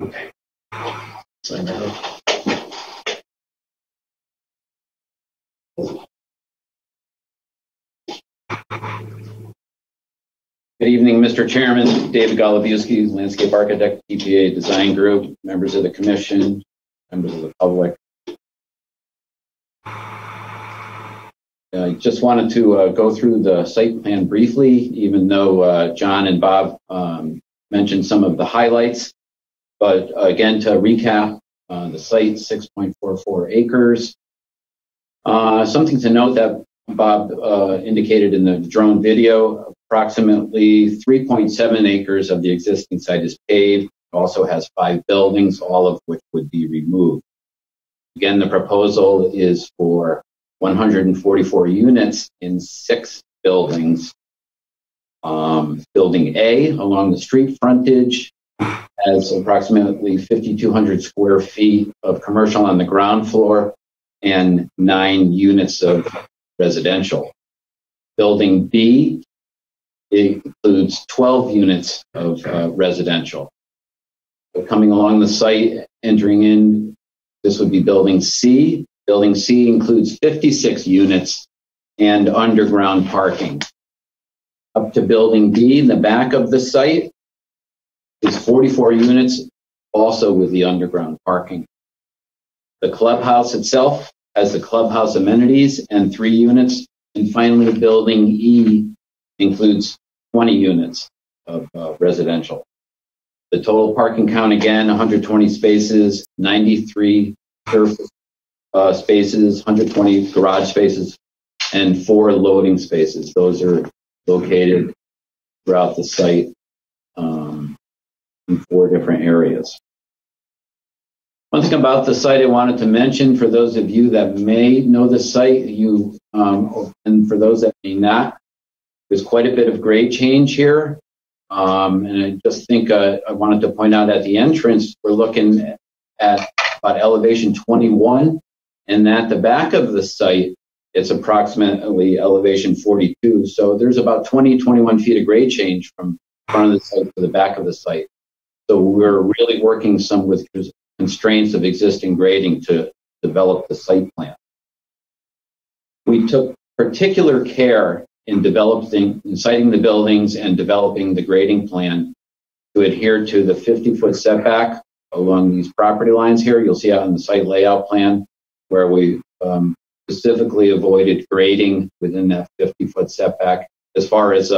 Okay. Sign out. Good evening, Mr. Chairman. David Golubuski, Landscape Architect, TPA Design Group, members of the Commission, members of the public. I just wanted to go through the site plan briefly, even though John and Bob mentioned some of the highlights. But again, to recap, the site, 6.44 acres. Something to note that Bob indicated in the drone video, approximately 3.7 acres of the existing site is paved. It also has 5 buildings, all of which would be removed. Again, the proposal is for 144 units in 6 buildings. Building A along the street frontage has approximately 5,200 square feet of commercial on the ground floor and 9 units of residential. Building B includes 12 units of residential. So coming along the site, entering in, this would be Building C. Building C includes 56 units and underground parking. Up to Building D in the back of the site is 44 units, also with the underground parking. The clubhouse itself has the clubhouse amenities and 3 units. And finally, Building E includes 20 units of residential. The total parking count, again, 120 spaces, 93 surface spaces, 120 garage spaces, and 4 loading spaces. Those are located throughout the site. in 4 different areas. One thing about the site I wanted to mention for those of you that may know the site, and for those that may not, there's quite a bit of grade change here. And I just think I wanted to point out at the entrance, we're looking at about elevation 21, and at the back of the site, it's approximately elevation 42. So there's about 21 feet of grade change from front of the site to the back of the site. So we're really working some with constraints of existing grading to develop the site plan. We took particular care in siting the buildings and developing the grading plan to adhere to the 50-foot setback along these property lines here. You'll see out on the site layout plan where we specifically avoided grading within that 50-foot setback as far as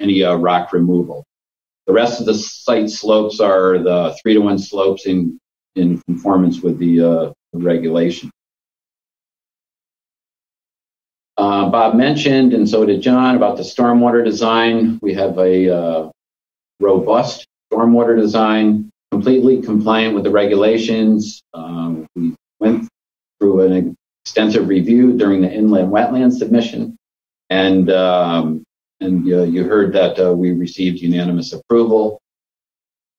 any rock removal. The rest of the site slopes are the 3-to-1 slopes in conformance with the regulation. Bob mentioned, and so did John, about the stormwater design. We have a robust stormwater design, completely compliant with the regulations. We went through an extensive review during the inland wetland submission, and you heard that we received unanimous approval.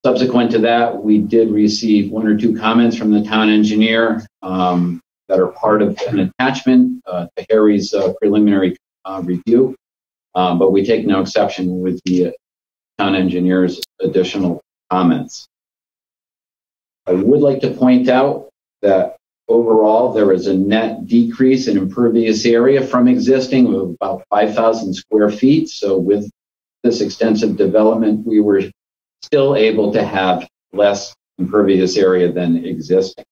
Subsequent to that, we did receive 1 or 2 comments from the town engineer that are part of an attachment to Harry's preliminary review, but we take no exception with the town engineer's additional comments. I would like to point out that overall there is a net decrease in impervious area from existing of about 5,000 square feet. So with this extensive development, we were still able to have less impervious area than existing.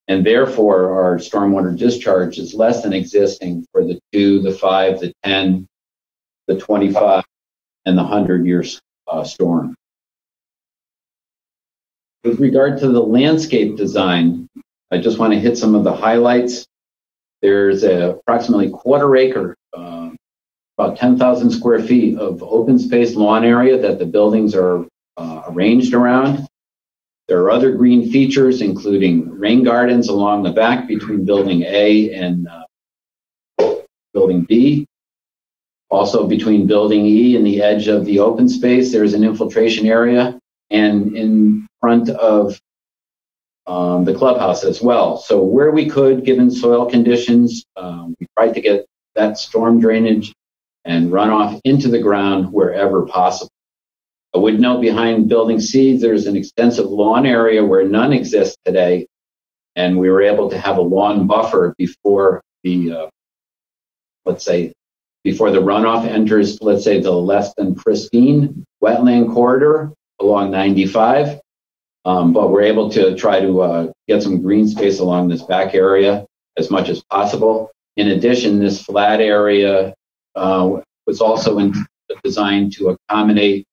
And therefore, our stormwater discharge is less than existing for the 2, the 5, the 10, the 25, and the 100-year storm. With regard to the landscape design, I just want to hit some of the highlights. There's approximately 1/4 acre, about 10,000 square feet of open space lawn area that the buildings are arranged around. There are other green features, including rain gardens along the back between building A and building B. Also between building E and the edge of the open space, there's an infiltration area, and in front of the clubhouse as well. So where we could, given soil conditions, we tried to get that storm drainage and runoff into the ground wherever possible. I would note behind building C, there's an extensive lawn area where none exists today, and we were able to have a lawn buffer before the, before the runoff enters, let's say, the less than pristine wetland corridor along 95. But we're able to try to get some green space along this back area as much as possible. In addition, this flat area was also designed to accommodate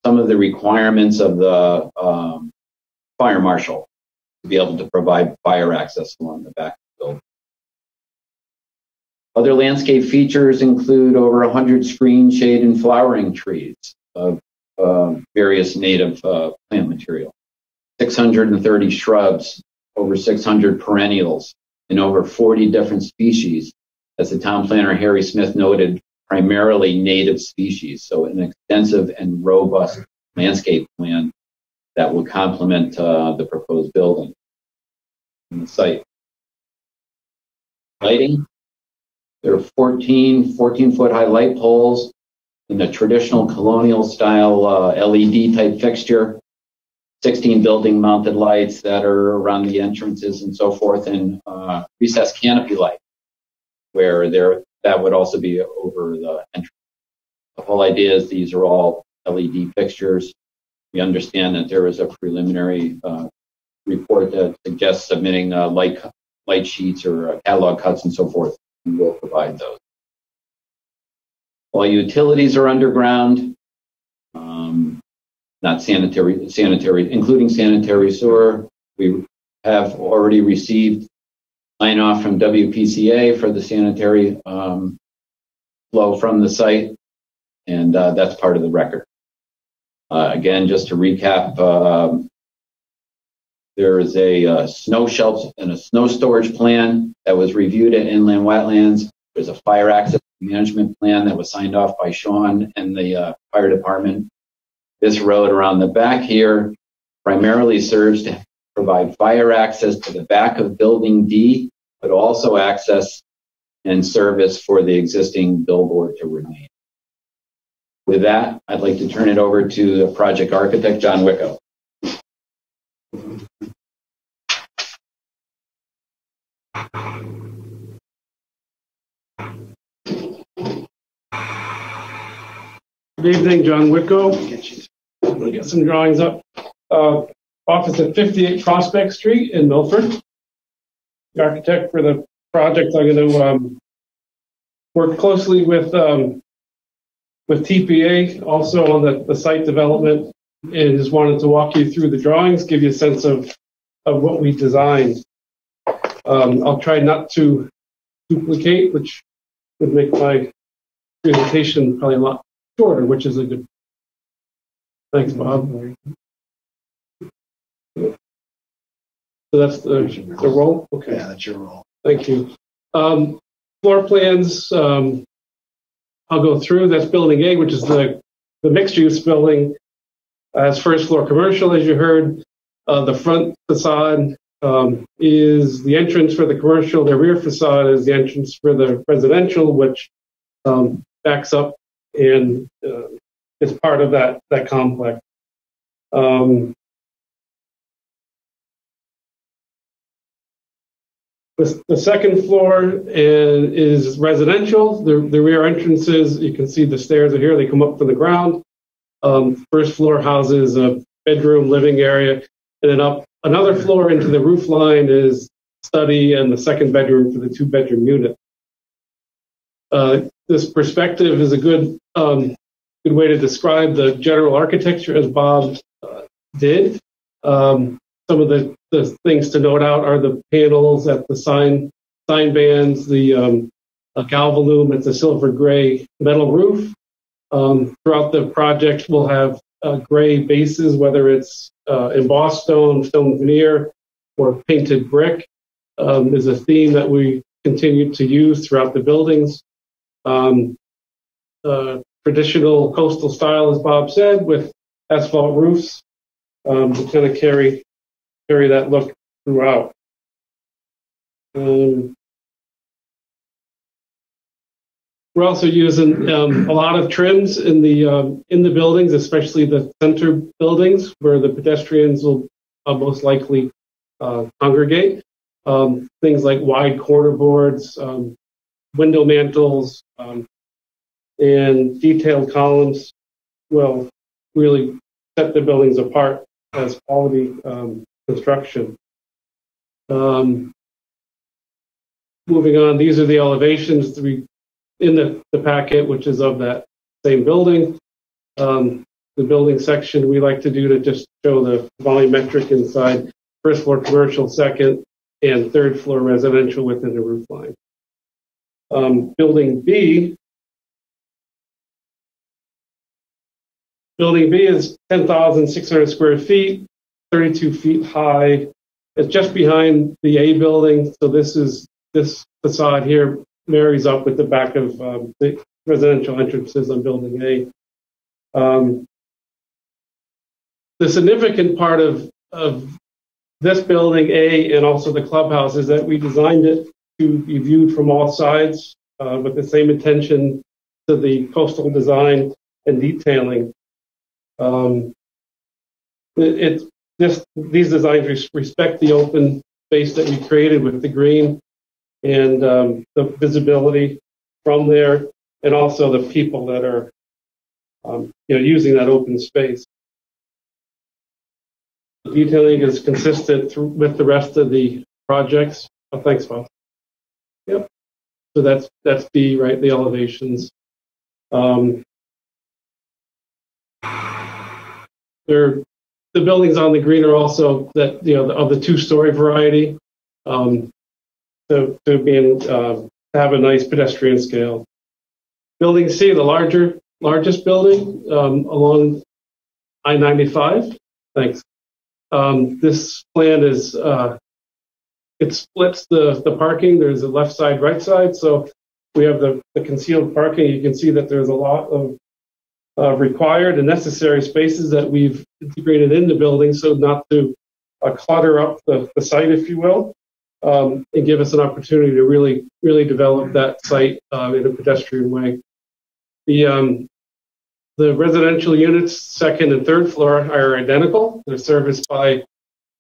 some of the requirements of the fire marshal to be able to provide fire access along the back of the building. Other landscape features include over 100 screen, shade, and flowering trees of various native plant material, 630 shrubs, over 600 perennials, and over 40 different species. As the town planner Harry Smith noted, primarily native species, so an extensive and robust landscape plan that will complement the proposed building and the site. Lighting, there are 14-foot high light poles in the traditional colonial style LED type fixture, 16 building mounted lights that are around the entrances and so forth, and recessed canopy light where that would also be over the entrance. The whole idea is these are all LED fixtures. We understand that there is a preliminary report that suggests submitting light sheets or catalog cuts and so forth, and we'll provide those. All utilities are underground, not sanitary, including sanitary sewer. We have already received sign-off from WPCA for the sanitary flow from the site, and that's part of the record. Again, just to recap, there is a snow shelf and a snow storage plan that was reviewed at Inland Wetlands. There's a fire access management plan that was signed off by Sean and the fire department. This road around the back here primarily serves to provide fire access to the back of Building D, but also access and service for the existing billboard to remain. With that, I'd like to turn it over to the project architect, John Wicko. Good evening, John Wicko. I'm going to get some drawings up. Office at 58 Prospect Street in Milford. The architect for the project, I'm going to work closely with TPA, also on the site development, and just wanted to walk you through the drawings, give you a sense of what we designed. I'll try not to duplicate, which would make my presentation probably a lot shorter, which is a good. Thanks, Bob. So that's the roll? Okay. Yeah, that's your roll. Thank you. Floor plans, I'll go through. That's Building A, which is the mixed-use building. As first floor commercial, as you heard. The front facade is the entrance for the commercial. The rear facade is the entrance for the residential, which backs up and is part of that complex. The second floor is residential. The rear entrances, you can see the stairs are here. They come up from the ground. First floor houses a bedroom, living area, and then up another floor into the roof line is study and the second bedroom for the two-bedroom unit. This perspective is a good way to describe the general architecture as Bob did. Some of the things to note out are the panels at the sign bands, the galvalume. It's a silver gray metal roof. Throughout the project, we'll have gray bases, whether it's embossed stone veneer, or painted brick. Is a theme that we continue to use throughout the buildings. Traditional coastal style, as Bob said, with asphalt roofs. To kind of carry that look throughout. We're also using a lot of trims in the buildings, especially the center buildings where the pedestrians will most likely congregate. Things like wide corner boards, window mantles, and detailed columns will really set the buildings apart as quality construction. Moving on, these are the elevations in the packet, which is of that same building. The building section we like to do to just show the volumetric inside. First floor commercial, second and third floor residential within the roof line. Building B. Building B is 10,600 square feet, 32 feet high. It's just behind the A building. So this facade here marries up with the back of the residential entrances on Building A. The significant part of this Building A and also the clubhouse is that we designed it to be viewed from all sides with the same attention to the coastal design and detailing. These designs respect the open space that we created with the green and the visibility from there, and also the people that are using that open space. The detailing is consistent with the rest of the projects. Oh, thanks, Bob. Yep. So that's B, right? The elevations. The buildings on the green are also that of the two-story variety, to have a nice pedestrian scale. Building C, the largest building along I-95. Thanks. This plan is, it splits the parking. There's a left side, right side. So we have the concealed parking. You can see that there's a lot of required and necessary spaces that we've integrated in the building, so not to clutter up the site, if you will, and give us an opportunity to really develop that site in a pedestrian way. The residential units, second and third floor, are identical. They're serviced by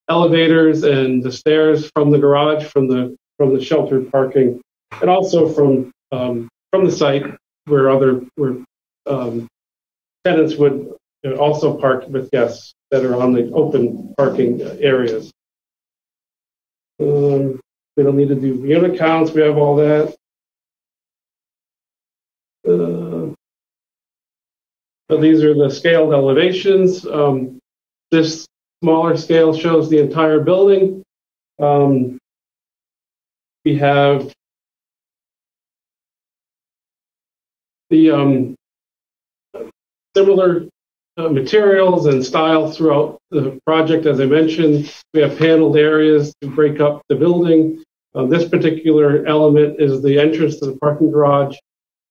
elevators and the stairs from the garage, from the sheltered parking, and also from the site where tenants would also park with guests that are on the open parking areas. We don't need to do unit counts. We have all that. So these are the scaled elevations. This smaller scale shows the entire building. We have the similar materials and style throughout the project. As I mentioned, we have paneled areas to break up the building. This particular element is the entrance to the parking garage,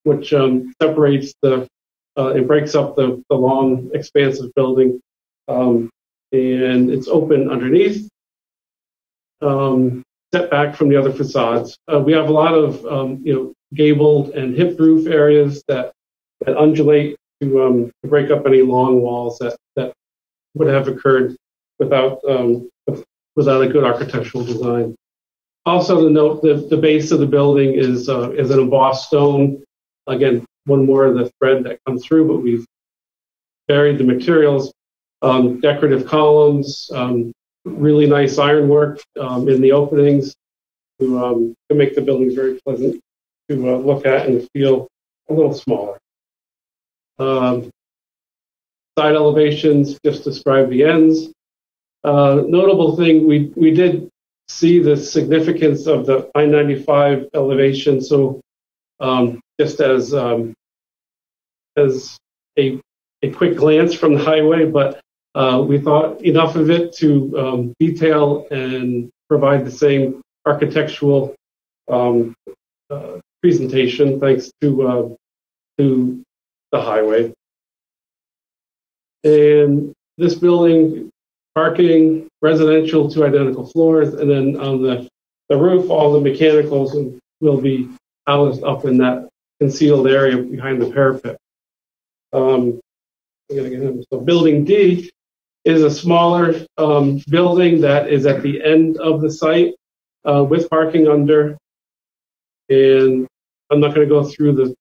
which separates it breaks up the long, expansive building, and it's open underneath, set back from the other facades. We have a lot of gabled and hip roof areas that undulate to break up any long walls that would have occurred without a good architectural design. Also to note, the base of the building is an embossed stone. Again, one more of the thread that comes through, but we've varied the materials, decorative columns, really nice ironwork in the openings to make the building very pleasant to look at and feel a little smaller. Side elevations just describe the ends. Notable thing, we did see the significance of the I-95 elevation. So just as a quick glance from the highway, but we thought enough of it to detail and provide the same architectural presentation thanks to the highway. And this building, parking, residential, 2 identical floors, and then on the roof, all the mechanicals will be housed up in that concealed area behind the parapet. So building D is a smaller building that is at the end of the site with parking under. And I'm not going to go through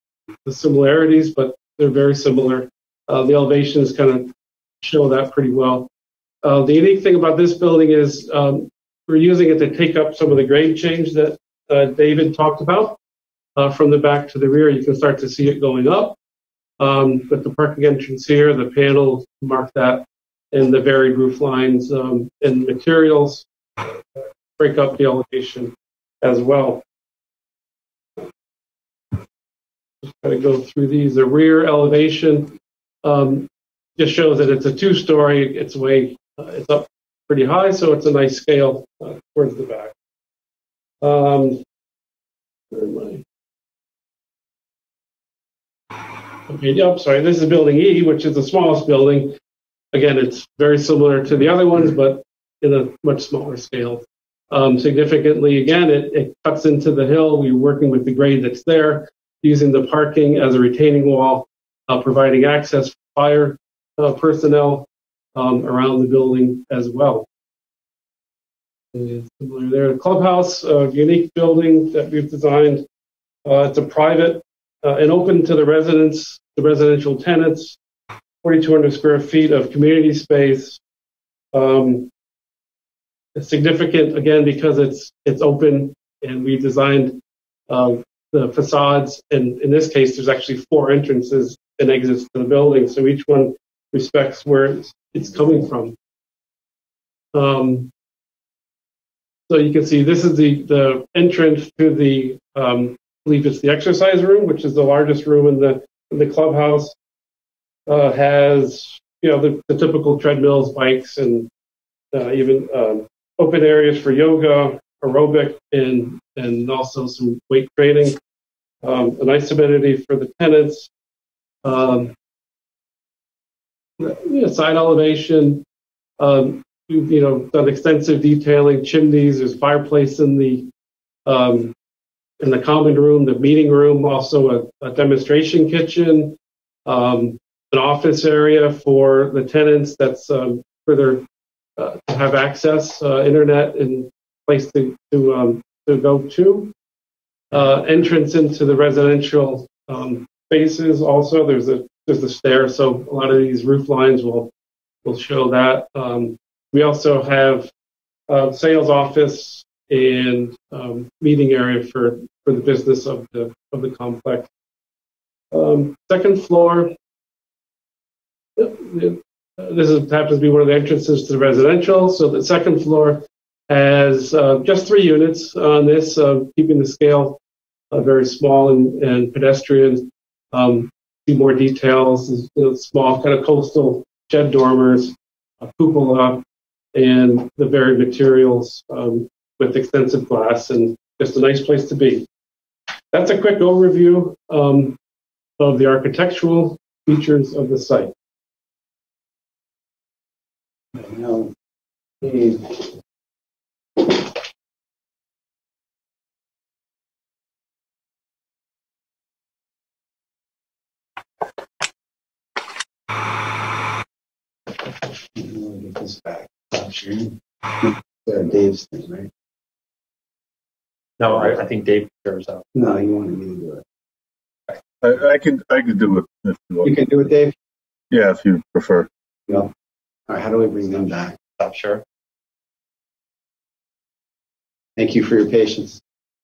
the similarities, but they're very similar. The elevations kind of show that pretty well. The unique thing about this building is we're using it to take up some of the grade change that David talked about. From the back to the rear, you can start to see it going up. With the parking entrance here, the panels mark that, and the varied roof lines and materials break up the elevation as well. Just got to go through these. The rear elevation just shows that it's a 2-story. It's it's up pretty high, so it's a nice scale towards the back. Okay, yep, sorry. This is building E, which is the smallest building. Again, it's very similar to the other ones, but in a much smaller scale. Significantly, again, it cuts into the hill. We're working with the grade that's there, using the parking as a retaining wall, providing access for fire personnel around the building as well. And similar there, the clubhouse, unique building that we've designed. It's a private and open to the residents, the residential tenants, 4,200 square feet of community space. It's significant, again, because it's open, and we designed the facades, and in this case, there's actually 4 entrances and exits to the building, so each one respects where it's coming from. So you can see this is the entrance to the, I believe it's the exercise room, which is the largest room in the clubhouse. Has the typical treadmills, bikes, and even open areas for yoga, aerobic, and also some weight training. A nice amenity for the tenants. Side elevation. We've done extensive detailing, chimneys. There's fireplace in the common room, the meeting room, also a demonstration kitchen, an office area for the tenants that's for their to have access, internet, and place to go to. Entrance into the residential spaces. Also, there's a stair, so a lot of these roof lines will show that. We also have sales office and meeting area for the business of the complex. Second floor. Happens to be one of the entrances to the residential. So the second floor has just 3 units on this, keeping the scale very small and pedestrian. See more details. Small kind of coastal shed dormers, a cupola, and the varied materials with extensive glass, and just a nice place to be. That's a quick overview of the architectural features of the site. Now, get this back. Stop sharing. Dave's thing, right? No, I think Dave serves out. No, you wanted me to do it. I can do it. If you want. You can do it, Dave? Yeah, if you prefer. No. All right, how do we bring them back? Stop share. Thank you for your patience.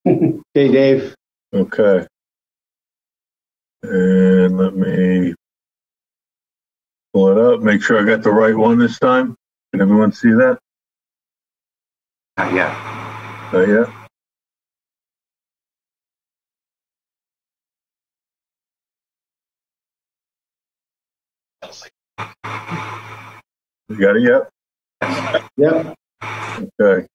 Okay, Dave. Okay. And let me pull it up, make sure I got the right one this time. Can everyone see that? Not yet. Not yet? You got it yet? Yep. Okay.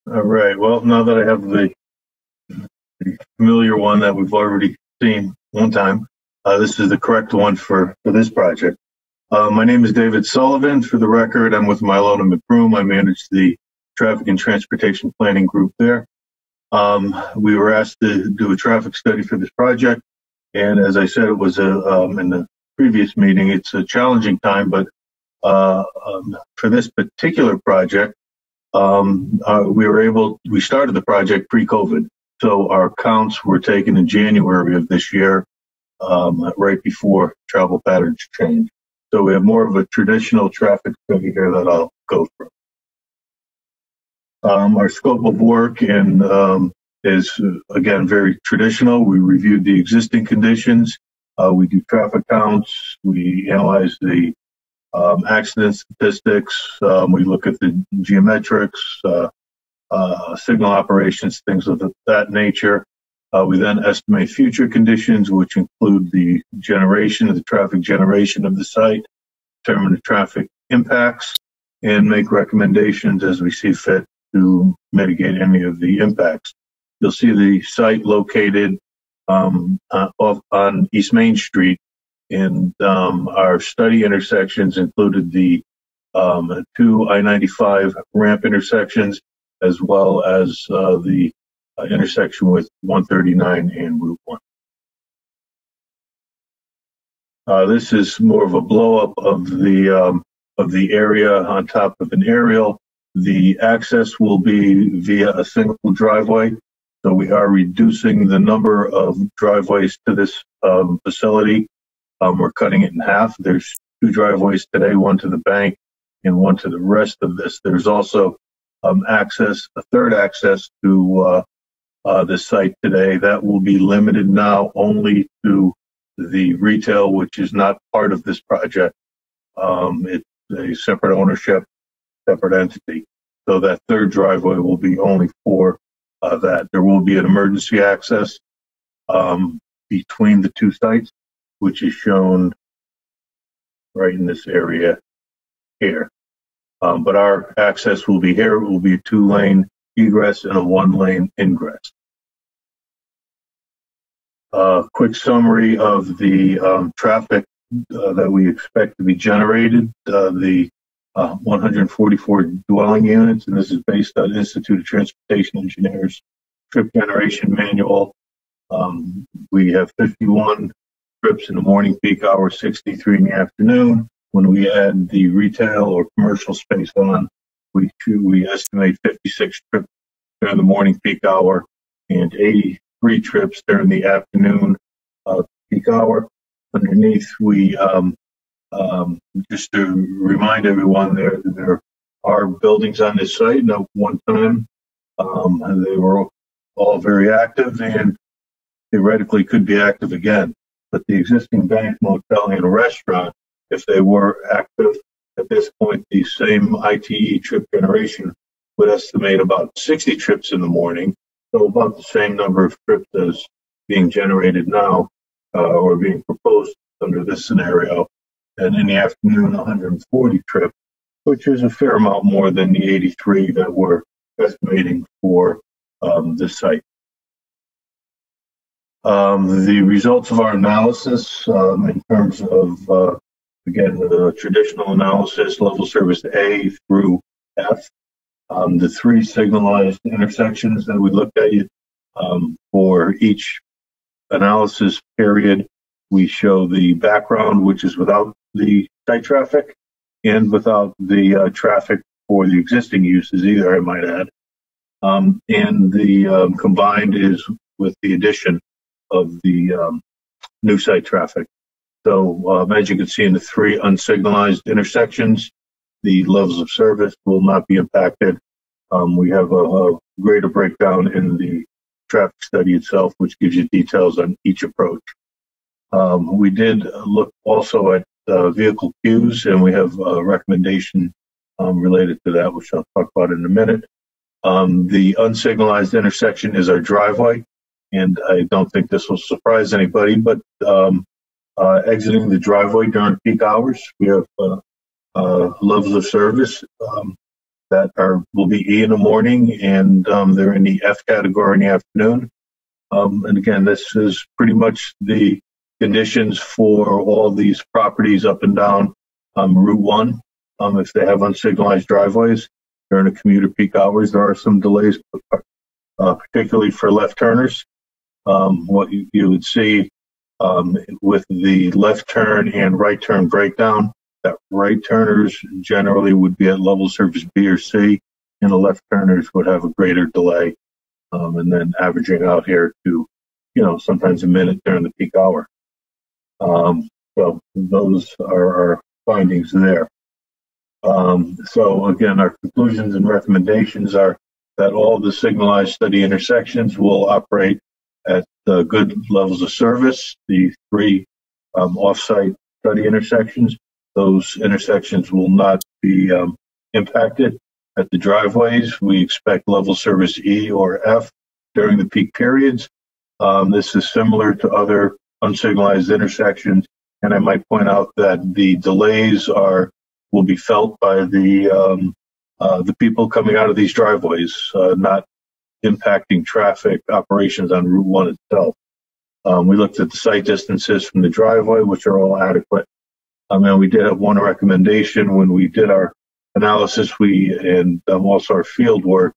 All right. Well, now that I have the familiar one that we've already seen one time, this is the correct one for this project. My name is David Sullivan. For the record, I'm with Mylota McBroom. I manage the traffic and transportation planning group there. We were asked to do a traffic study for this project, and as I said, it was in the previous meeting. It's a challenging time, but for this particular project, we started the project pre-COVID, so our counts were taken in January of this year, right before travel patterns changed. So we have more of a traditional traffic study here that I'll go through. Our scope of work is, again, very traditional. We reviewed the existing conditions. We do traffic counts. We analyze the accident statistics. We look at the geometrics, signal operations, things of that nature. We then estimate future conditions, which include the traffic generation of the site, determine the traffic impacts, and make recommendations as we see fit to mitigate any of the impacts. You'll see the site located on East Main Street, and our study intersections included the 2 I-95 ramp intersections, as well as the intersection with 139 and Route 1. This is more of a blow-up of the area on top of an aerial. The access will be via a single driveway, so we are reducing the number of driveways to this facility. We're cutting it in half. There's 2 driveways today, one to the bank and one to the rest of this. There's also a third access to the site today. That will be limited now only to the retail, which is not part of this project. It's a separate ownership, separate entity. So that third driveway will be only for that. There will be an emergency access between the two sites, which is shown right in this area here. But our access will be here. It will be a 2-lane egress and a 1-lane ingress. Quick summary of the traffic that we expect to be generated. The 144 dwelling units, and this is based on Institute of Transportation Engineers trip generation manual. We have 51 trips in the morning peak hour, 63 in the afternoon. When we add the retail or commercial space on, we estimate 56 trips during the morning peak hour and 83 trips during the afternoon peak hour. Underneath, we just to remind everyone, there are buildings on this site. At one time, and they were all very active and theoretically could be active again. But the existing bank, motel, and restaurant, if they were active at this point, the same ITE trip generation would estimate about 60 trips in the morning, so about the same number of trips as being generated now or being proposed under this scenario. And in the afternoon, 140 trips, which is a fair amount more than the 83 that we're estimating for this site. The results of our analysis in terms of, again, the traditional analysis, level service A through F, the 3 signalized intersections that we looked at for each analysis period, we show the background, which is without the site traffic and without the traffic for the existing uses either, I might add. And the combined is with the addition of the new site traffic. So as you can see in the 3 unsignalized intersections, the levels of service will not be impacted. We have a greater breakdown in the traffic study itself, which gives you details on each approach. We did look also at vehicle queues, and we have a recommendation related to that, which I'll talk about in a minute. The unsignalized intersection is our driveway, and I don't think this will surprise anybody, but exiting the driveway during peak hours, we have levels of service that will be E in the morning, and they're in the F category in the afternoon. And again, this is pretty much the conditions for all these properties up and down Route 1. If they have unsignalized driveways during the commuter peak hours, there are some delays, particularly for left turners. What you would see with the left turn and right turn breakdown, that right turners generally would be at level service B or C, and the left turners would have a greater delay, and then averaging out here to, sometimes a minute during the peak hour. So those are our findings there. So again, our conclusions and recommendations are that all the signalized study intersections will operate at good levels of service. The 3 off-site study intersections, those intersections will not be impacted. At the driveways, we expect level service E or F during the peak periods. This is similar to other unsignalized intersections, and I might point out that the delays will be felt by the people coming out of these driveways, not impacting traffic operations on Route 1 itself. We looked at the site distances from the driveway, which are all adequate. And we did have one recommendation when we did our analysis, and also our field work.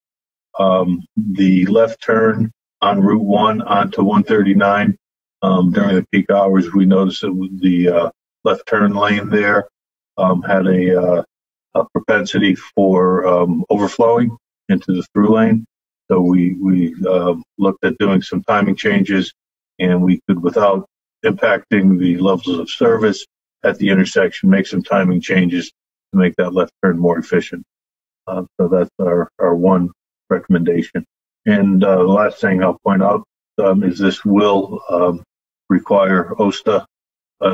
The left turn on Route 1 onto 139 during the peak hours, we noticed that the left turn lane there had a propensity for overflowing into the through lane. So we looked at doing some timing changes, and we could, without impacting the levels of service at the intersection, make some timing changes to make that left turn more efficient. So that's our one recommendation. And the last thing I'll point out is this will require an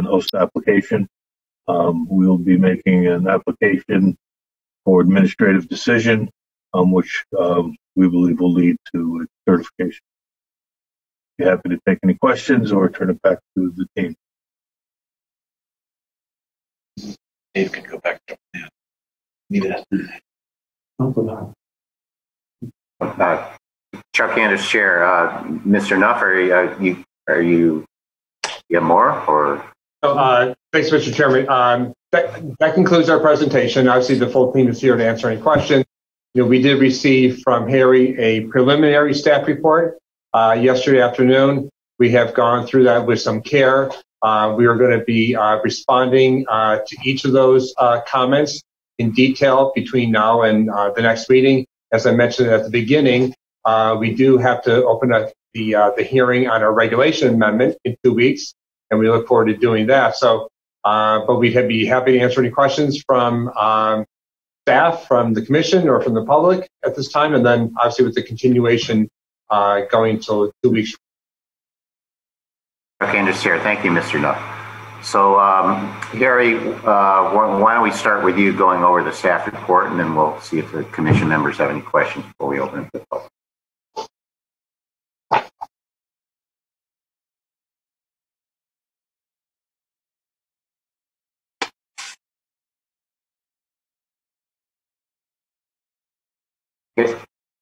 OSTA application. We'll be making an application for administrative decision, which we believe will lead to certification. Be happy to take any questions or turn it back to the team. Dave can go back to that. Need it. Chuck Anders, Chair. Mr. Nuff, are you have more or? Thanks, Mr. Chairman. That concludes our presentation. Obviously, the full team is here to answer any questions. We did receive from Harry a preliminary staff report yesterday afternoon. We have gone through that with some care. We are going to be responding to each of those comments in detail between now and the next meeting. As I mentioned at the beginning, we do have to open up the hearing on our regulation amendment in 2 weeks, and we look forward to doing that. So, but we'd be happy to answer any questions from staff, from the commission, or from the public at this time, and then obviously with the continuation going until 2 weeks. Okay, I'm just here. Thank you, Mr. Nuff. So, Harry, why don't we start with you going over the staff report, and then we'll see if the commission members have any questions before we open it to the public.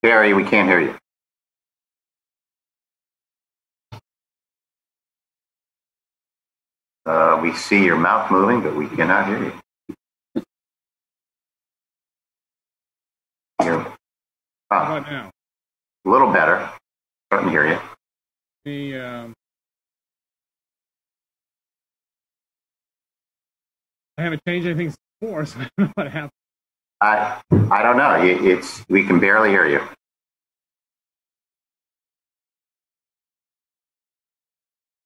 Harry, we can't hear you. We see your mouth moving, but we cannot hear you. How about now? A little better. Starting to hear you. I haven't changed anything before, so I don't know what happened. I don't know. We can barely hear you.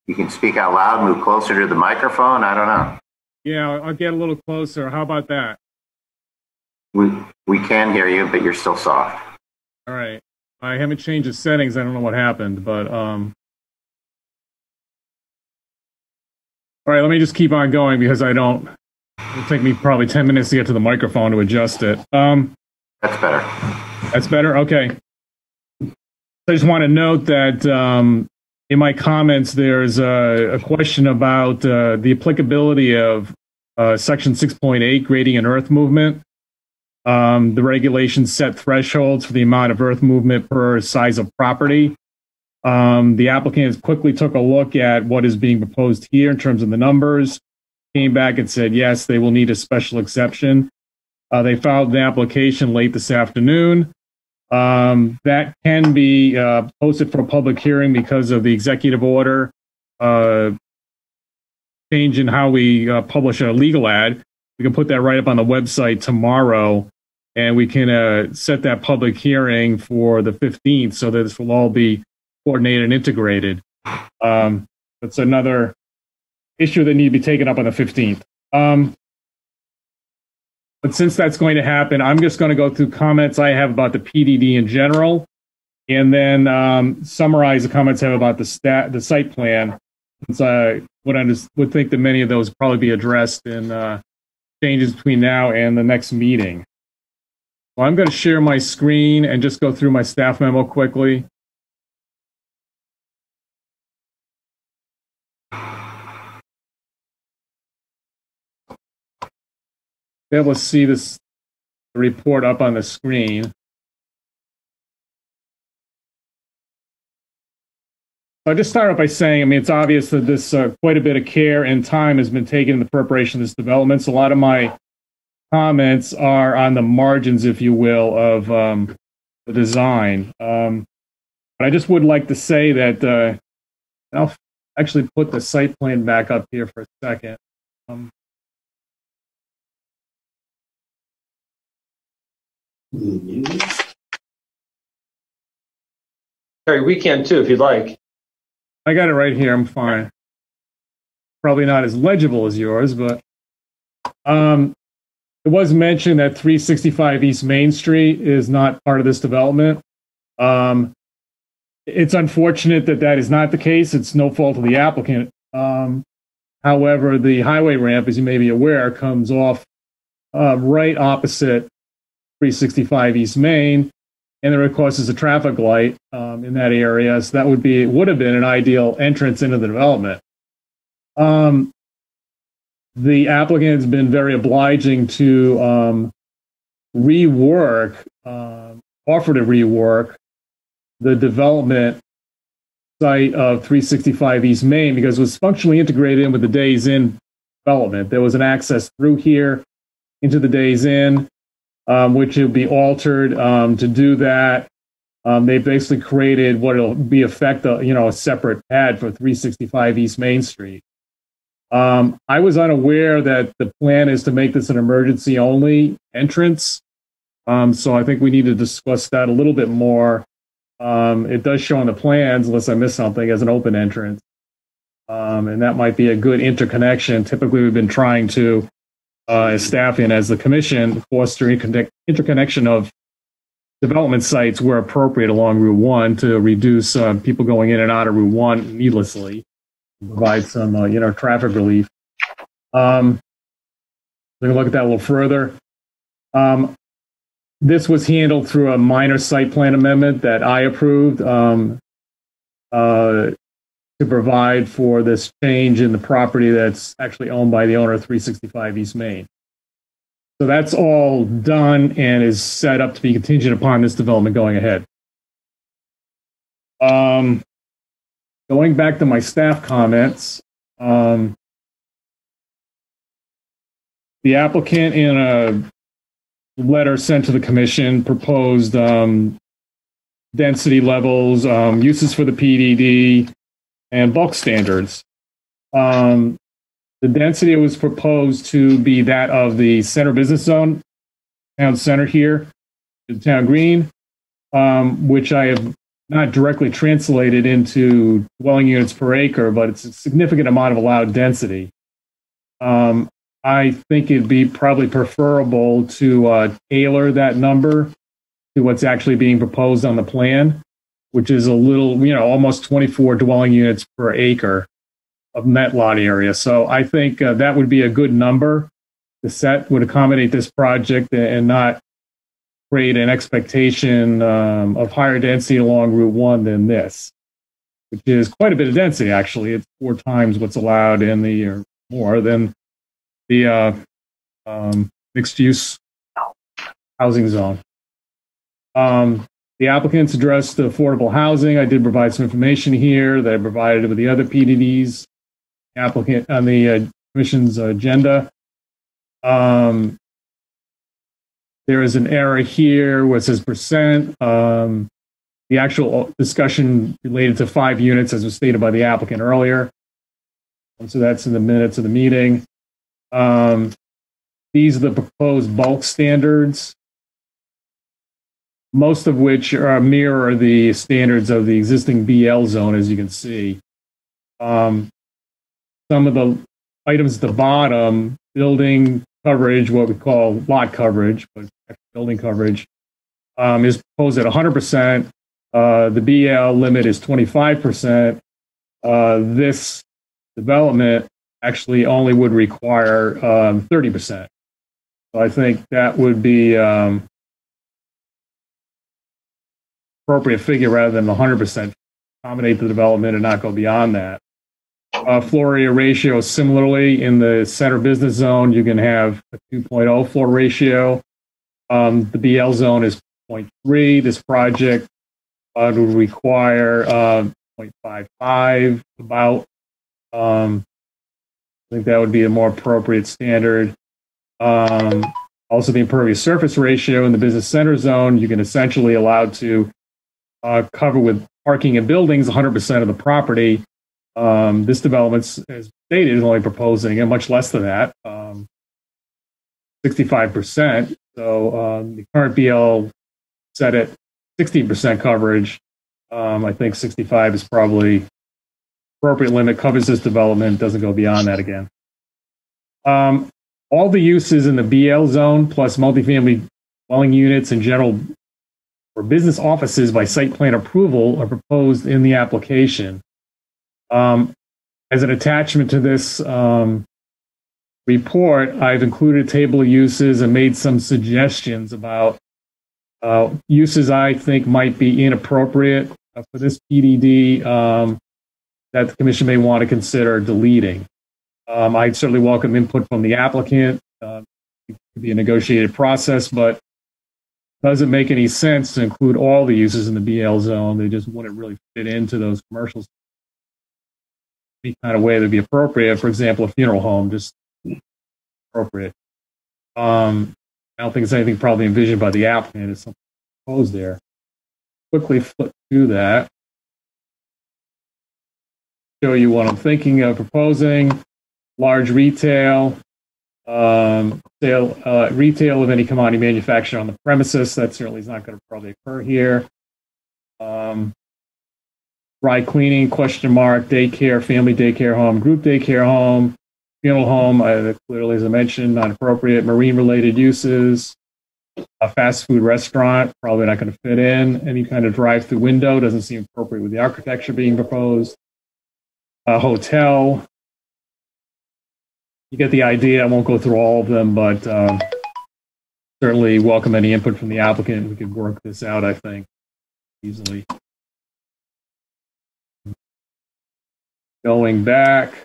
You can speak out loud, move closer to the microphone. I don't know. Yeah, I'll get a little closer. How about that? We can hear you, but you're still soft. All right. I haven't changed the settings. I don't know what happened, but all right. Let me just keep on going because it'll take me probably 10 minutes to get to the microphone to adjust it. That's better. That's better. Okay. I just want to note that in my comments, there's a question about the applicability of Section 6.8, grading and earth movement. The regulations set thresholds for the amount of earth movement per size of property. The applicants quickly took a look at what is being proposed here in terms of the numbers, came back and said, yes, they will need a special exception. They filed an application late this afternoon. That can be posted for a public hearing because of the executive order change in how we publish a legal ad. We can put that right up on the website tomorrow, and we can set that public hearing for the 15th so that this will all be coordinated and integrated. That's another issue that need to be taken up on the 15th. But since that's going to happen, I'm just going to go through comments I have about the PDD in general, and then summarize the comments I have about the site plan. Since I would think that many of those will probably be addressed in changes between now and the next meeting. So I'm going to share my screen and just go through my staff memo quickly. Be able to see this report up on the screen. I'll just start off by saying, I mean, it's obvious that this quite a bit of care and time has been taken in the preparation of this development. So a lot of my comments are on the margins, if you will, of the design. But I just would like to say that I'll actually put the site plan back up here for a second. Harry, we can too, if you'd like. I got it right here. I'm fine. Probably not as legible as yours, but it was mentioned that 365 East Main Street is not part of this development. It's unfortunate that that is not the case. It's no fault of the applicant. However, the highway ramp, as you may be aware, comes off right opposite 365 East Main, and there, of course, is a traffic light in that area. So that would have been an ideal entrance into the development. The applicant has been very obliging to offer to rework the development site of 365 East Main because it was functionally integrated in with the Days Inn development. There was an access through here into the Days Inn, which will be altered to do that. They basically created what will be a separate pad for 365 East Main Street. I was unaware that the plan is to make this an emergency only entrance. So I think we need to discuss that a little bit more. It does show on the plans, unless I missed something, as an open entrance. And that might be a good interconnection. Typically, we've been trying to, as staff and as the commission, foster interconnection of development sites where appropriate along Route 1 to reduce people going in and out of Route 1 needlessly, provide some, traffic relief. We're going to look at that a little further. This was handled through a minor site plan amendment that I approved to provide for this change in the property that's actually owned by the owner of 365 East Main. So that's all done and is set up to be contingent upon this development going ahead. Going back to my staff comments, the applicant in a letter sent to the commission proposed density levels, uses for the PDD, and bulk standards. The density was proposed to be that of the center business zone, town center here, the town green, which I have not directly translated into dwelling units per acre, but it's a significant amount of allowed density. I think it'd be probably preferable to tailor that number to what's actually being proposed on the plan, which is a little, almost 24 dwelling units per acre of net lot area. So I think that would be a good number to set, would accommodate this project and not create an expectation of higher density along Route 1 than this, which is quite a bit of density, actually. It's 4 times what's allowed in the, or more than the mixed-use housing zone. The applicants addressed the affordable housing. I did provide some information here that I provided with the other PDDs applicant on the commission's agenda. There is an error here where it says percent. The actual discussion related to 5 units, as was stated by the applicant earlier. So that's in the minutes of the meeting. These are the proposed bulk standards, most of which mirror the standards of the existing BL zone, as you can see. Some of the items at the bottom, building coverage, what we call lot coverage, but building coverage, is proposed at 100%. The BL limit is 25%. This development actually only would require 30%. So I think that would be appropriate figure rather than the 100%, accommodate the development and not go beyond that. Floor area ratio, similarly, in the center business zone, you can have a 2.0 floor ratio. The BL zone is 0.3. This project would require 0.55 about. I think that would be a more appropriate standard. Also, the impervious surface ratio in the business center zone, you can essentially allow to cover with parking and buildings 100% of the property. This development, as stated, is only proposing much less than that, 65%. So the current BL set at 60% coverage. I think 65 is probably appropriate limit, covers this development, doesn't go beyond that again. All the uses in the BL zone, plus multifamily dwelling units in general or business offices by site plan approval, are proposed in the application. As an attachment to this report, I've included a table of uses and made some suggestions about Uses I think might be inappropriate for this PDD that the commission may want to consider deleting. I'd certainly welcome input from the applicant. It could be a negotiated process, but doesn't make any sense to include all the uses in the BL zone. They just wouldn't really fit into those commercials. Any kind of way that'd be appropriate. For example, a funeral home, just appropriate. I don't think it's anything probably envisioned by the applicant. It's something proposed there. Quickly flip through that. Show you what I'm thinking of proposing. Large retail, retail of any commodity manufactured on the premises. That certainly is not going to probably occur here. Dry cleaning, question mark, daycare, family daycare home, group daycare home, funeral home, clearly as I mentioned, not appropriate. Marine-related uses, a fast food restaurant, probably not going to fit in. Any kind of drive-through window doesn't seem appropriate with the architecture being proposed. A hotel. You get the idea. I won't go through all of them, but certainly welcome any input from the applicant. We could work this out, I think, easily. Going back,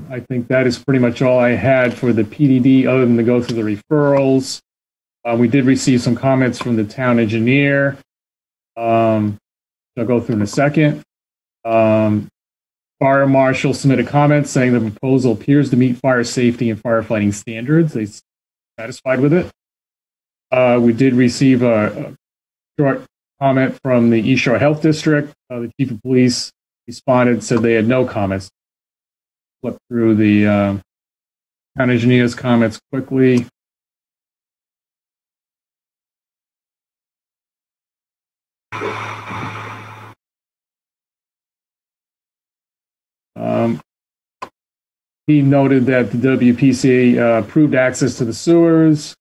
I think that is pretty much all I had for the PDD, other than to go through the referrals. We did receive some comments from the town engineer. I'll go through in a second. Fire marshal submitted comments saying the proposal appears to meet fire safety and firefighting standards. They're satisfied with it. We did receive a short comment from the East Shore Health District. The chief of police responded, said they had no comments. Flip through the town engineer's comments quickly. He noted that the WPCA approved access to the sewers.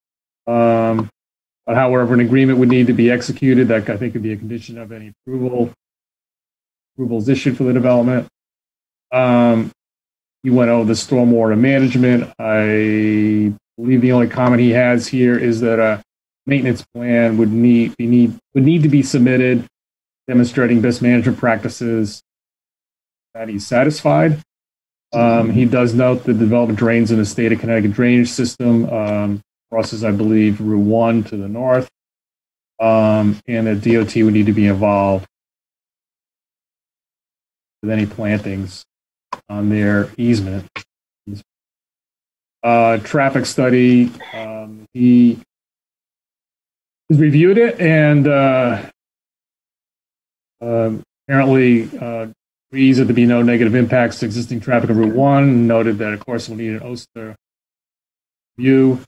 But however, an agreement would need to be executed. That I think could be a condition of any approvals issued for the development. He went over the stormwater management. I believe the only comment he has here is that a maintenance plan would need to be submitted, demonstrating best management practices. That he's satisfied. He does note that the development drains in the state of Connecticut drainage system. Crosses, I believe, Route 1 to the north, and that DOT would need to be involved with any plantings on their easement. Traffic study, he has reviewed it and apparently agrees that there be no negative impacts to existing traffic on Route 1, noted that, of course, we'll need an OSTR review.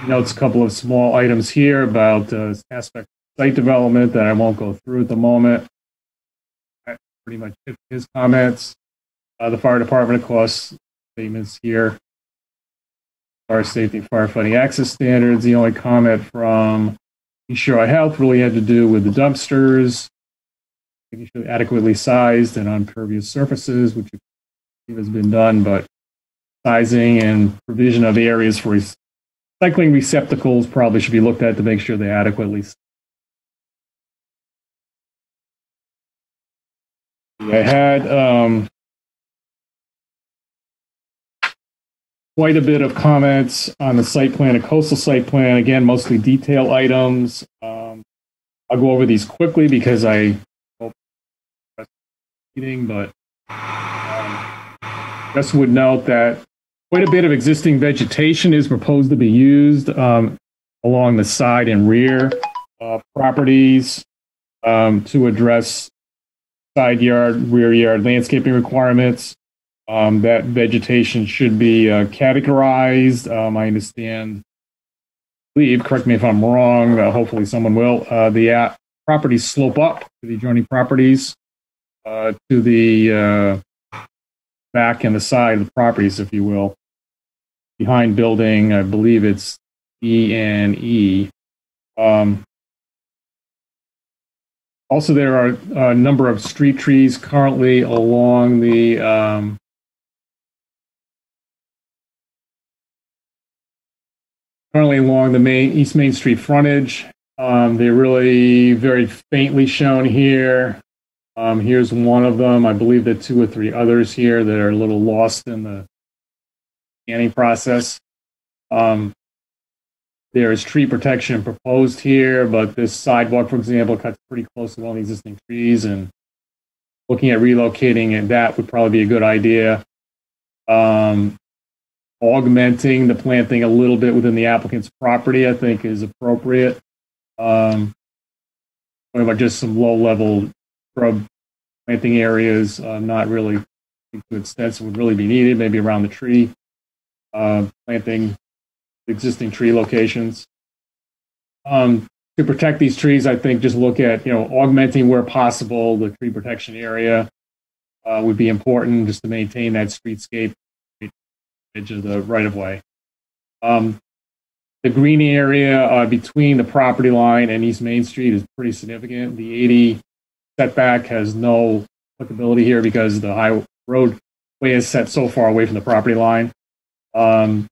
Notes a couple of small items here about aspect of site development that I won't go through at the moment. That pretty much hit his comments. The fire department, of course, statements here. Fire safety and firefighting access standards. The only comment from East Shore Health really had to do with the dumpsters, making sure they're adequately sized and on pervious surfaces, which has been done, but sizing and provision of areas for recycling receptacles probably should be looked at to make sure they're adequately. I had quite a bit of comments on the site plan, a coastal site plan, again, mostly detail items. I'll go over these quickly because I hope but just would note that quite a bit of existing vegetation is proposed to be used along the side and rear properties to address side yard, rear yard landscaping requirements. That vegetation should be categorized. I understand, correct me if I'm wrong, hopefully someone will. The properties slope up to the adjoining properties to the back and the side of the properties, if you will. Behind building, I believe it's E and E. Also, there are a number of street trees currently along the currently along the East Main Street frontage. They're really very faintly shown here. Here's one of them. I believe there are 2 or 3 others here that are a little lost in the scanning process. There is tree protection proposed here, but this sidewalk, for example, cuts pretty close to all the existing trees, and looking at relocating it, that would probably be a good idea. Augmenting the planting a little bit within the applicant's property, I think, is appropriate. About just some low-level shrub planting areas, not really to extent would really be needed, maybe around the tree, planting existing tree locations. To protect these trees, I think just look at, augmenting where possible the tree protection area would be important just to maintain that streetscape edge of the right-of-way. The green area between the property line and East Main Street is pretty significant. The 80 setback has no applicability here because the roadway is set so far away from the property line. The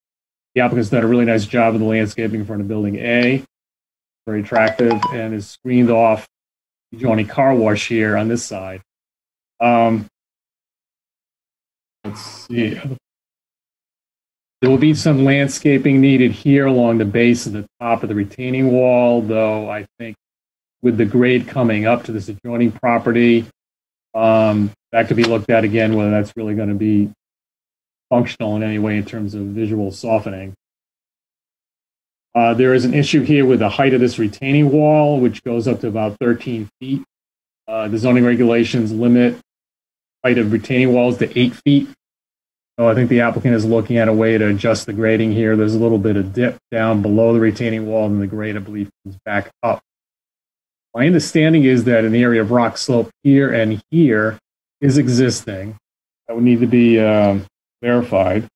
applicant's done a really nice job of the landscaping in front of Building A. Very attractive, and is screened off the adjoining car wash here on this side. Let's see. There will be some landscaping needed here along the base and the top of the retaining wall, though I think with the grade coming up to this adjoining property, that could be looked at again, whether that's really going to be functional in any way in terms of visual softening. There is an issue here with the height of this retaining wall, which goes up to about 13 feet. The zoning regulations limit height of retaining walls to 8 feet. So I think the applicant is looking at a way to adjust the grading here. There's a little bit of dip down below the retaining wall, and the grade, I believe, comes back up. My understanding is that an area of rock slope here and here is existing. That would need to be verified. I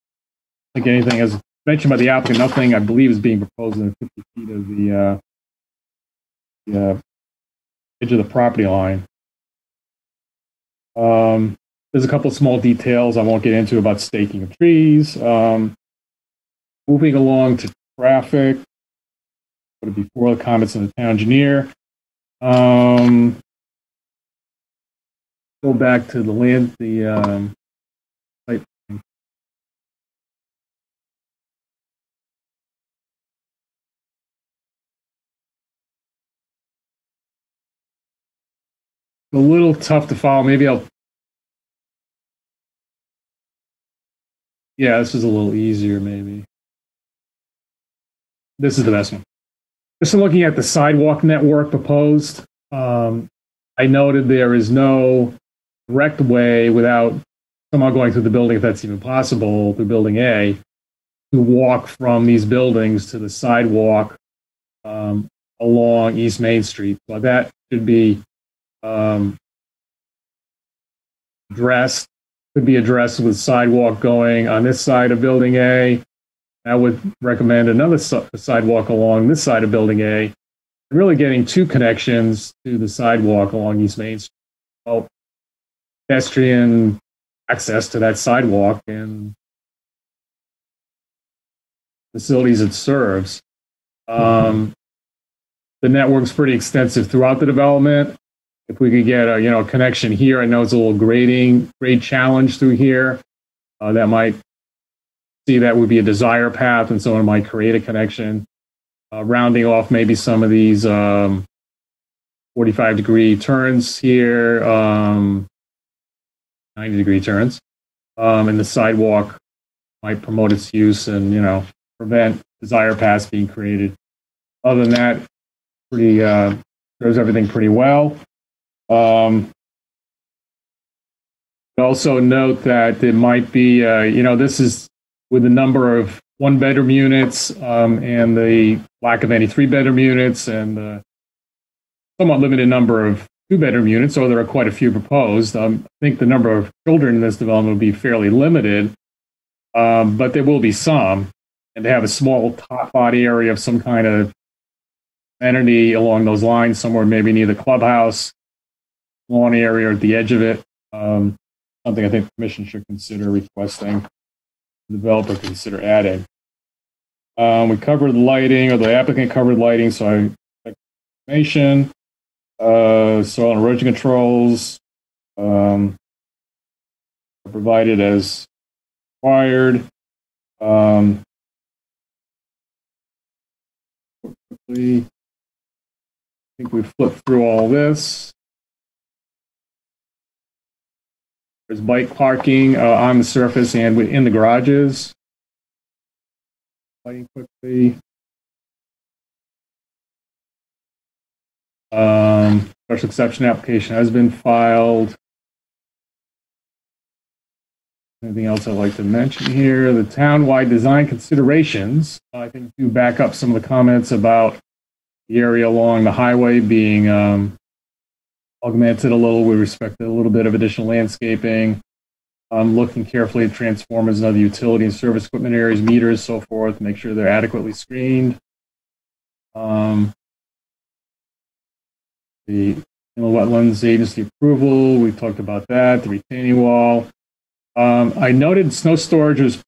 think anything, as mentioned by the applicant, nothing I believe is being proposed within 50 feet of the edge of the property line. There's a couple of small details I won't get into about staking of trees. Moving along to traffic, before the comments of the town engineer. Go back to the site. A little tough to follow. Maybe yeah, this is a little easier, maybe. This is the best one. Just looking at the sidewalk network proposed, I noted there is no direct way without somehow going through the building, if that's even possible, through Building A, to walk from these buildings to the sidewalk along East Main Street. So that should be addressed. Could be addressed with sidewalk going on this side of Building A. I would recommend another sidewalk along this side of Building A, and really getting 2 connections to the sidewalk along East Main Street. Well, pedestrian access to that sidewalk and facilities it serves. The network's pretty extensive throughout the development. If we could get a connection here, I know it's a little grade challenge through here. That might see that would be a desire path, and someone might create a connection, rounding off maybe some of these 45-degree turns here, 90-degree turns, and the sidewalk might promote its use and prevent desire paths being created. Other than that, serves everything pretty well. Also note that it might be, this is with the number of 1-bedroom units and the lack of any 3-bedroom units and the somewhat limited number of 2-bedroom units, so there are quite a few proposed. I think the number of children in this development will be fairly limited, but there will be some. And to have a small top body area of some kind of amenity along those lines, somewhere maybe near the clubhouse, lawn area at the edge of it, something I think the commission should consider requesting, the developer consider adding. We covered lighting, or the applicant covered lighting, so information, soil and erosion controls, provided as required. Quickly, I think we flipped through all this. There's bike parking on the surface and within the garages. Lighting quickly. Special exception application has been filed. Anything else I'd like to mention here? The town-wide design considerations. I think do back up some of the comments about the area along the highway being augmented a little with respect to a little bit of additional landscaping. Looking carefully at transformers and other utility and service equipment areas, meters, so forth, make sure they're adequately screened. The wetlands agency approval, we talked about that. The retaining wall. I noted snow storage was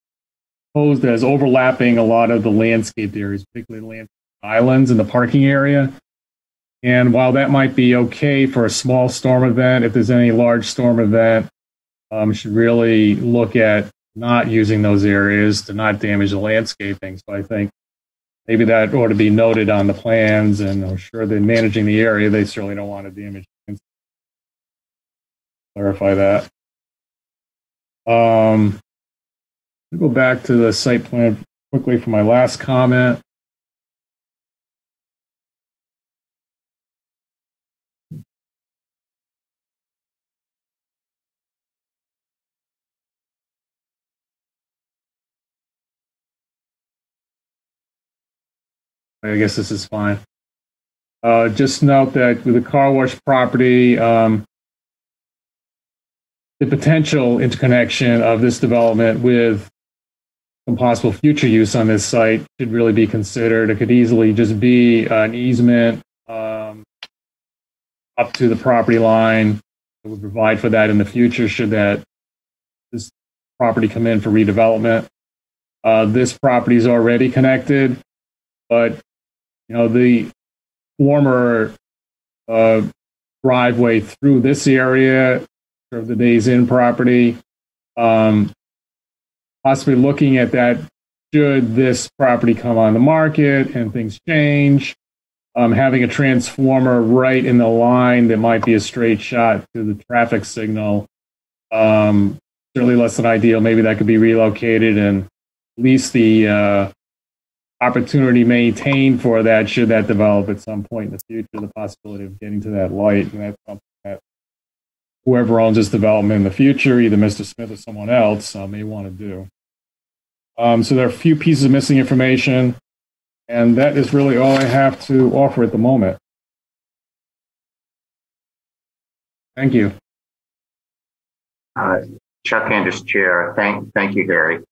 posed as overlapping a lot of the landscaped areas, particularly the landscaped islands in the parking area. And while that might be okay for a small storm event, if there's any large storm event, should really look at not using those areas to not damage the landscaping. So I think maybe that ought to be noted on the plans, and I'm sure they're managing the area. They certainly don't want to damage. Clarify that. I'll go back to the site plan quickly for my last comment. I guess this is fine. Just note that with the car wash property, the potential interconnection of this development with some possible future use on this site should really be considered. It could easily just be an easement up to the property line that would provide for that in the future should this property come in for redevelopment. This property is already connected, but the former driveway through this area of the Days Inn property, possibly looking at that should this property come on the market and things change. Having a transformer right in the line that might be a straight shot to the traffic signal, certainly less than ideal. Maybe that could be relocated and at least the opportunity maintained for that should that develop at some point in the future, the possibility of getting to that light. And that's something that whoever owns this development in the future, either Mr. Smith or someone else, may want to do. So there are a few pieces of missing information, and that is really all I have to offer at the moment. Thank you. Chuck Anders, Chair. Thank you, Gary.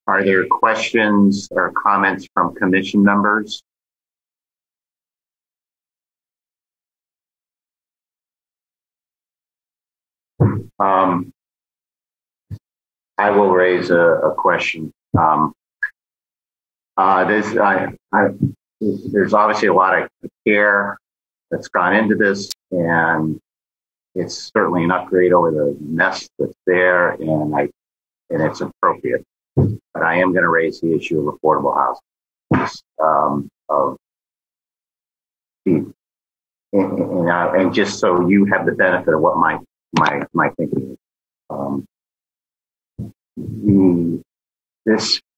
Are there questions or comments from commission members? I will raise a question. There's obviously a lot of care that's gone into this, and it's certainly an upgrade over the mess that's there, and it's appropriate. But I am going to raise the issue of affordable housing. And just so you have the benefit of what my thinking is.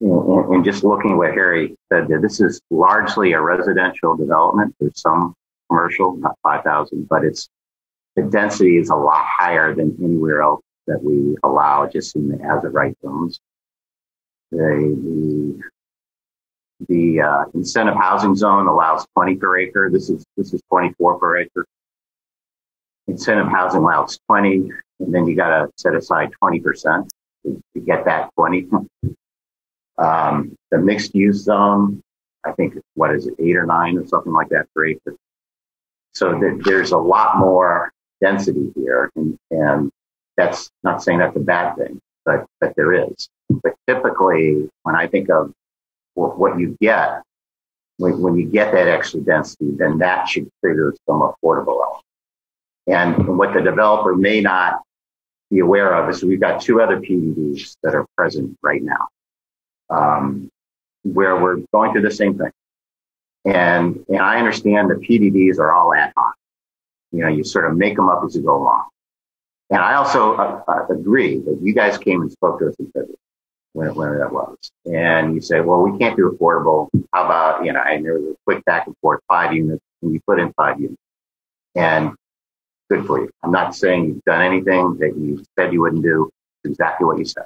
And just looking at what Harry said there, this is largely a residential development. There's some commercial, not 5,000, but the density is a lot higher than anywhere else that we allow just in the as-of-right zones. The incentive housing zone allows 20 per acre. This is 24 per acre. Incentive housing allows 20, and then you got to set aside 20% to get that 20. The mixed use zone, I think, what is it, 8 or 9 or something like that per acre. So there's a lot more density here, and that's not saying that's a bad thing, but there is. But typically, when I think of what you get when you get that extra density, then that should trigger some affordable element. And what the developer may not be aware of is we've got two other PDDs that are present right now, where we're going through the same thing. And I understand the PDDs are all ad hoc. You sort of make them up as you go along. And I also agree that you guys came and spoke to us in February, whenever that was. And you say, well, we can't do affordable. How about, and there was a quick back and forth, 5 units, and you put in 5 units. And good for you. I'm not saying you've done anything that you said you wouldn't do. It's exactly what you said.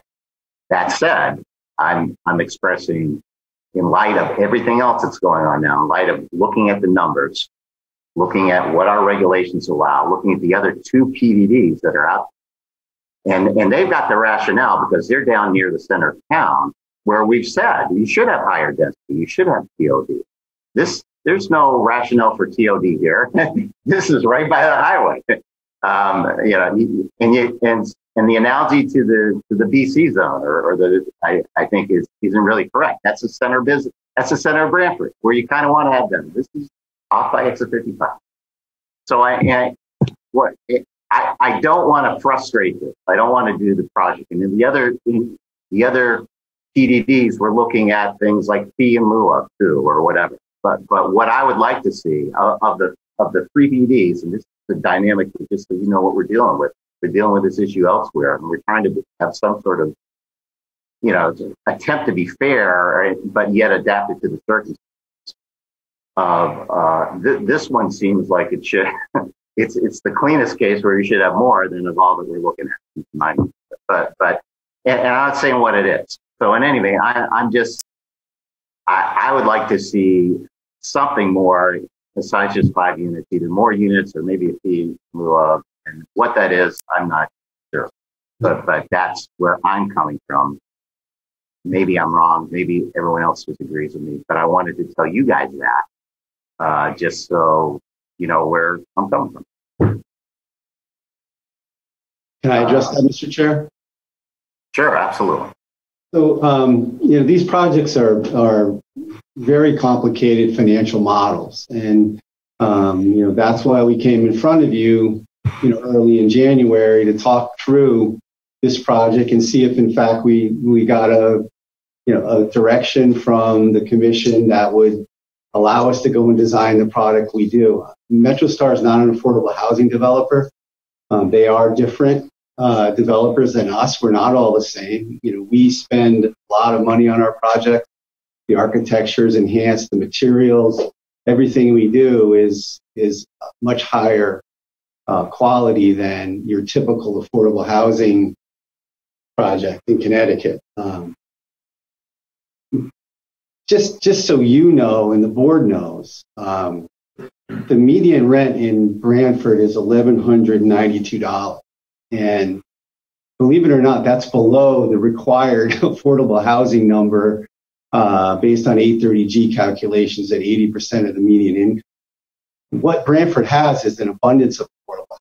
That said, I'm expressing, in light of everything else that's going on now, in light of looking at the numbers, looking at what our regulations allow, looking at the other 2 PDDs that are out there. And they've got the rationale because they're down near the center of town where we've said you should have higher density, you should have TOD. There's no rationale for TOD here. This is right by the highway. And the analogy to the BC zone or I think isn't really correct. That's the center of business. That's the center of Branford where you kind of want to have them. This is off by exit 55. So I don't want to frustrate this. I don't want to do the project. And then the other PDDs, we're looking at things like fee in lieu of too, or whatever. But what I would like to see of the 3 PDDs, and this is the dynamic, just so you know what we're dealing with. We're dealing with this issue elsewhere, and we're trying to have some sort of, attempt to be fair, but yet adapted to the circumstances. This one seems like it should. It's the cleanest case where you should have more than of all that we're looking at. But I'm not saying what it is. So in any way, I would like to see something more besides just 5 units, either more units or maybe a fee in lieu of. And what that is, I'm not sure. But that's where I'm coming from. Maybe I'm wrong. Maybe everyone else disagrees with me. But I wanted to tell you guys that, just so you know where I'm coming from. Can I address that, Mr. Chair? Sure, absolutely. So, these projects are very complicated financial models. And, that's why we came in front of you, early in January to talk through this project and see if, in fact, we got a direction from the commission that would allow us to go and design the product we do. MetroStar is not an affordable housing developer. They are different developers than us. We're not all the same. We spend a lot of money on our project. The architecture is enhanced, the materials, everything we do is much higher quality than your typical affordable housing project in Connecticut. Just so you know, and the board knows, the median rent in Branford is $1,192. And believe it or not, that's below the required affordable housing number based on 830G calculations at 80% of the median income. What Branford has is an abundance of affordable.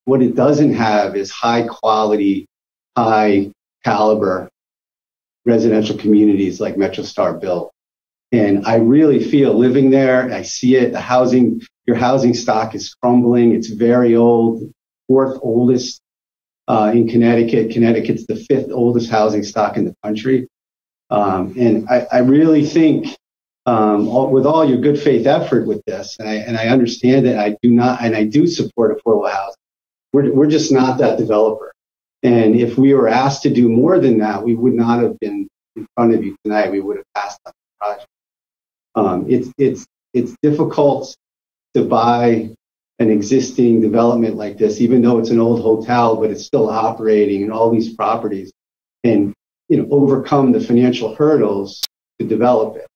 What it doesn't have is high quality, high caliber residential communities like MetroStar built. And I really feel living there, I see it, your housing stock is crumbling. It's very old, 4th oldest in Connecticut. Connecticut's the 5th oldest housing stock in the country. And I really think with all your good faith effort with this, and I understand that I do support affordable housing. We're just not that developer. And if we were asked to do more than that, we would not have been in front of you tonight. We would have passed on the project. It's difficult to buy an existing development like this, even though it's an old hotel, but it's still operating and all these properties, and overcome the financial hurdles to develop it.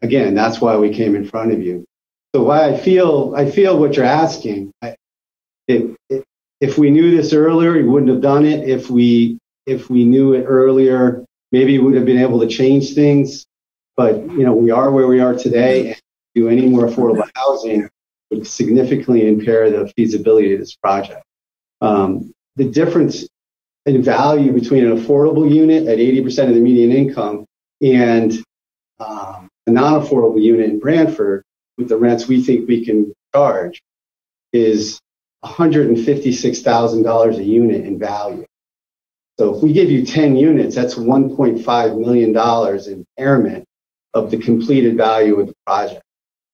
Again, that's why we came in front of you. So why I feel what you're asking. If we knew this earlier, we wouldn't have done it. If we knew it earlier, maybe we would have been able to change things. But we are where we are today, and do any more affordable housing would significantly impair the feasibility of this project. The difference in value between an affordable unit at 80% of the median income and a non-affordable unit in Branford with the rents we think we can charge is $156,000 a unit in value. So if we give you 10 units, that's $1.5 million impairment of the completed value of the project.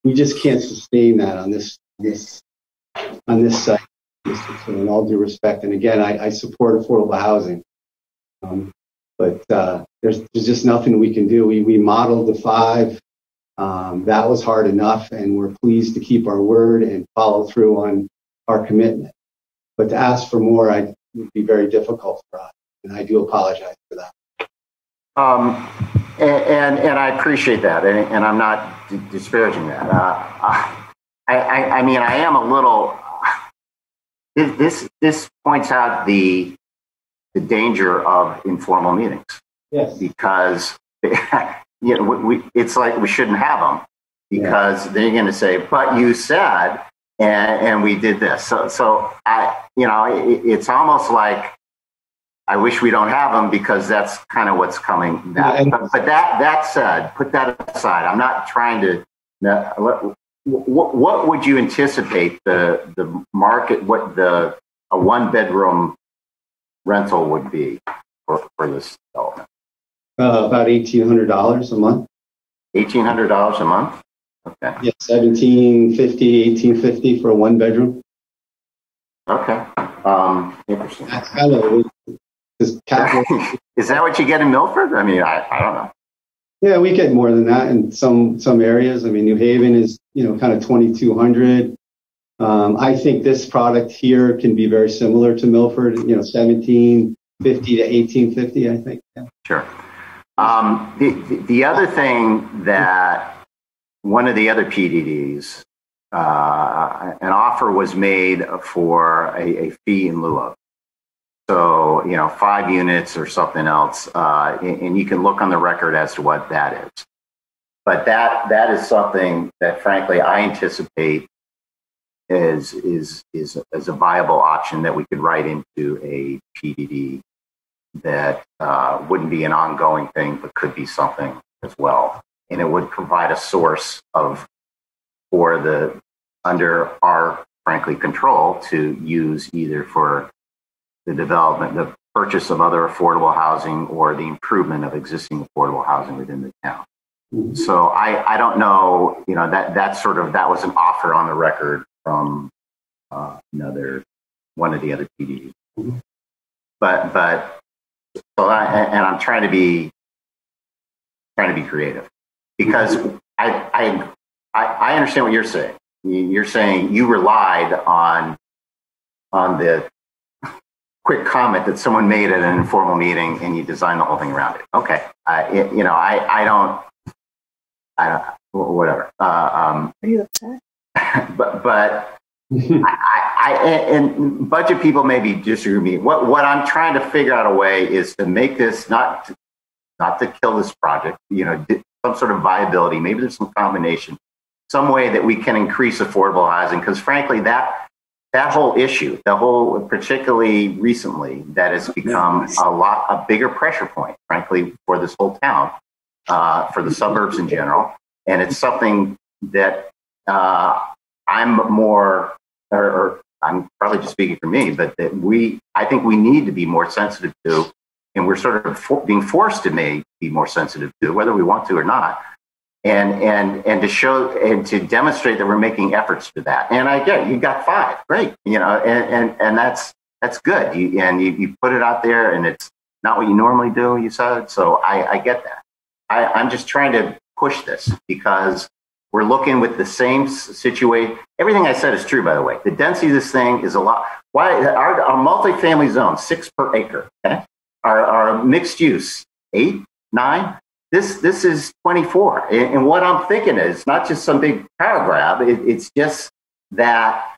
We just can't sustain that on this site, in all due respect. And again, I support affordable housing. But there's just nothing we can do. We modeled the 5. That was hard enough, and we're pleased to keep our word and follow through on our commitment. But to ask for more would be very difficult for us, and I do apologize for that. And I appreciate that, and I'm not disparaging that. I mean, I am a little. This points out the danger of informal meetings. Yes. Because it's like we shouldn't have them because they're going to say, "But you said," and we did this. So it's almost like I wish we don't have them because that's kind of what's coming. But that said, put that aside. I'm not trying to. What would you anticipate the market? What a 1-bedroom rental would be for this development? About $1,800 a month. $1,800 a month. Okay. Yeah, $1,750 for a 1-bedroom. Okay. Interesting. That's kind of is that what you get in Milford? I mean, I don't know. Yeah, we get more than that in some areas. I mean, New Haven is kind of 2,200. I think this product here can be very similar to Milford. 1,750 to 1,850. I think. Yeah. Sure. The other thing that one of the other PDDs, an offer was made for a fee in lieu of. So, 5 units or something else, and you can look on the record as to what that is. But that is something that, frankly, I anticipate is a viable option that we could write into a PDD that wouldn't be an ongoing thing, but could be something as well. And it would provide a source under our, frankly, control to use either for the development, the purchase of other affordable housing or the improvement of existing affordable housing within the town. Mm-hmm. So I don't know, that was an offer on the record from one of the other PDDs. Mm-hmm. But I'm trying to be creative because I understand what you're saying. You're saying you relied on the quick comment that someone made at an informal meeting and you designed the whole thing around it. Okay. I don't, whatever. Are you upset? But and budget people maybe disagree with me. What I'm trying to figure out a way is to make this not to kill this project, some sort of viability. Maybe there's some combination, some way that we can increase affordable housing. Because frankly, that whole issue, particularly recently, that has become a bigger pressure point, frankly, for this whole town, for the suburbs in general. And it's something that I'm probably just speaking for me, but that I think we need to be more sensitive to, and we're sort of being forced to be more sensitive to, whether we want to or not. And to show and to demonstrate that we're making efforts to that. And I get it, you got 5, great, and that's good. You put it out there, and it's not what you normally do. You said so. I get that. I'm just trying to push this because we're looking with the same situation. Everything I said is true, by the way. The density of this thing is a lot. Why our multifamily zone 6 per acre? Okay, our mixed use 8, 9. This is 24. And what I'm thinking is not just some big power grab. It's just that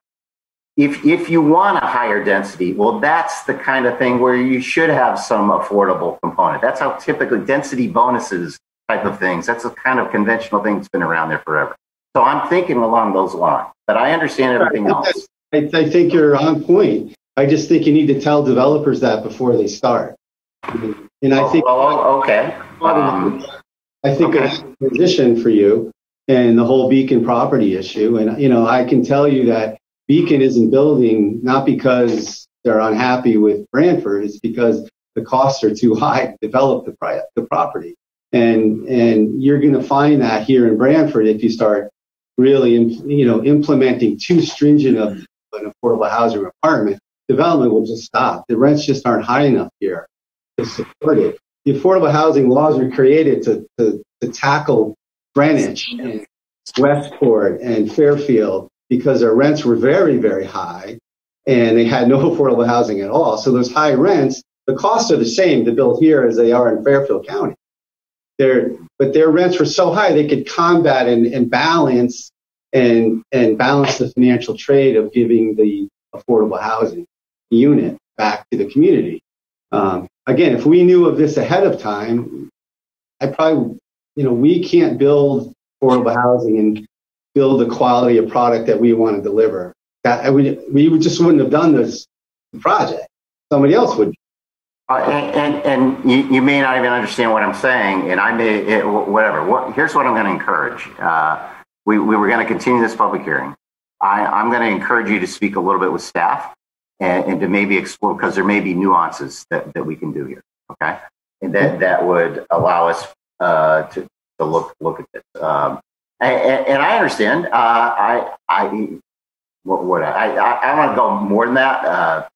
if you want a higher density, well, that's the kind of thing where you should have some affordable component. That's how typically density bonuses type of things. That's a kind of conventional thing that's been around there forever. So I'm thinking along those lines, but I understand everything else. I think you're on point. I just think you need to tell developers that before they start. And I think, okay. I think it's a position for you and the whole Beacon property issue. And, I can tell you that Beacon isn't building not because they're unhappy with Branford, it's because the costs are too high to develop the property. And you're going to find that here in Branford if you start really, implementing too stringent of an affordable housing requirement, development will just stop. The rents just aren't high enough here to support it. The affordable housing laws were created to tackle Greenwich and Westport and Fairfield because their rents were very, very high and they had no affordable housing at all. So those high rents, the costs are the same to build here as they are in Fairfield County. But their rents were so high they could combat and balance the financial trade of giving the affordable housing unit back to the community. Again, if we knew of this ahead of time, we can't build affordable housing and build the quality of product that we want to deliver. We just wouldn't have done this project. Somebody else would. And you may not even understand what I'm saying, and I may, whatever. Here's what I'm going to encourage. We were going to continue this public hearing. I'm going to encourage you to speak a little bit with staff and to maybe explore, because there may be nuances that we can do here, okay? And that would allow us to look at this. And I understand. I want to go more than that.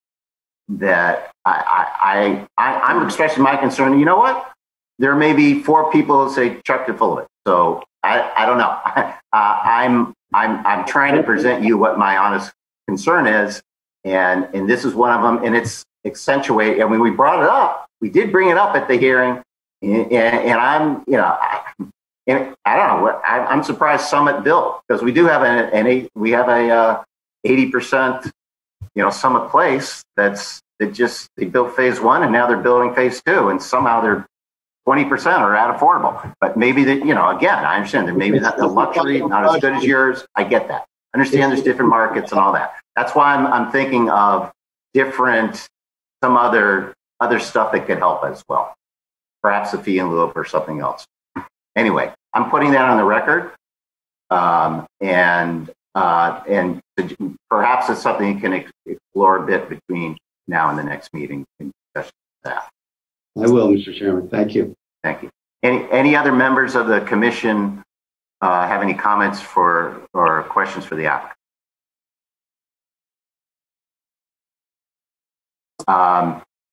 I'm expressing my concern. You know what? There may be 4 people who say chucked it full of it. So I don't know. I'm trying to present you what my honest concern is, and this is one of them. And it's accentuated. And when we brought it up, we did bring it up at the hearing, and I'm I don't know. I'm surprised Summit built, because we do have a 80%. Summit Place, they built phase 1 and now they're building phase 2, and somehow they're 20% or at affordable. But maybe that, again, I understand that maybe not the luxury, not as good as yours. I get that. I understand there's different markets and all that. That's why I'm thinking of some other stuff that could help as well. Perhaps a fee in lieu or something else. Anyway, I'm putting that on the record. And perhaps it's something you can explore a bit between now and the next meeting in discussion with staff. I will, Mr. Chairman. Thank you. Thank you. Any other members of the commission have any comments or questions for the applicant?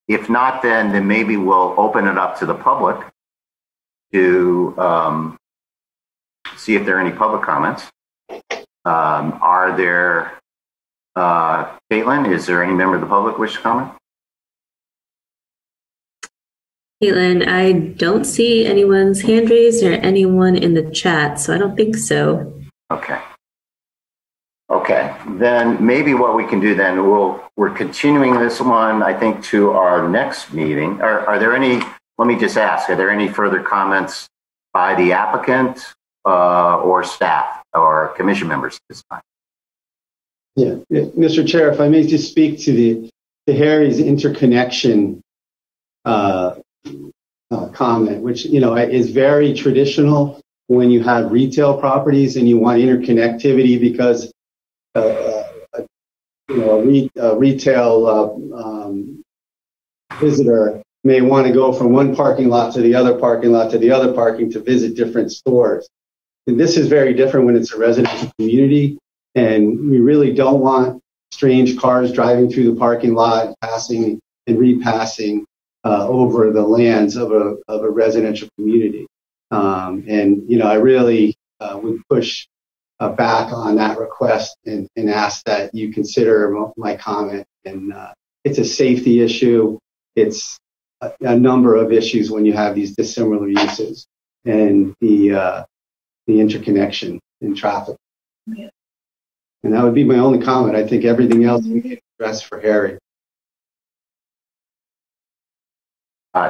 If not, then maybe we'll open it up to the public to see if there are any public comments. Are there, Caitlin, is there any member of the public wish to comment? Caitlin, I don't see anyone's hand raised or anyone in the chat, so I don't think so. Okay. Then maybe what we can do then, we're continuing this one, I think, to our next meeting. Are there any, let me just ask, are there any further comments by the applicant or staff or commission members at this time? Yeah, Mr. Chair, if I may just speak to Harry's interconnection comment, which is very traditional when you have retail properties and you want interconnectivity, because a retail visitor may want to go from one parking lot to the other parking lot to the other parking to visit different stores. And this is very different when it's a residential community, and we really don't want strange cars driving through the parking lot, passing and repassing over the lands of a residential community. I really would push back on that request and ask that you consider my comment. And it's a safety issue. It's a number of issues when you have these dissimilar uses and the interconnection in traffic. Yeah. And that would be my only comment. I think everything else we can address for Harry.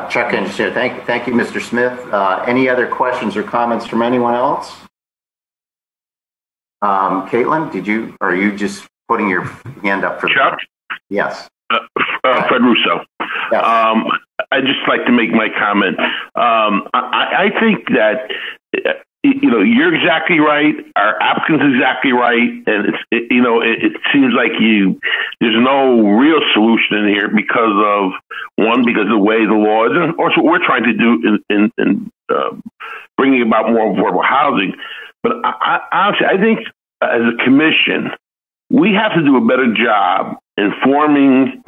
Chuck, thank you, Mr. Smith. Any other questions or comments from anyone else? Caitlin, are you just putting your hand up for Chuck? Yes. Fred Russo. I'd just like to make my comment. I think that, you're exactly right. Our applicant's exactly right. And it seems like there's no real solution in here because of the way the law is, and also what we're trying to do in bringing about more affordable housing. But honestly, I think as a commission, we have to do a better job informing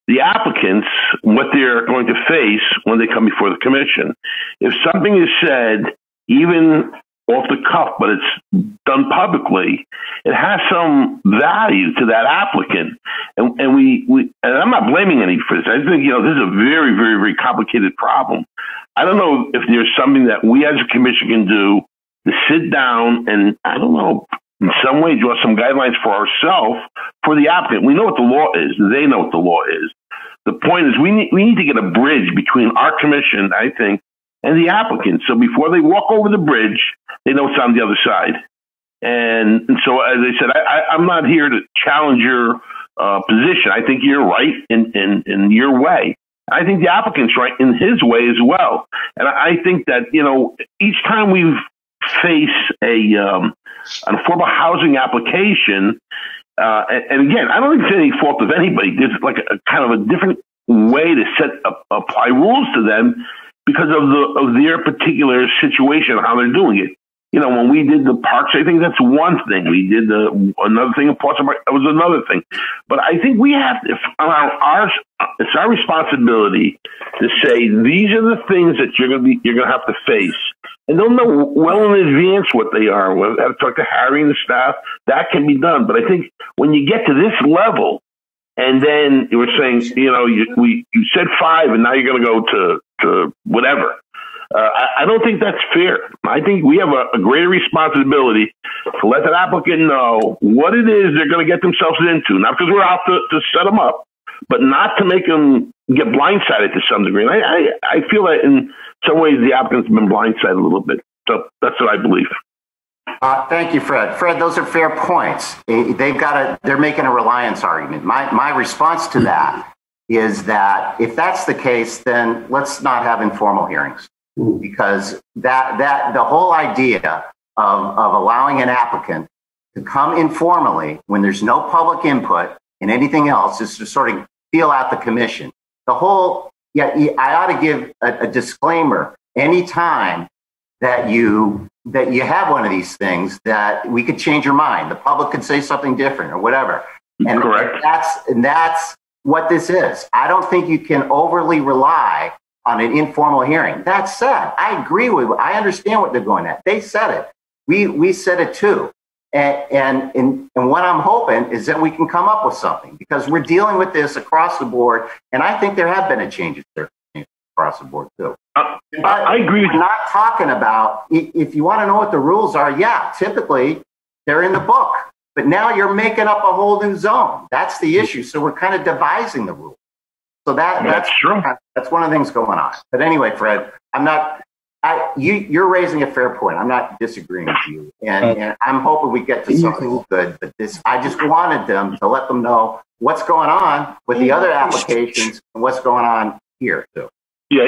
the applicants what they're going to face when they come before the commission. If something is said, even off the cuff, but it's done publicly, it has some value to that applicant. And I'm not blaming any for this. I think, this is a very, very, very complicated problem. I don't know if there's something that we as a commission can do to sit down and, I don't know, in some way draw some guidelines for ourselves, for the applicant. We know what the law is. They know what the law is. The point is we need to get a bridge between our commission, I think, and the applicant. So before they walk over the bridge, they know it's on the other side. And so, as I said, I'm not here to challenge your position. I think you're right in your way. I think the applicant's right in his way as well. And I think that, each time we've faced an affordable housing application, and again, I don't think it's any fault of anybody. There's like a kind of a different way to apply rules to them because of their particular situation, how they're doing it. When we did the parks, I think that's one thing. We did another thing in Portsmouth, that was another thing. But I think we have to, it's our responsibility to say, these are the things that you're going to have to face. And they'll know well in advance what they are. We'll have to talk to Harry and the staff. That can be done. But I think when you get to this level, and then you were saying, you said 5, and now you're going to go to whatever. I don't think that's fair. I think we have a greater responsibility to let that applicant know what it is they're going to get themselves into. Not because we're out to set them up, but not to make them get blindsided to some degree. And I feel that in some ways the applicants have been blindsided a little bit. So that's what I believe. Thank you, Fred. Fred, those are fair points. They're making a reliance argument. My response to that is that if that's the case, then let's not have informal hearings. Because that the whole idea of allowing an applicant to come informally when there's no public input and anything else is to sort of feel out the commission. I ought to give a disclaimer anytime that you have one of these things that we could change your mind. The public could say something different or whatever. And correct. And that's what this is. I don't think you can overly rely on an informal hearing. That said, I agree with you. I understand what they're going at. They said it. We said it too. And what I'm hoping is that we can come up with something because we're dealing with this across the board. And I think there have been a changes there across the board too. I agree with you. We're not talking about, if you want to know what the rules are, typically they're in the book. But now you're making up a whole new zone. That's the issue. So we're kind of devising the rules. So that's true. That's one of the things going on. But anyway, Fred, you're raising a fair point. I'm not disagreeing with you. And I'm hoping we get to something good. But I just wanted them to let them know what's going on with the other applications and what's going on here too. Yeah,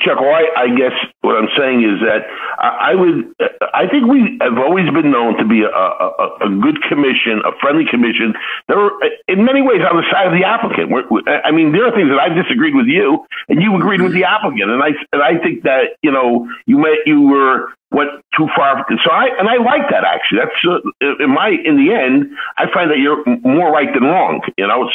Chuck, I guess what I'm saying is that I think we have always been known to be a good commission, a friendly commission. There were, in many ways, on the side of the applicant. There are things that I disagreed with you, and you agreed with the applicant, and I think that you went too far. So I like that actually. That's in the end, I find that you're more right than wrong.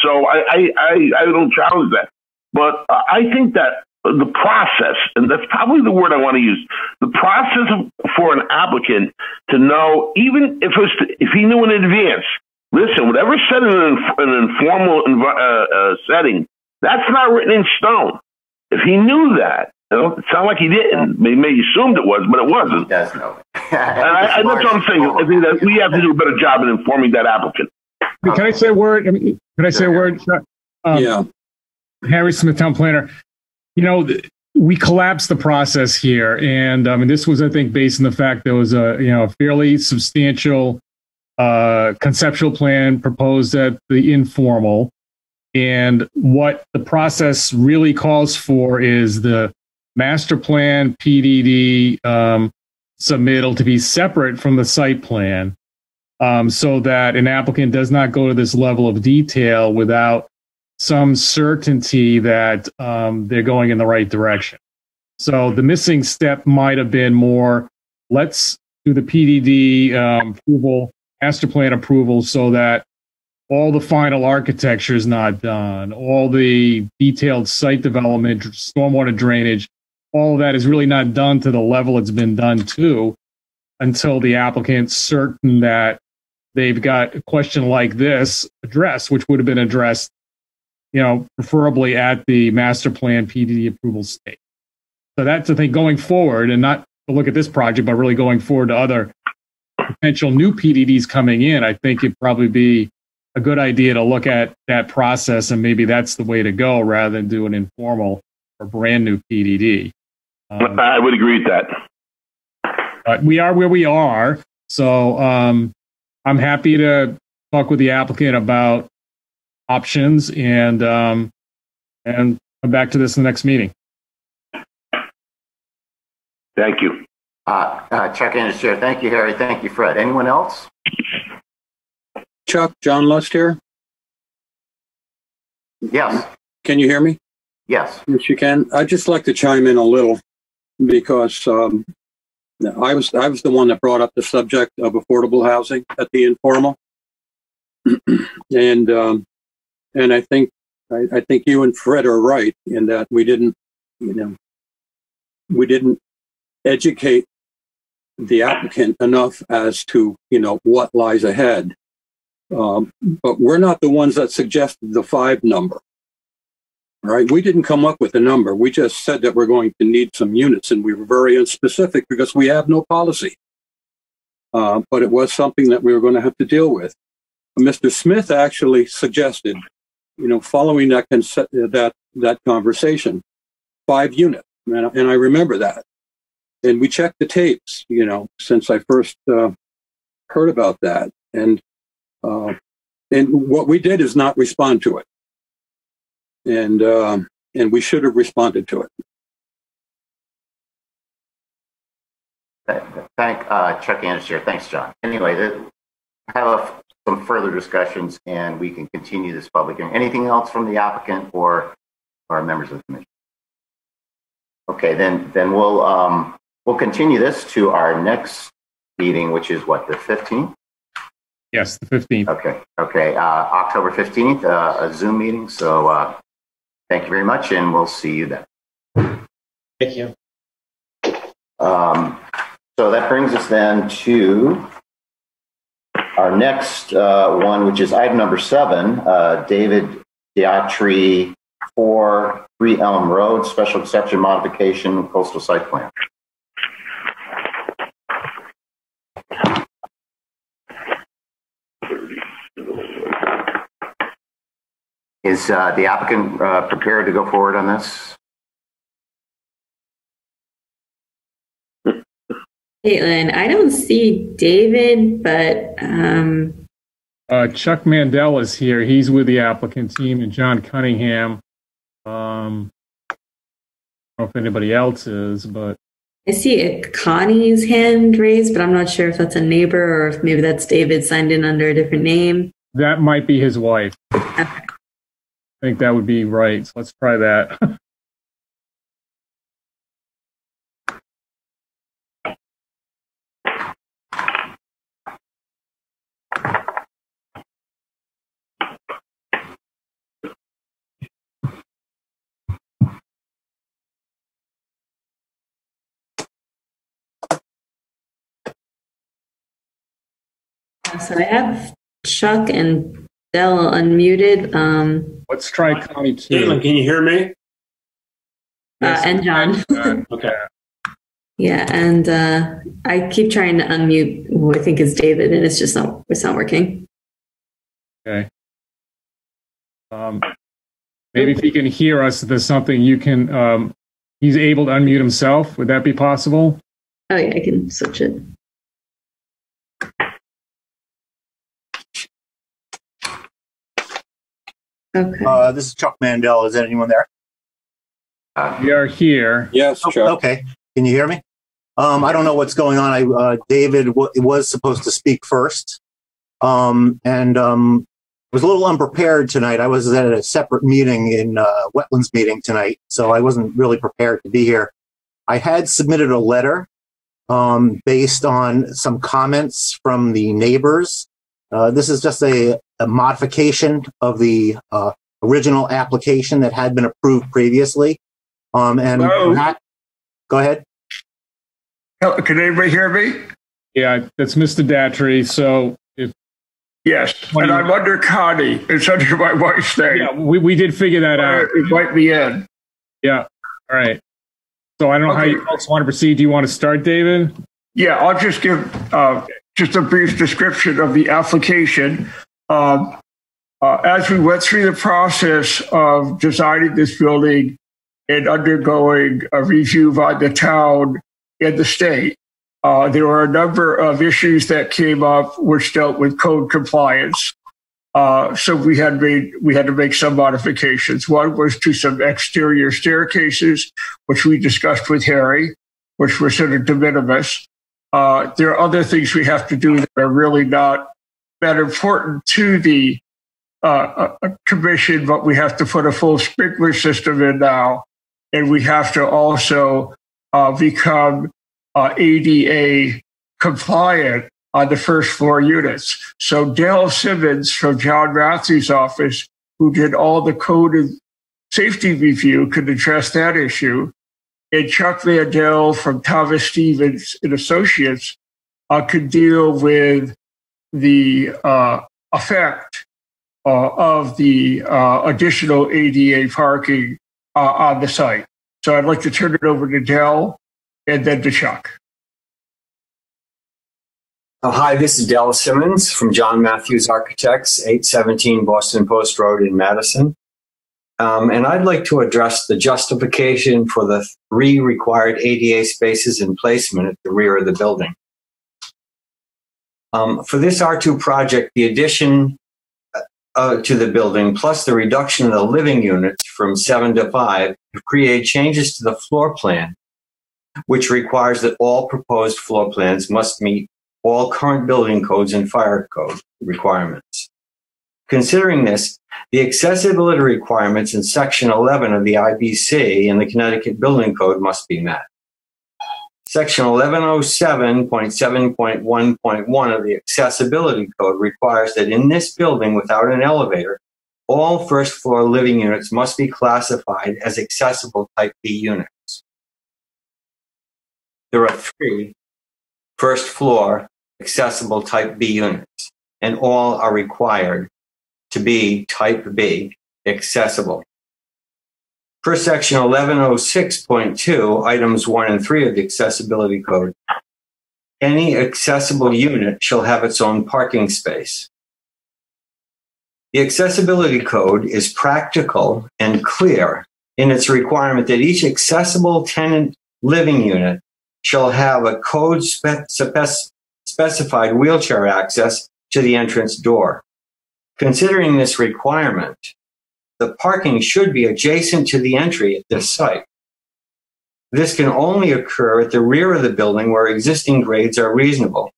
So I don't challenge that. But I think that the process, and that's probably the word I want to use, the process for an applicant to know, even if he knew in advance, listen, whatever's said in an informal setting, that's not written in stone. If he knew that, it sounded like he didn't. Maybe he assumed it was, but it wasn't. He does know it. And that's what I'm saying. I think that we have to do a better job in informing that applicant. Can I say a word? Can I say a word? Yeah. Harry Smith, town planner. We collapsed the process here, and this was, I think, based on the fact there was a fairly substantial conceptual plan proposed at the informal, And what the process really calls for is the master plan PDD submittal to be separate from the site plan, so that an applicant does not go to this level of detail without some certainty that they're going in the right direction. So the missing step might have been more, let's do the PDD approval, master plan approval, so that all the final architecture is not done, all the detailed site development, stormwater drainage, all of that is really not done to the level it's been done to until the applicant's certain that they've got a question like this addressed, which would have been addressed, preferably at the master plan PDD approval stage. So that's the thing going forward, and not to look at this project, but really going forward to other potential new PDDs coming in. I think it'd probably be a good idea to look at that process, and maybe that's the way to go rather than do an informal or brand new PDD. I would agree with that. But we are where we are, so I'm happy to talk with the applicant about options and come back to this in the next meeting. Thank you. Chuck Anderson here. Thank you, Harry. Thank you, Fred. Anyone else? Chuck, John Lust here. Yes. Can you hear me? Yes. Yes, you can. I'd just like to chime in a little because I was the one that brought up the subject of affordable housing at the informal, and I think you and Fred are right in that we didn't educate the applicant enough as to what lies ahead. But we're not the ones that suggested the 5 number. All right, we didn't come up with a number. We just said that we're going to need some units, and we were very unspecific because we have no policy. But it was something that we were going to have to deal with. Mr. Smith actually suggested, following that conversation, 5 units, and I remember that. And we checked the tapes, since I first heard about that, and what we did is not respond to it. And we should have responded to it. Thank Chuck Anderson here. Thanks, John. Anyway, have some further discussions, and we can continue this public hearing. Anything else from the applicant or our members of the commission? Okay, then we'll continue this to our next meeting, which is what, the 15th? Yes, the 15th. Okay. October 15th, a Zoom meeting. So thank you very much, and we'll see you then. Thank you. So that brings us then to our next one, which is item number 7, David Diatri, 4 3 Elm Road, special exception modification, coastal site plan. Is the applicant prepared to go forward on this? Caitlin, I don't see David, but Chuck Mandel is here. He's with the applicant team, and John Cunningham. I don't know if anybody else is, but I see Connie's hand raised, but I'm not sure if that's a neighbor or if maybe that's David signed in under a different name. That might be his wife. Okay. I think that would be right. So let's try that. So I have Chuck and Dell unmuted. Let's try Connie too. Caitlin, can you hear me? And John. Okay. Yeah, and I keep trying to unmute who I think is David, and it's not working. Okay. Maybe if he can hear us, there's something you can. He's able to unmute himself. Would that be possible? Oh yeah, I can switch it. Okay. This is Chuck Mandel. Is anyone there? We are here. Yes, Chuck. Okay. Can you hear me? I don't know what's going on. David was supposed to speak first, and was a little unprepared tonight. I was at a separate meeting in wetlands meeting tonight, so I wasn't really prepared to be here. I had submitted a letter based on some comments from the neighbors. This is just a modification of the original application that had been approved previously. Go ahead. Can anybody hear me? Yeah, that's Mr. Datry. So yes, and I'm under Connie. It's under my wife's name. Yeah, we did figure that out. Invite me in. Yeah. All right. So I don't know how you folks want to proceed. Do you want to start, David? Yeah, I'll just give just a brief description of the application. As we went through the process of designing this building and undergoing a review by the town and the state, there were a number of issues that came up which dealt with code compliance. So we had to make some modifications. One was to some exterior staircases, which we discussed with Harry, which were sort of de minimis. There are other things we have to do that are really not that important to the commission, but we have to put a full sprinkler system in now, and we have to also become ADA compliant on the first floor units. So Dale Simmons from John Matthews' office, who did all the code and safety review, could address that issue. And Chuck Mandel from Thomas Stevens and Associates could deal with the effect of the additional ADA parking on the site. So I'd like to turn it over to Dell and then to Chuck. Hi, this is Dell Simmons from John Matthews Architects, 817 Boston Post Road in Madison. And I'd like to address the justification for the 3 required ADA spaces in placement at the rear of the building. For this R2 project, the addition to the building plus the reduction of the living units from 7 to 5 create changes to the floor plan, which requires that all proposed floor plans must meet all current building codes and fire code requirements. Considering this, the accessibility requirements in Section 11 of the IBC and the Connecticut Building Code must be met. Section 1107.7.1.1 of the Accessibility Code requires that in this building without an elevator, all first floor living units must be classified as accessible type B units. There are 3 first floor accessible type B units, and all are required to be type B accessible. Per section 1106.2, items 1 and 3 of the Accessibility Code, any accessible unit shall have its own parking space. The Accessibility Code is practical and clear in its requirement that each accessible tenant living unit shall have a code specified wheelchair access to the entrance door. Considering this requirement, the parking should be adjacent to the entry at this site. This can only occur at the rear of the building where existing grades are reasonable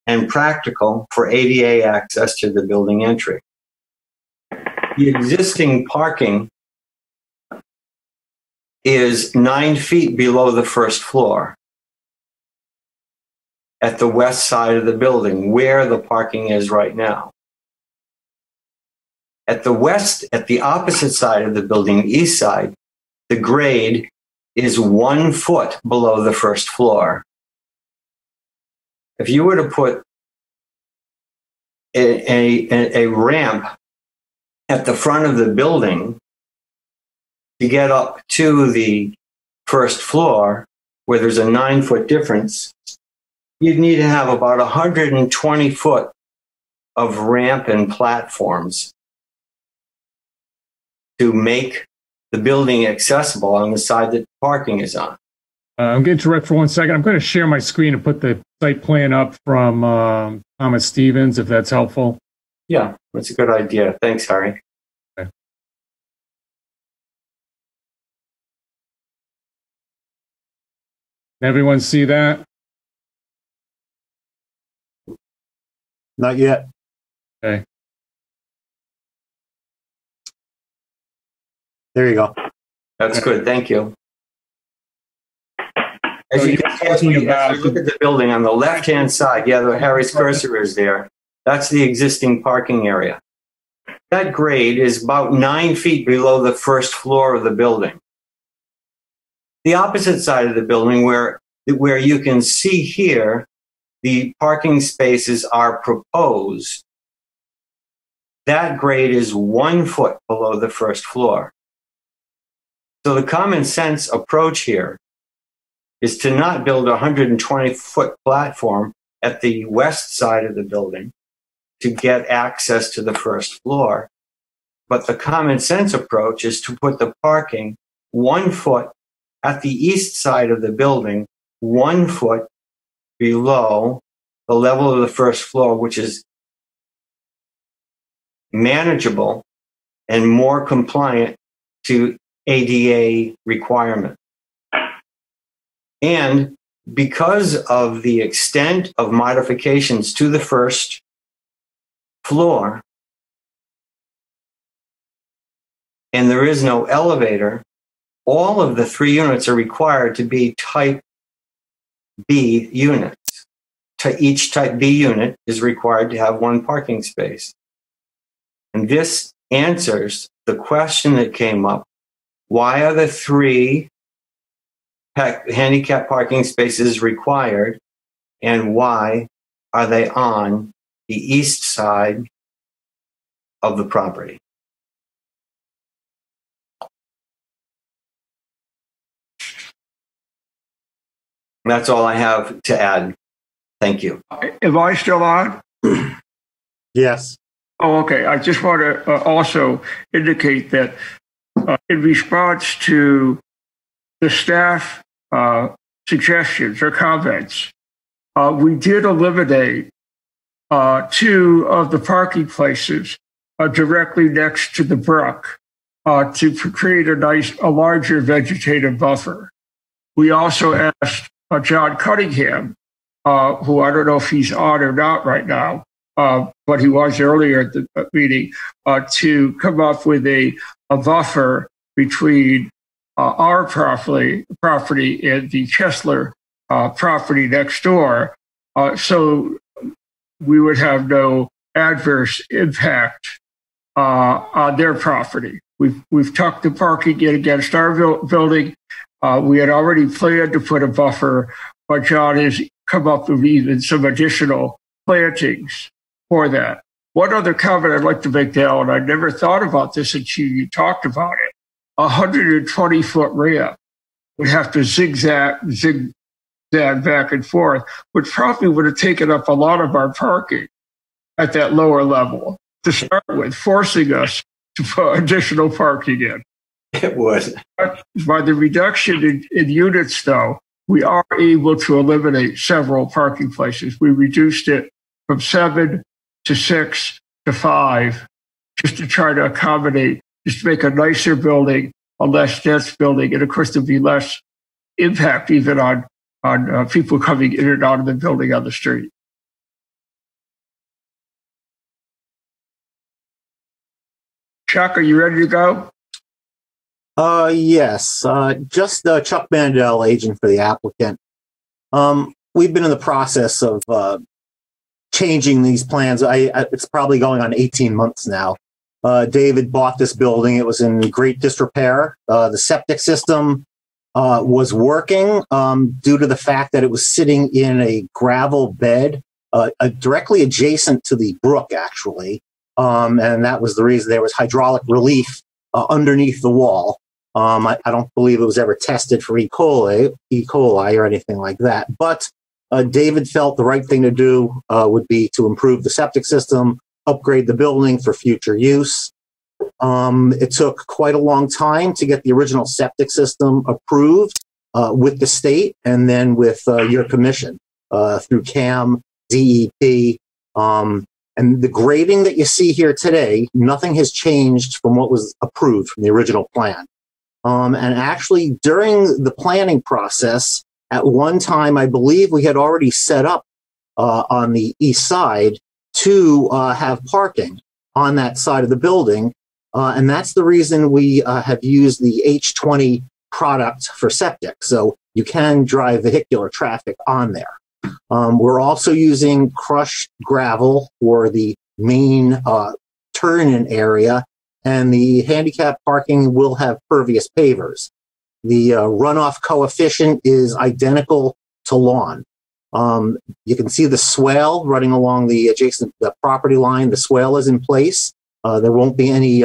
and practical for ADA access to the building entry. The existing parking is 9 feet below the first floor at the west side of the building, where the parking is right now. At the opposite side of the building, east side, the grade is 1 foot below the first floor. If you were to put a ramp at the front of the building to get up to the first floor, where there's a 9-foot difference, you'd need to have about 120 foot of ramp and platforms to make the building accessible on the side that parking is on. I'm going to interrupt for 1 second. I'm going to share my screen and put the site plan up from Thomas Stevens, if that's helpful. Yeah, that's a good idea. Thanks, Harry. Okay. Everyone see that? Not yet. Okay. There you go. That's good. Thank you. As you can see, as we look at the building on the left-hand side, yeah, Harry's cursor is there. That's the existing parking area. That grade is about 9 feet below the first floor of the building. The opposite side of the building, where you can see here, the parking spaces are proposed. That grade is 1 foot below the first floor. So the common sense approach here is to not build a 120-foot platform at the west side of the building to get access to the first floor. But the common sense approach is to put the parking 1 foot at the east side of the building, 1 foot below the level of the first floor, which is manageable and more compliant to ADA requirements. And because of the extent of modifications to the first floor, and there is no elevator, all of the 3 units are required to be type B units. Each type B unit is required to have 1 parking space. And this answers the question that came up: why are the 3 handicap parking spaces required, and why are they on the east side of the property? That's all I have to add. Thank you. Am I still on? Yes. Oh, okay. I just want to also indicate that in response to the staff suggestions or comments, we did eliminate 2 of the parking places directly next to the brook to create a larger vegetative buffer. We also asked John Cunningham, who I don't know if he's on or not right now, but he was earlier at the meeting, to come up with a buffer between our property and the Chesler property next door, so we would have no adverse impact on their property. We've tucked the parking in against our building. We had already planned to put a buffer, but John has come up with even some additional plantings for that. One other comment I'd like to make, Dale, and I never thought about this until you talked about it. 120-foot ramp would have to zigzag back and forth, which probably would have taken up a lot of our parking at that lower level to start with, forcing us to put additional parking in. It would. By the reduction in units, though, we are able to eliminate several parking places. We reduced it from 7 to 6 to 5, just to try to accommodate, just to make a nicer building, a less dense building, and of course there'd be less impact even on people coming in and out of the building on the street. Chuck, are you ready to go? Yes. Just Chuck Mandel, agent for the applicant. We've been in the process of changing these plans. It's probably going on 18 months now. David bought this building. It was in great disrepair. The septic system was working due to the fact that it was sitting in a gravel bed directly adjacent to the brook, actually. And that was the reason there was hydraulic relief underneath the wall. I don't believe it was ever tested for E. coli or anything like that. But David felt the right thing to do would be to improve the septic system, upgrade the building for future use. It took quite a long time to get the original septic system approved with the state and then with your commission through CAM, DEP. And the grading that you see here today, nothing has changed from what was approved from the original plan. And actually, during the planning process, At one time, I believe we had already set up on the east side to have parking on that side of the building. And that's the reason we have used the H20 product for septic. So you can drive vehicular traffic on there. We're also using crushed gravel for the main turn-in area, and the handicap parking will have pervious pavers. The runoff coefficient is identical to lawn. You can see the swale running along the adjacent property line. The swale is in place. There won't be any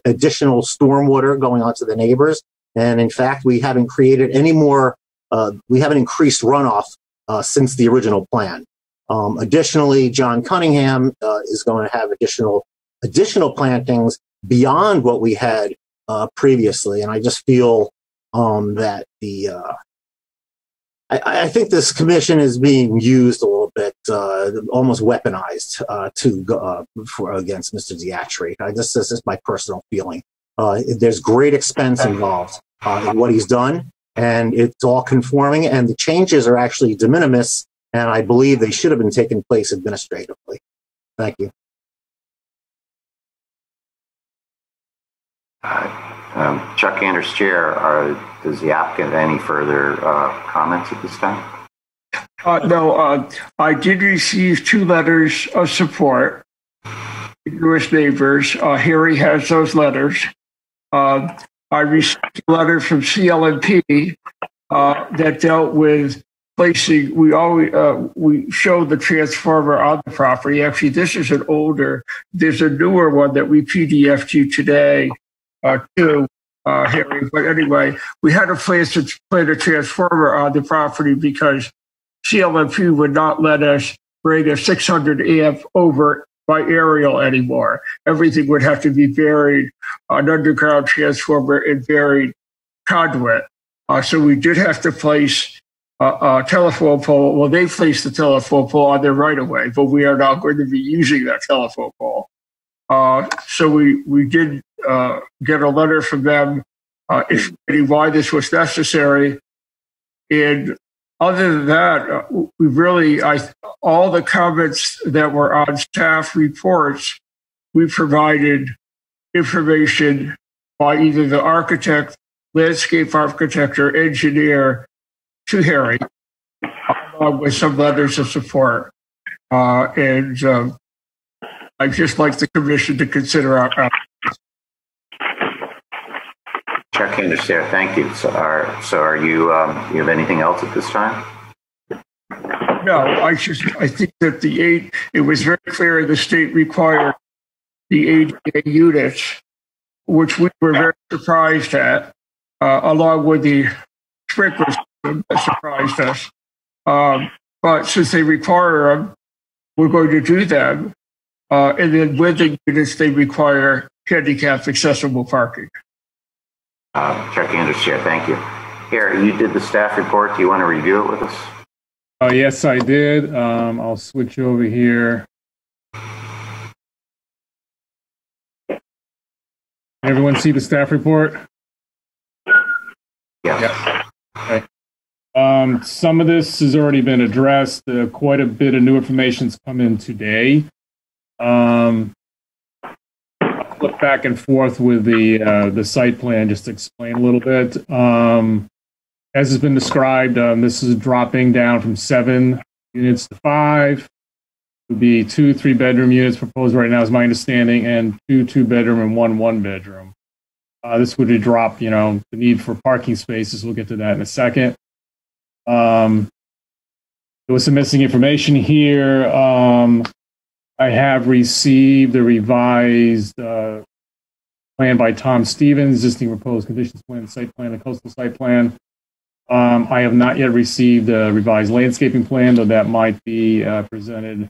additional stormwater going onto the neighbors. And in fact, we haven't created any more, we haven't increased runoff since the original plan. Additionally, John Cunningham is going to have additional plantings beyond what we had previously. And I just feel that I think this commission is being used a little bit, almost weaponized against Mr. Diatri. This is my personal feeling. There's great expense involved in what he's done, and it's all conforming, and the changes are actually de minimis, and I believe they should have been taking place administratively. Thank you. Chuck Anders, Chair, does the applicant have any further comments at this time? No, I did receive 2 letters of support from newest neighbors. Harry has those letters. I received a letter from CLMP that dealt with placing, we showed the transformer on the property. Actually, this is an older, there's a newer one that we PDF'd you today too, Harry. But anyway, we had to place a transformer on the property because CLMP would not let us bring a 600 amp over by aerial anymore. Everything would have to be buried, an underground transformer and buried conduit. So we did have to place a telephone pole. Well, they placed the telephone pole on their right of way, but we are not going to be using that telephone pole. So we did get a letter from them explaining why this was necessary. And other than that, we really, all the comments that were on staff reports, we provided information by either the architect, landscape architect, or engineer to Harry, along with some letters of support. And I'd just like the commission to consider our Chuck Anders there, thank you. So are you, you have anything else at this time? No, I think that it was very clear the state required the ADA units, which we were very surprised at, along with the sprinkler system that surprised us. But since they require them, we're going to do them. And then with the units, they require handicapped accessible parking. Chuck Anders, Chair, thank you. Harry, you did the staff report. Do you want to review it with us? Yes, I did. I'll switch over here. Everyone see the staff report? Yes. Okay. Some of this has already been addressed. Quite a bit of new information's come in today. I'll flip back and forth with the site plan just to explain a little bit. As has been described, this is dropping down from 7 units to 5. It would be 2 3-bedroom units proposed right now, is my understanding, and 2 2-bedroom and 1 1-bedroom. This would drop, the need for parking spaces. We'll get to that in a second. There was some missing information here. I have received a revised plan by Tom Stevens, existing proposed conditions plan, site plan, and coastal site plan. I have not yet received a revised landscaping plan, though that might be presented.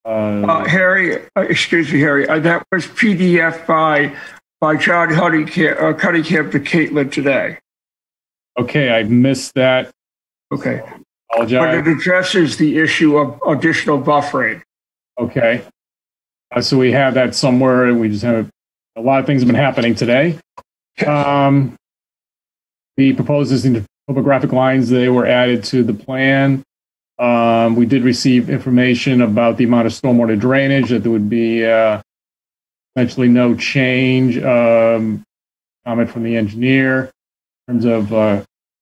Harry, excuse me, Harry, that was PDF by John Cunningham to Caitlin today. Okay, I missed that. Okay. Apologize. But it addresses the issue of additional buffering. Okay. So we have that somewhere, and we just have a lot of things have been happening today. The proposed topographic lines, they were added to the plan. We did receive information about the amount of stormwater drainage, that there would be essentially no change. Comment from the engineer in terms of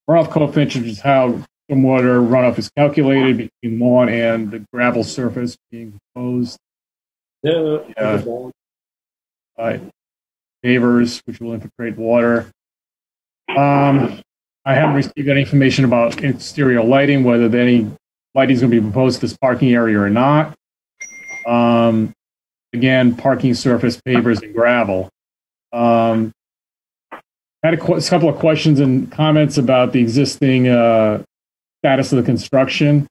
runoff coefficient, which is how stormwater runoff is calculated between lawn and the gravel surface being proposed. Pavers, which will infiltrate water. I haven't received any information about exterior lighting, whether any lighting is going to be proposed to this parking area or not. Again, parking surface, pavers, and gravel. Had a couple of questions and comments about the existing status of the construction.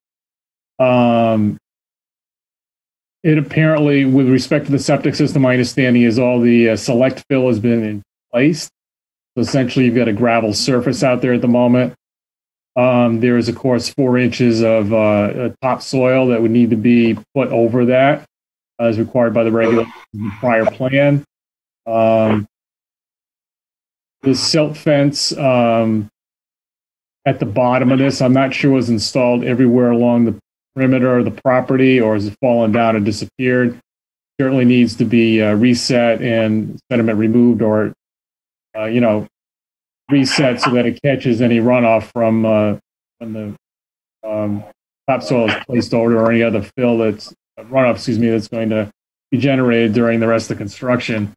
It apparently, with respect to the septic system, my understanding is all the select fill has been in place. So essentially, you've got a gravel surface out there at the moment. There is, of course, 4 inches of topsoil that would need to be put over that, as required by the regulations of the prior plan. The silt fence at the bottom of this, I'm not sure was installed everywhere along the perimeter of the property, or has it fallen down and disappeared. Certainly needs to be reset and sediment removed, or reset so that it catches any runoff from when the topsoil is placed over, or any other fill that's that's going to be generated during the rest of the construction.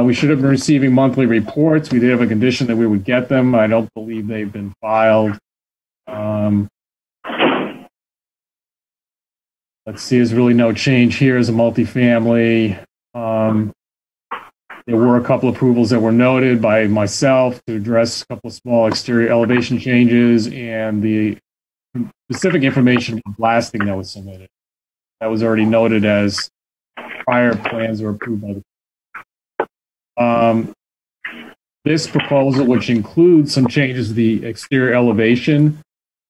We should have been receiving monthly reports. We did have a condition that we would get them. I don't believe they've been filed. Let's see, there's really no change here as a multifamily. There were a couple of approvals that were noted by myself to address a couple of small exterior elevation changes and the specific information of blasting that was submitted. That was already noted as prior plans were approved by the. This proposal, which includes some changes to the exterior elevation,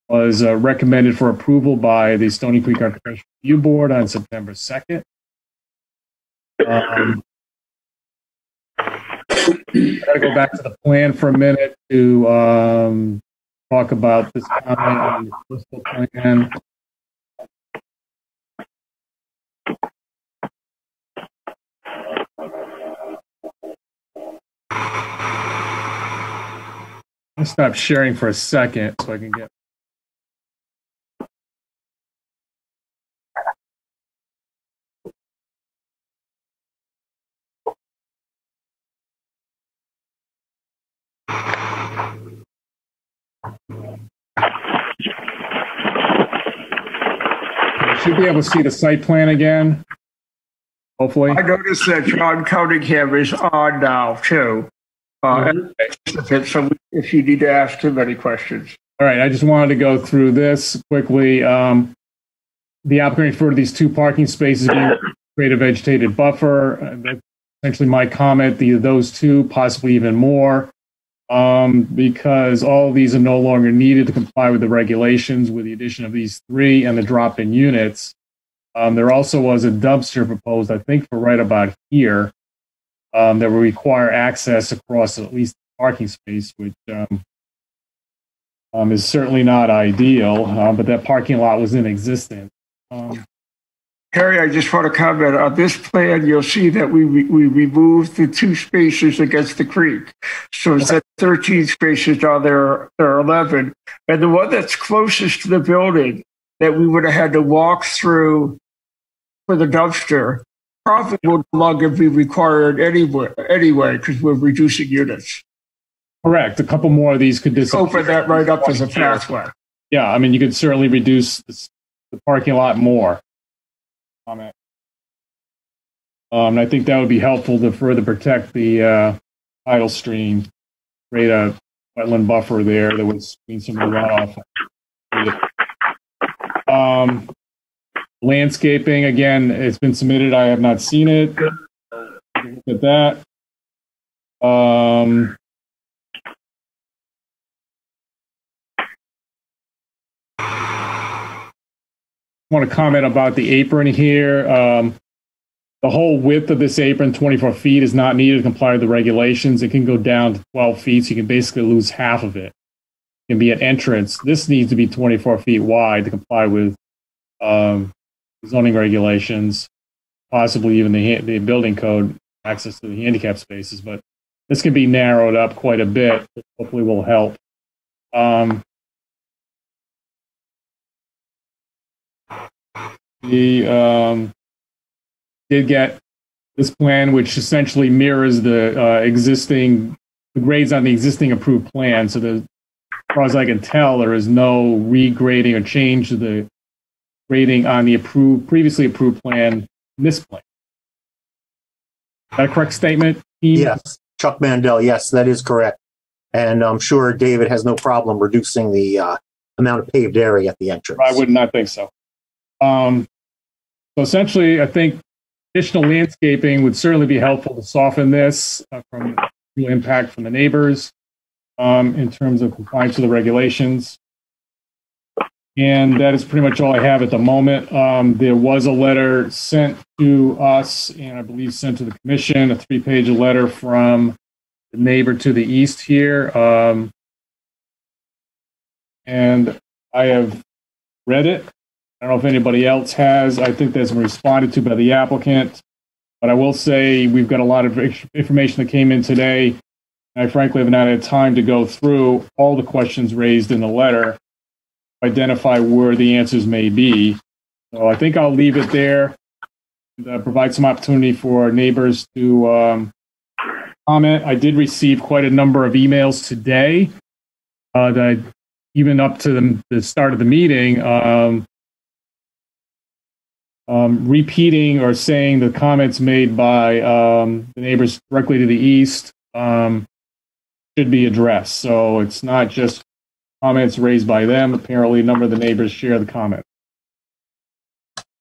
was recommended for approval by the Stony Creek Architectural Review Board on September 2nd. I gotta go back to the plan for a minute to talk about this comment on the coastal plan. I'll stop sharing for a second so I can get. You should be able to see the site plan again. Hopefully. I noticed that John Cunningham is on now too. So if you need to ask him any questions. All right, I just wanted to go through this quickly. The applicant referred to these 2 parking spaces being create a vegetated buffer. That's essentially my comment. Those 2, possibly even more, because all of these are no longer needed to comply with the regulations with the addition of these 3 and the drop-in units. There also was a dumpster proposed, I think, for right about here, that will require access across at least the parking space, which is certainly not ideal, but that parking lot was in existence. Harry, I just want to comment on this plan. You'll see that we removed the 2 spaces against the creek. So instead of 13 spaces down there are 11. And the one that's closest to the building that we would have had to walk through for the dumpster probably would no longer be required anyway, because we're reducing units. Correct. A couple more of these could open that right up as a pathway. Yeah, I mean, you could certainly reduce the parking lot more. And I think that would be helpful to further protect the tidal stream, create a wetland buffer there that would screen some of the runoff. Landscaping, again, it's been submitted. I have not seen it. Look at that. I want to comment about the apron here. The whole width of this apron, 24 feet, is not needed to comply with the regulations. It can go down to 12 feet, so you can basically lose half of it. can be an entrance. This needs to be 24 feet wide to comply with zoning regulations, possibly even the building code, access to the handicap spaces. But this can be narrowed up quite a bit, which hopefully will help. Did get this plan, which essentially mirrors the existing grades on the existing approved plan. So, as far as I can tell, there is no regrading or change to the grading on the previously approved plan in this plan. Is that a correct statement, team? Yes, Chuck Mandel. Yes, that is correct. And I'm sure David has no problem reducing the amount of paved area at the entrance. I would not think so. So essentially, I think additional landscaping would certainly be helpful to soften this from the impact from the neighbors in terms of compliance with the regulations. And that is pretty much all I have at the moment. There was a letter sent to us, and I believe sent to the commission, a 3-page letter from the neighbor to the east here. And I have read it. I don't know if anybody else has. I think that's been responded to by the applicant. But I will say we've got a lot of information that came in today. And I frankly have not had time to go through all the questions raised in the letter, identify where the answers may be. So I think I'll leave it there and provide some opportunity for neighbors to comment. I did receive quite a number of emails today that even up to the start of the meeting, repeating or saying the comments made by the neighbors directly to the east should be addressed. So it's not just comments raised by them. Apparently, a number of the neighbors share the comment.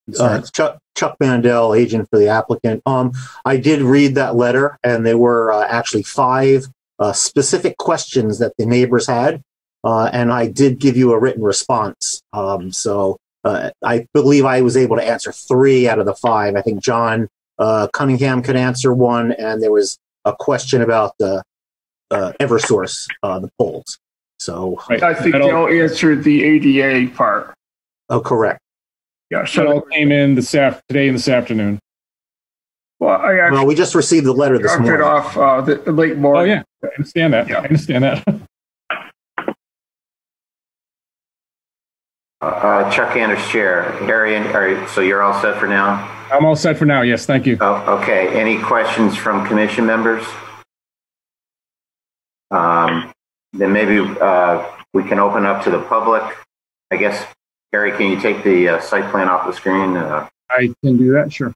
It's Chuck Mandel, agent for the applicant. I did read that letter, and there were actually 5 specific questions that the neighbors had, and I did give you a written response. So I believe I was able to answer 3 out of the 5. I think John Cunningham could answer 1, and there was a question about the Eversource, the polls. So I think they all answered the ADA part. Oh, correct. Yeah, so it all came in today and this afternoon. Well, we just received the letter this morning. It off the late morning. Oh yeah, I understand that. Yeah. I understand that. Chuck Anders, Chair. Harry, so you're all set for now? I'm all set for now. Yes, thank you. Oh, okay. Any questions from commission members? Then maybe we can open up to the public. I guess, Harry, can you take the site plan off the screen? I can do that, sure.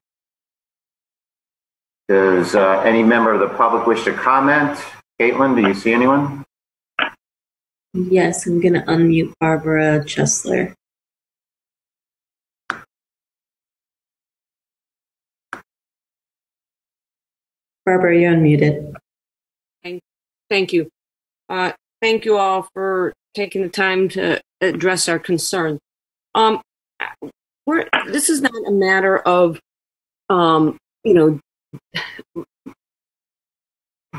Does any member of the public wish to comment? Caitlin, do you see anyone? Yes, I'm going to unmute Barbara Chesler. Barbara, you're unmuted. Thank you. Thank you all for taking the time to address our concern. This is not a matter of,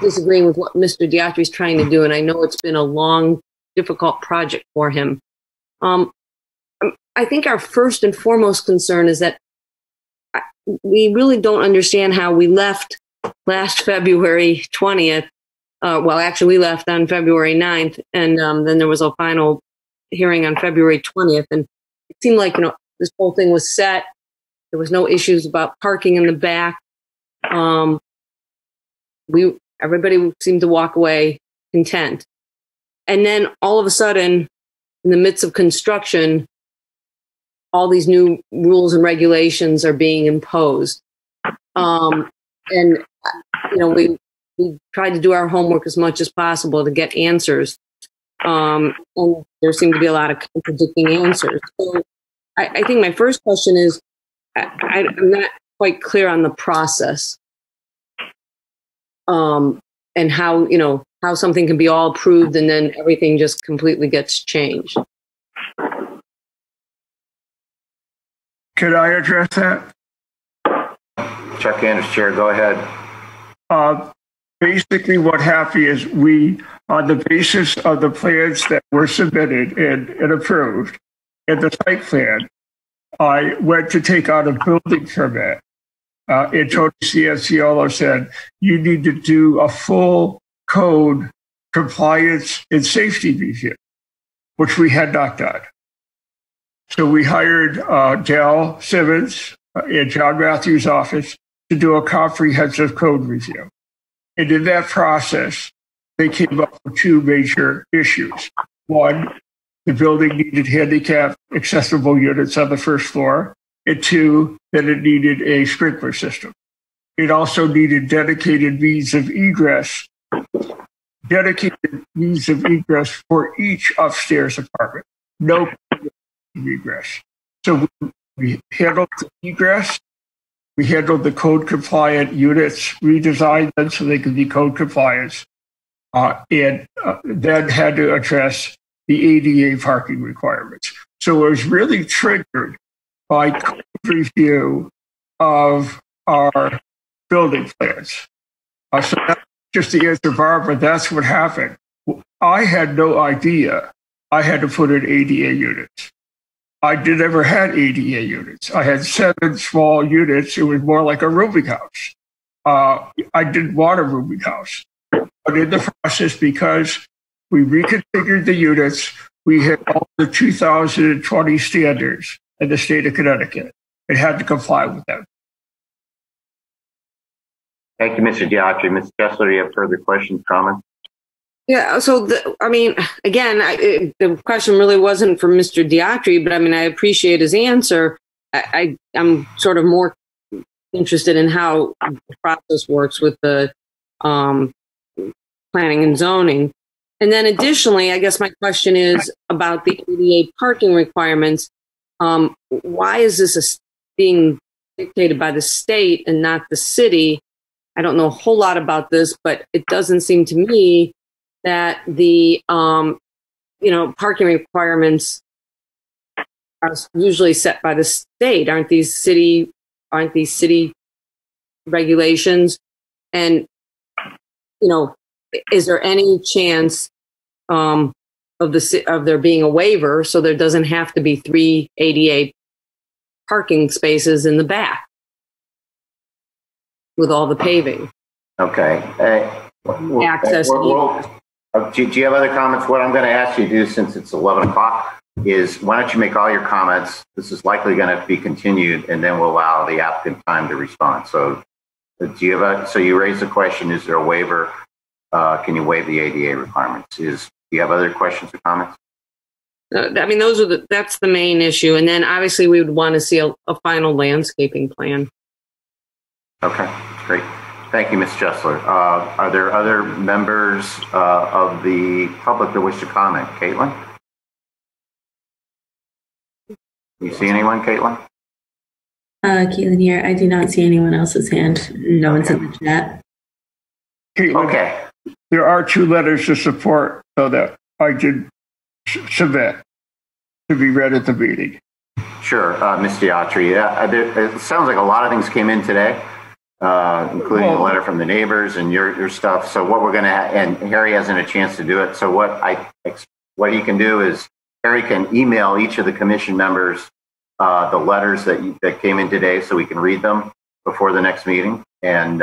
disagreeing with what Mr. Diatri is trying to do, and I know it's been a long, difficult project for him. I think our first and foremost concern is that we really don't understand how we left last February 20th. Well, actually, we left on February 9th, and then there was a final hearing on February 20th. And it seemed like, this whole thing was set. There was no issues about parking in the back. Everybody seemed to walk away content. And then all of a sudden, in the midst of construction, all these new rules and regulations are being imposed. We tried to do our homework as much as possible to get answers. And there seemed to be a lot of contradicting answers. So I think my first question is, I'm not quite clear on the process. And how something can be all approved and then everything just completely gets changed. Could I address that? Chuck Anders, Chair, go ahead. basically what happened is we, on the basis of the plans that were submitted and approved in the site plan, I went to take out a building permit. And Tony Cianciolo said, you need to do a full code compliance and safety review, which we had not done. So we hired Dale Simmons in John Matthews' office to do a comprehensive code review. And in that process, they came up with two major issues. One, the building needed handicap accessible units on the first floor. And two, that it needed a sprinkler system. It also needed dedicated means of egress for each upstairs apartment. No egress. So we handled the egress. We handled the code compliant units, redesigned them so they could be code compliant, and then had to address the ADA parking requirements. So it was really triggered by code review of our building plans. So that's just to answer Barbara, that's what happened. I had no idea I had to put in ADA units. I never had ADA units. I had 7 small units. It was more like a rooming house. I didn't want a rooming house. But in the process, because we reconfigured the units, we hit all the 2020 standards in the state of Connecticut and had to comply with them. Thank you, Mr. Diatri. Ms. Kessler, do you have further questions, comments? Yeah, so, again, the question really wasn't for Mr. Diatri, but I appreciate his answer. I'm sort of more interested in how the process works with the planning and zoning. And then additionally, I guess my question is about the ADA parking requirements. Why is this being dictated by the state and not the city? I don't know a whole lot about this, but it doesn't seem to me that the parking requirements are usually set by the state. Aren't these city regulations? And is there any chance of there being a waiver so there doesn't have to be 3 ADA parking spaces in the back with all the paving? Okay. Access. Do you have other comments? What I'm going to ask you to do, since it's 11 o'clock, is why don't you make all your comments? This is likely going to be continued, and then we'll allow the applicant time to respond. So so you raised the question, is there a waiver? Can you waive the ADA requirements? Do you have other questions or comments? That's the main issue. And then obviously we would want to see a final landscaping plan. Okay, great. Thank you, Ms. Chesler. Are there other members of the public that wish to comment? Caitlin? You see anyone, Caitlin? Caitlin here. I do not see anyone else's hand. No one's in the chat. Caitlin, okay. There are 2 letters of support, so that I did submit to be read at the meeting. Sure, Ms. Diatri. It sounds like a lot of things came in today, including a letter from the neighbors and your stuff. So what we're going to, and Harry hasn't a chance to do it. So what you can do is Harry can email each of the commission members the letters that came in today, so we can read them before the next meeting. And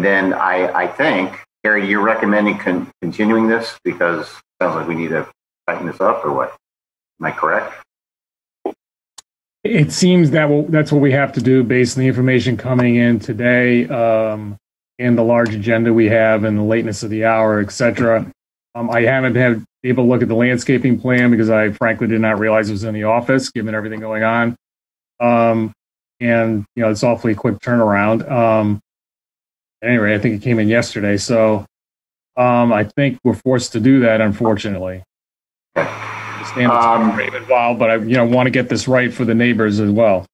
then I think, Harry, you're recommending continuing this because it sounds like we need to tighten this up, or what? Am I correct? It seems that's what we have to do based on the information coming in today and the large agenda we have and the lateness of the hour, et cetera. I haven't been able to look at the landscaping plan because I frankly did not realize it was in the office, given everything going on. And it's awfully quick turnaround. Anyway, I think it came in yesterday, so I think we're forced to do that, unfortunately. I understand it's involved, but I want to get this right for the neighbors as well.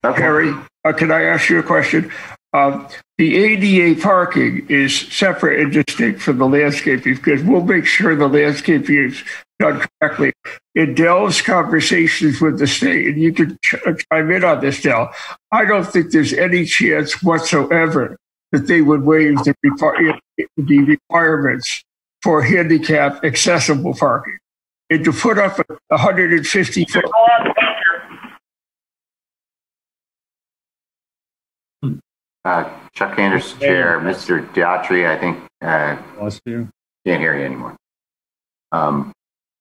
Okay. Harry, can I ask you a question? The ADA parking is separate and distinct from the landscaping because we'll make sure the landscaping is done correctly. In Dell's conversations with the state, and you can chime in on this, Dell, I don't think there's any chance whatsoever that they would waive the requirements for handicap accessible parking. And to put up a 150 foot. Chuck Anderson, Chair. Mr. Diatri, I think lost you. Can't hear you anymore.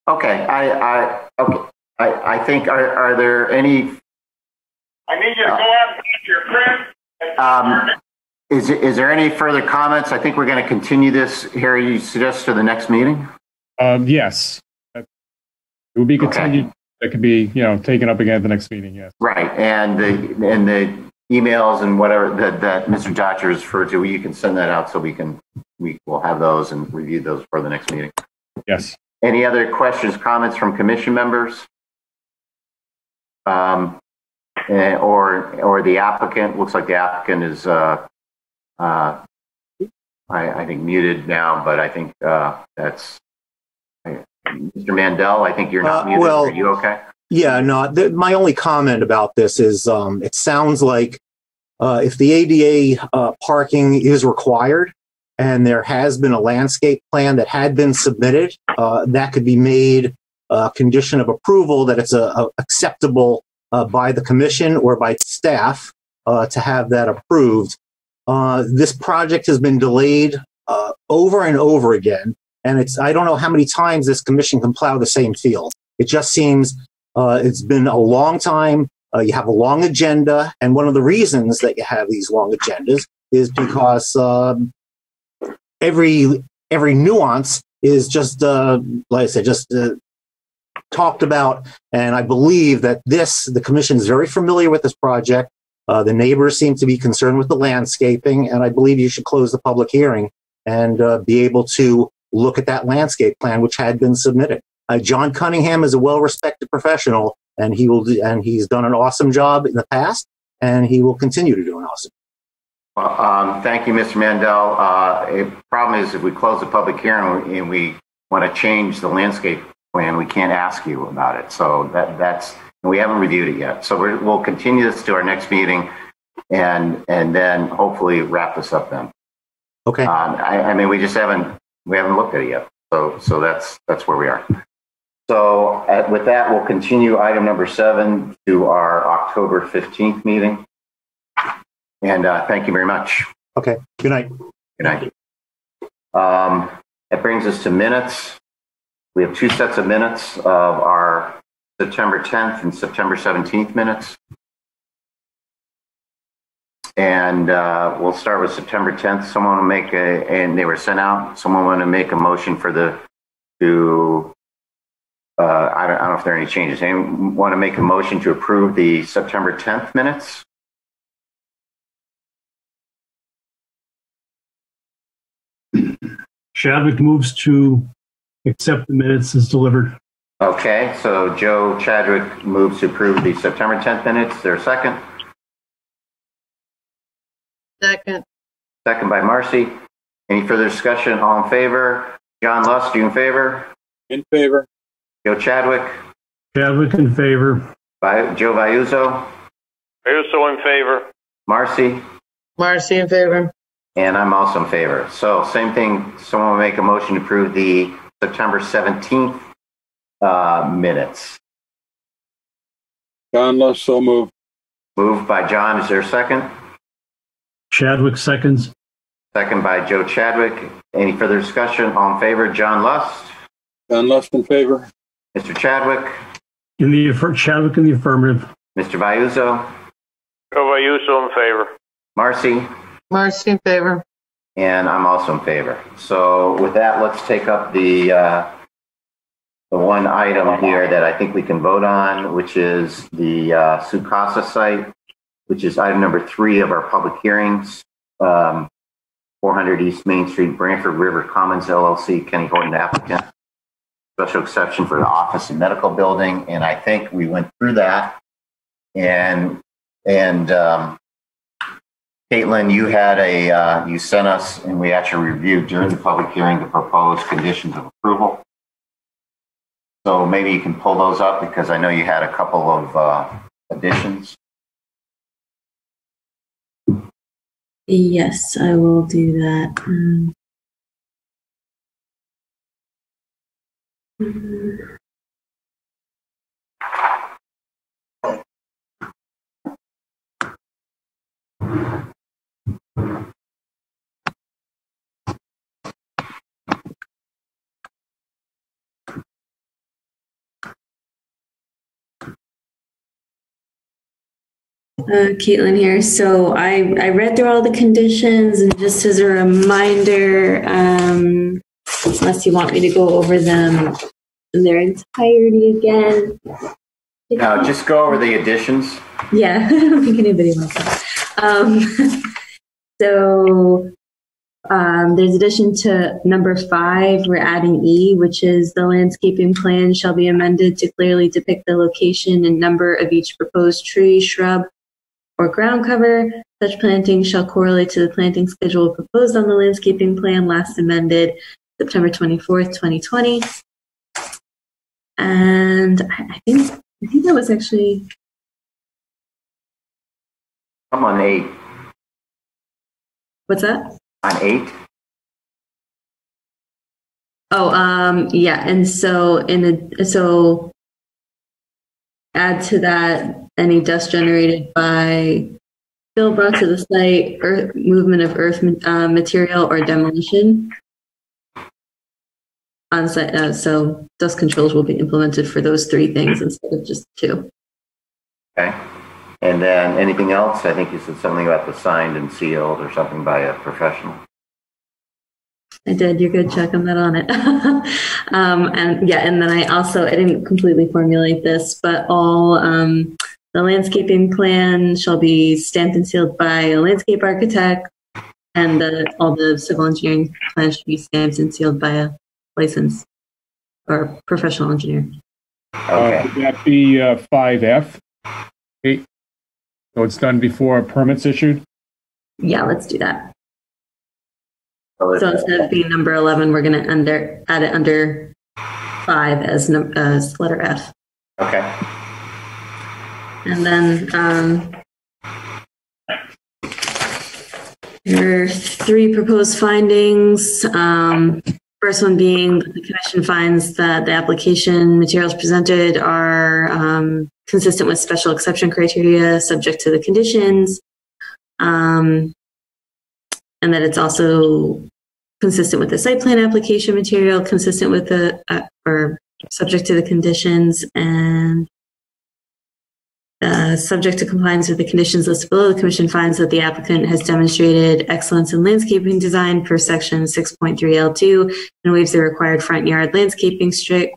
Okay, I think are there any? I need you to go out and get your print. Is there any further comments? I think we're going to continue this here. You suggest to the next meeting? Yes, it will be continued. Okay. That could be, taken up again at the next meeting. Yes. Right, and the emails and whatever that Mr. Dotcher has referred to, you can send that out so we will have those and review those for the next meeting. Yes. Any other questions, comments from commission members? Or the applicant? Looks like the applicant is I think muted now, but I think that's Mr. Mandel. I think you're not muted. Are you okay? Yeah, no. My only comment about this is it sounds like if the ADA parking is required and there has been a landscape plan that had been submitted, that could be made a condition of approval that it's acceptable by the commission or by staff to have that approved. This project has been delayed over and over again, and I don't know how many times this commission can plow the same field. It just seems it's been a long time. You have a long agenda, and one of the reasons that you have these long agendas is because every nuance is just, like I said, just talked about. And I believe that the commission is very familiar with this project. The neighbors seem to be concerned with the landscaping, and I believe you should close the public hearing and be able to look at that landscape plan, which had been submitted. John Cunningham is a well-respected professional, and he's done an awesome job in the past, and he will continue to do an awesome. Thank you, Mr. Mandel. The problem is if we close the public hearing and we want to change the landscape plan, we can't ask you about it. So that's we haven't reviewed it yet. So we'll continue this to our next meeting, and then hopefully wrap this up then. Okay. I mean, we haven't looked at it yet. So that's where we are. So with that, we'll continue item number 7 to our October 15th meeting. And thank you very much. Okay. Good night. Good night. That brings us to minutes. We have 2 sets of minutes of our September 10th and September 17th minutes. And we'll start with September 10th. Someone will make and they were sent out. Someone want to make a motion for I don't know if there are any changes. Anyone want to make a motion to approve the September 10th minutes? Chadwick moves to accept the minutes as delivered. Okay, so Joe Chadwick moves to approve the September 10th minutes. Is there a second? Second. Second by Marcy. Any further discussion? All in favor? John Lust, you in favor? In favor. Joe Chadwick? Chadwick in favor. Joe Vayuzo? Vayuzo in favor. Marcy? Marcy in favor. And I'm also in favor. So same thing. Someone will make a motion to approve the September 17th minutes. John Lust, so moved. Moved by John. Is there a second? Chadwick seconds. Second by Joe Chadwick. Any further discussion? All in favor? John Lust? John Lust in favor. Mr. Chadwick? Chadwick in the affirmative. Mr. Vayuzo? Joe Vayuzo in favor. Marcy? Marcy in favor. And I'm also in favor. So with that, let's take up the one item here that I think we can vote on, which is the Sukasa site, which is item number 3 of our public hearings. 400 East Main Street, Branford River Commons LLC, Kenny Horton applicant. Special exception for the office and medical building. And I think we went through that. And Caitlin, you had you sent us, and we actually reviewed during the public hearing the proposed conditions of approval. So maybe you can pull those up because I know you had a couple of additions. Yes, I will do that. Caitlin here. So I read through all the conditions, and just as a reminder, unless you want me to go over them in their entirety again. No, just go over the additions. Yeah, I don't think anybody wants that. There's addition to number 5, we're adding E, which is the landscaping plan shall be amended to clearly depict the location and number of each proposed tree, shrub, or ground cover. Such planting shall correlate to the planting schedule proposed on the landscaping plan, last amended September 24th, 2020. And I think that was actually... I'm on 8. What's that? On 8? Oh, yeah. And so add to that any dust generated by spill brought to the site, movement of earth material, or demolition on site. So dust controls will be implemented for those 3 things instead of just 2. Okay. And then anything else? I think you said something about the signed and sealed or something by a professional. I did. You're good, Chuck. I'm not on it. And then I didn't completely formulate this, but all the landscaping plan shall be stamped and sealed by a landscape architect, and all the civil engineering plans should be stamped and sealed by a licensed or professional engineer. Okay. Would that be 5F? 8. So it's done before a permit's issued? Yeah, let's do that. So instead of being number 11, we're going to add it under 5 as letter F. Okay. And then there are 3 proposed findings. First one being that the commission finds that the application materials presented are consistent with special exception criteria subject to the conditions. And that it's also consistent with the site plan application material, consistent with the, or subject to the conditions, and subject to compliance with the conditions listed below. The commission finds that the applicant has demonstrated excellence in landscaping design per section 6.3 L2 and waives the required front yard landscaping strip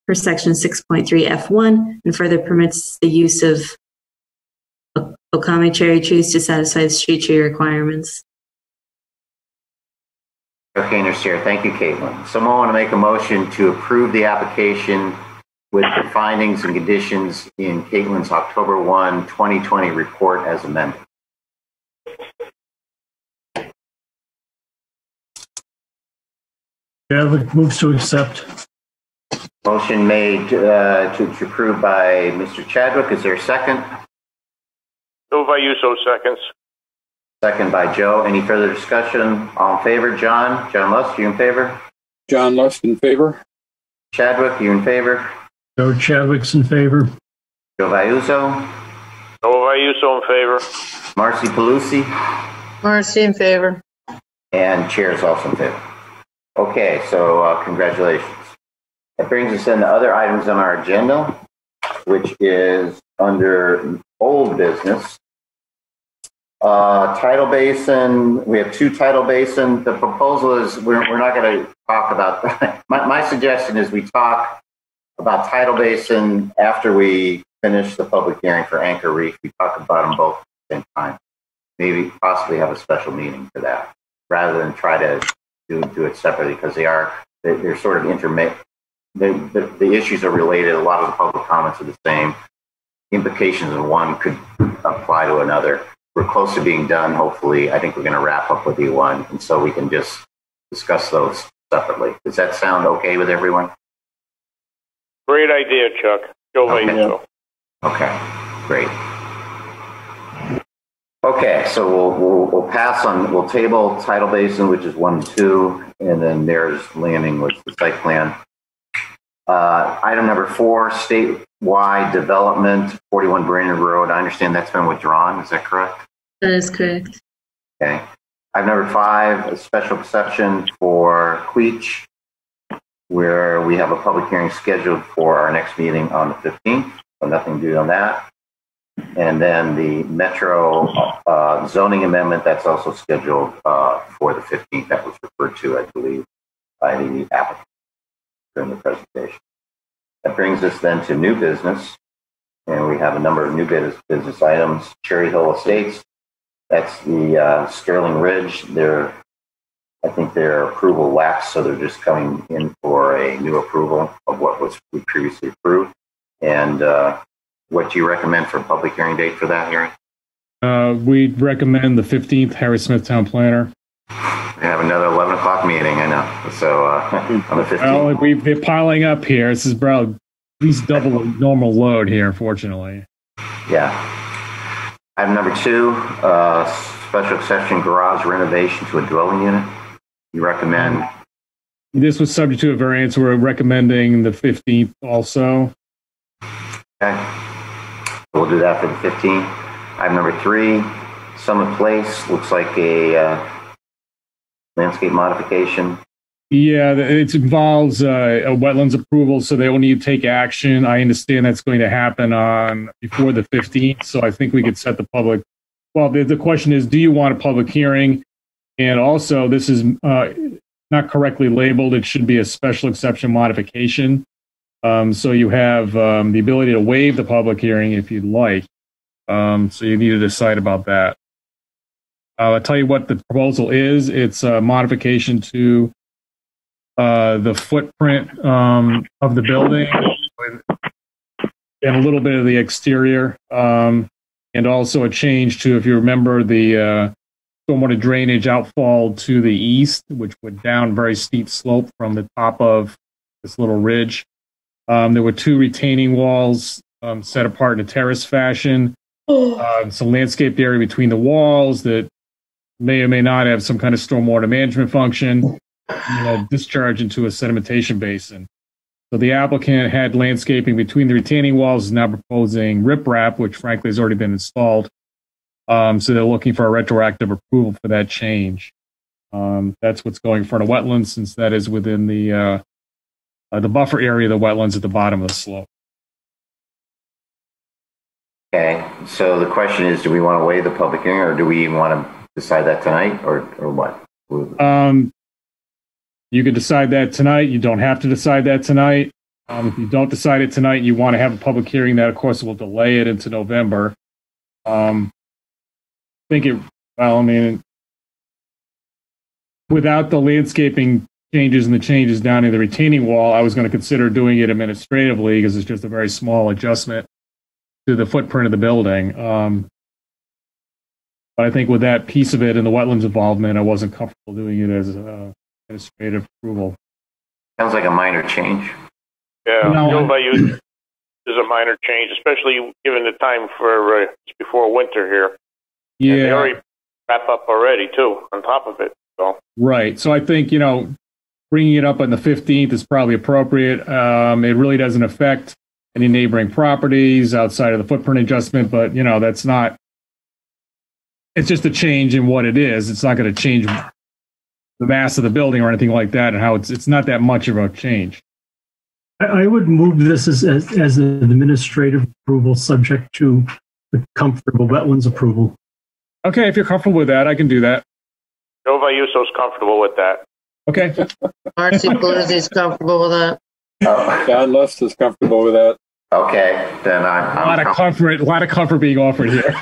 per section 6.3 F1, and further permits the use of okame cherry trees to satisfy the street tree requirements. Okay, Chair. Thank you, Caitlin. Someone want to make a motion to approve the application with the findings and conditions in Caitlin's October 1, 2020 report as amended? Chadwick moves to accept. Motion made to approve by Mr. Chadwick. Is there a second? Joe Vayuso seconds. Second by Joe. Any further discussion? All in favor? John? John Lust, you in favor? John Lust in favor. Chadwick, you in favor? Joe Chadwick's in favor. Joe Vayuso? Joe Vayuso in favor. Marcy Pelusi? Marcy in favor. And Chair is also in favor. Okay, so congratulations. That brings us into other items on our agenda, which is under old business. Tidal basin, we have 2 tidal basin. The proposal is we're not going to talk about that. My suggestion is we talk about tidal basin after we finish the public hearing for Anchor Reef. We talk about them both at the same time. Maybe possibly have a special meeting for that rather than try to do it separately, because they're sort of intermixed. The issues are related. A lot of the public comments are the same. Implications of one could apply to another. We're close to being done, hopefully. I think we're going to wrap up with E1, and so we can just discuss those separately. Does that sound okay with everyone? Great idea, Chuck. Joe Vayuso. Okay, great. Okay, so we'll pass on, we'll table Tidal Basin, which is 1 and 2, and then there's Landing, which is the site plan. Item number 4, statewide development, 41 Branford Road. I understand that's been withdrawn. Is that correct? That is correct. Okay. Item number 5, a special exception for Queech, where we have a public hearing scheduled for our next meeting on the 15th, so nothing due on that. And then the Metro zoning amendment, that's also scheduled for the 15th. That was referred to, I believe, by the applicant during the presentation. That brings us then to new business. And we have a number of new business items. Cherry Hill Estates, that's the Sterling Ridge. I think their approval lapsed, so they're just coming in for a new approval of what was previously approved. And what do you recommend for a public hearing date for that hearing? We'd recommend the 15th, Harry Smith Town Planner. We have another 11 o'clock meeting, I know. So on the 15th. Well, we're piling up here. This is probably at least double the normal load here, unfortunately. Yeah. Item number 2, special exception garage renovation to a dwelling unit. You recommend? This was subject to a variance. We're recommending the 15th also. Okay. We'll do that for the 15th. Item number 3, Summit Place, looks like a landscape modification. Yeah, it involves a wetlands approval, so they will need to take action. I understand that's going to happen before the 15th, so I think we could set the public. Well, the question is, do you want a public hearing? And also, this is not correctly labeled. It should be a special exception modification. So you have the ability to waive the public hearing if you'd like. So you need to decide about that. I'll tell you what the proposal is. It's a modification to the footprint of the building and a little bit of the exterior, and also a change to, if you remember, the stormwater drainage outfall to the east, which went down very steep slope from the top of this little ridge. There were 2 retaining walls set apart in a terrace fashion. Some landscaped area between the walls that may or may not have some kind of stormwater management function, and a discharge into a sedimentation basin. So the applicant had landscaping between the retaining walls, is now proposing riprap, which frankly has already been installed. So they're looking for a retroactive approval for that change. That's what's going in front of wetlands, since that is within the buffer area of the wetlands at the bottom of the slope. Okay, so the question is, do we want to waive the public hearing, or do we even want to decide that tonight, or what? You could decide that tonight. You don't have to decide that tonight. If you don't decide it tonight, you want to have a public hearing, that of course will delay it into November. Without the landscaping changes and the changes down in the retaining wall, I was going to consider doing it administratively because it's just a very small adjustment to the footprint of the building. But I think with that piece of it and the wetlands involvement, I wasn't comfortable doing it as administrative approval. Sounds like a minor change. Yeah, No, by you is a minor change, especially given the time for before winter here. Yeah, and they already wrap up already too. On top of it, so right. So I think bringing it up on the 15th is probably appropriate. It really doesn't affect any neighboring properties outside of the footprint adjustment, but that's not. It's just a change in what it is. It's not going to change the mass of the building or anything like that, and how it's not that much of a change. I would move this as an administrative approval subject to the comfortable wetlands approval. Okay, if you're comfortable with that, I can do that. Joe Vayuso's comfortable with that. Okay. Marcy Paluzzi's comfortable with that. John Lust is comfortable with that. Okay, then a lot of comfort being offered here.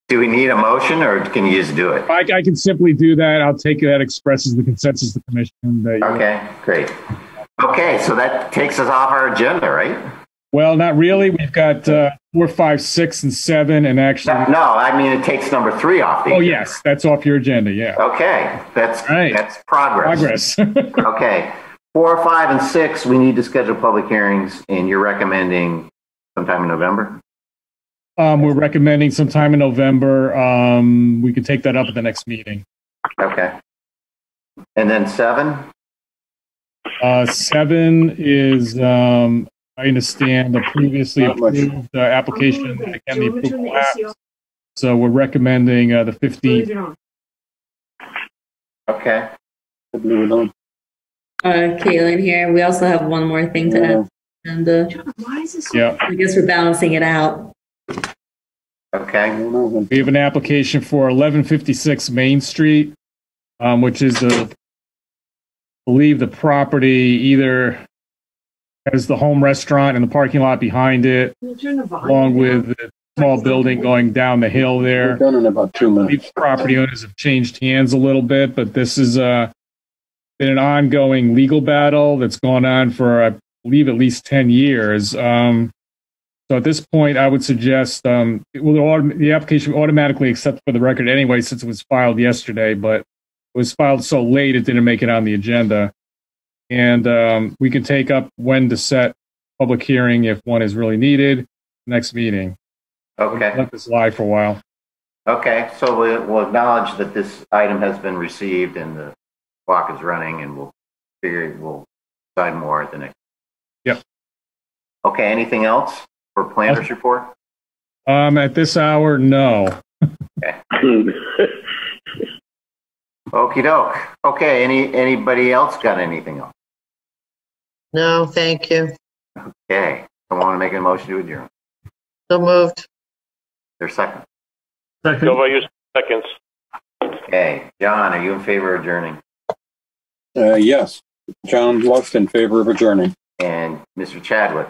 Do we need a motion, or can you just do it? I can simply do that. I'll take that expresses the consensus of the commission. Okay, great. Okay, so that takes us off our agenda, right? Well, not really. We've got 4, 5, 6, and 7, and actually. No, I mean it takes number 3 off the agenda. Yes, that's off your agenda. Yeah. Okay, that's progress. Okay, 4, 5, and 6, we need to schedule public hearings, and you're recommending sometime in November? We're recommending sometime in November. We could take that up at the next meeting. Okay. And then 7? 7 is, I understand, the previously approved application that can be approved lapsed. So we're recommending the 15th. Okay. Caitlin here. We also have one more thing to add. And yeah, I guess we're balancing it out. Okay. We have an application for 1156 Main Street, which is I believe the property either has the home restaurant and the parking lot behind it, along with the small building going down the hill there. Done in about 2 minutes. These property owners have changed hands a little bit, but this is been an ongoing legal battle that's gone on for, I believe, at least 10 years. So at this point, I would suggest the application automatically accept for the record anyway, since it was filed yesterday, but it was filed so late it didn't make it on the agenda. And we can take up when to set public hearing if one is really needed next meeting. Okay. Let this lie for a while. Okay, so we'll acknowledge that this item has been received and the clock is running, and we'll decide more at the next. Yep. Okay, anything else for planners report? At this hour, no. Okay. Okie doke. Okay, anybody else got anything else? No, thank you. Okay, I want to make a motion to adjourn. So moved. There's second. Second. Go by your seconds. Okay, John, are you in favor of adjourning? Yes. John Luft in favor of adjourning. And Mr. Chadwick?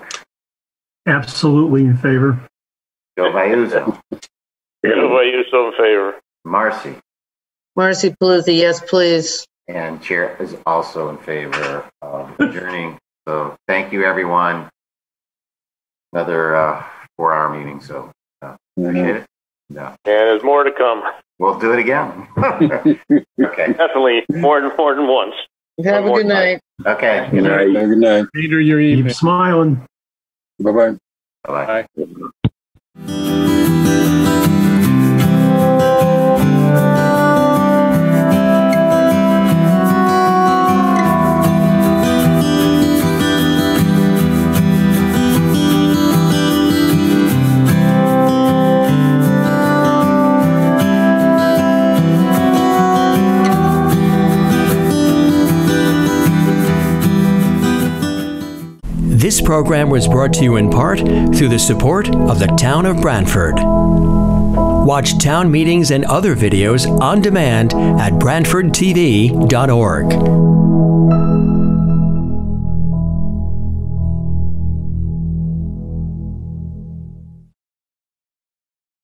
Absolutely in favor. Joe Vayuzo? Go by you, so in favor. Marcy? Marcy Paluzzi, yes, please. And Chair is also in favor of adjourning. So thank you, everyone. Another 4-hour meeting, so appreciate it. No. And there's more to come. We'll do it again. Okay. Definitely more than once. Have a good night. Okay. Good night. Good night. Later your evening. Keep smiling. Bye-bye. Bye-bye. This program was brought to you in part through the support of the Town of Branford. Watch town meetings and other videos on demand at BranfordTV.org.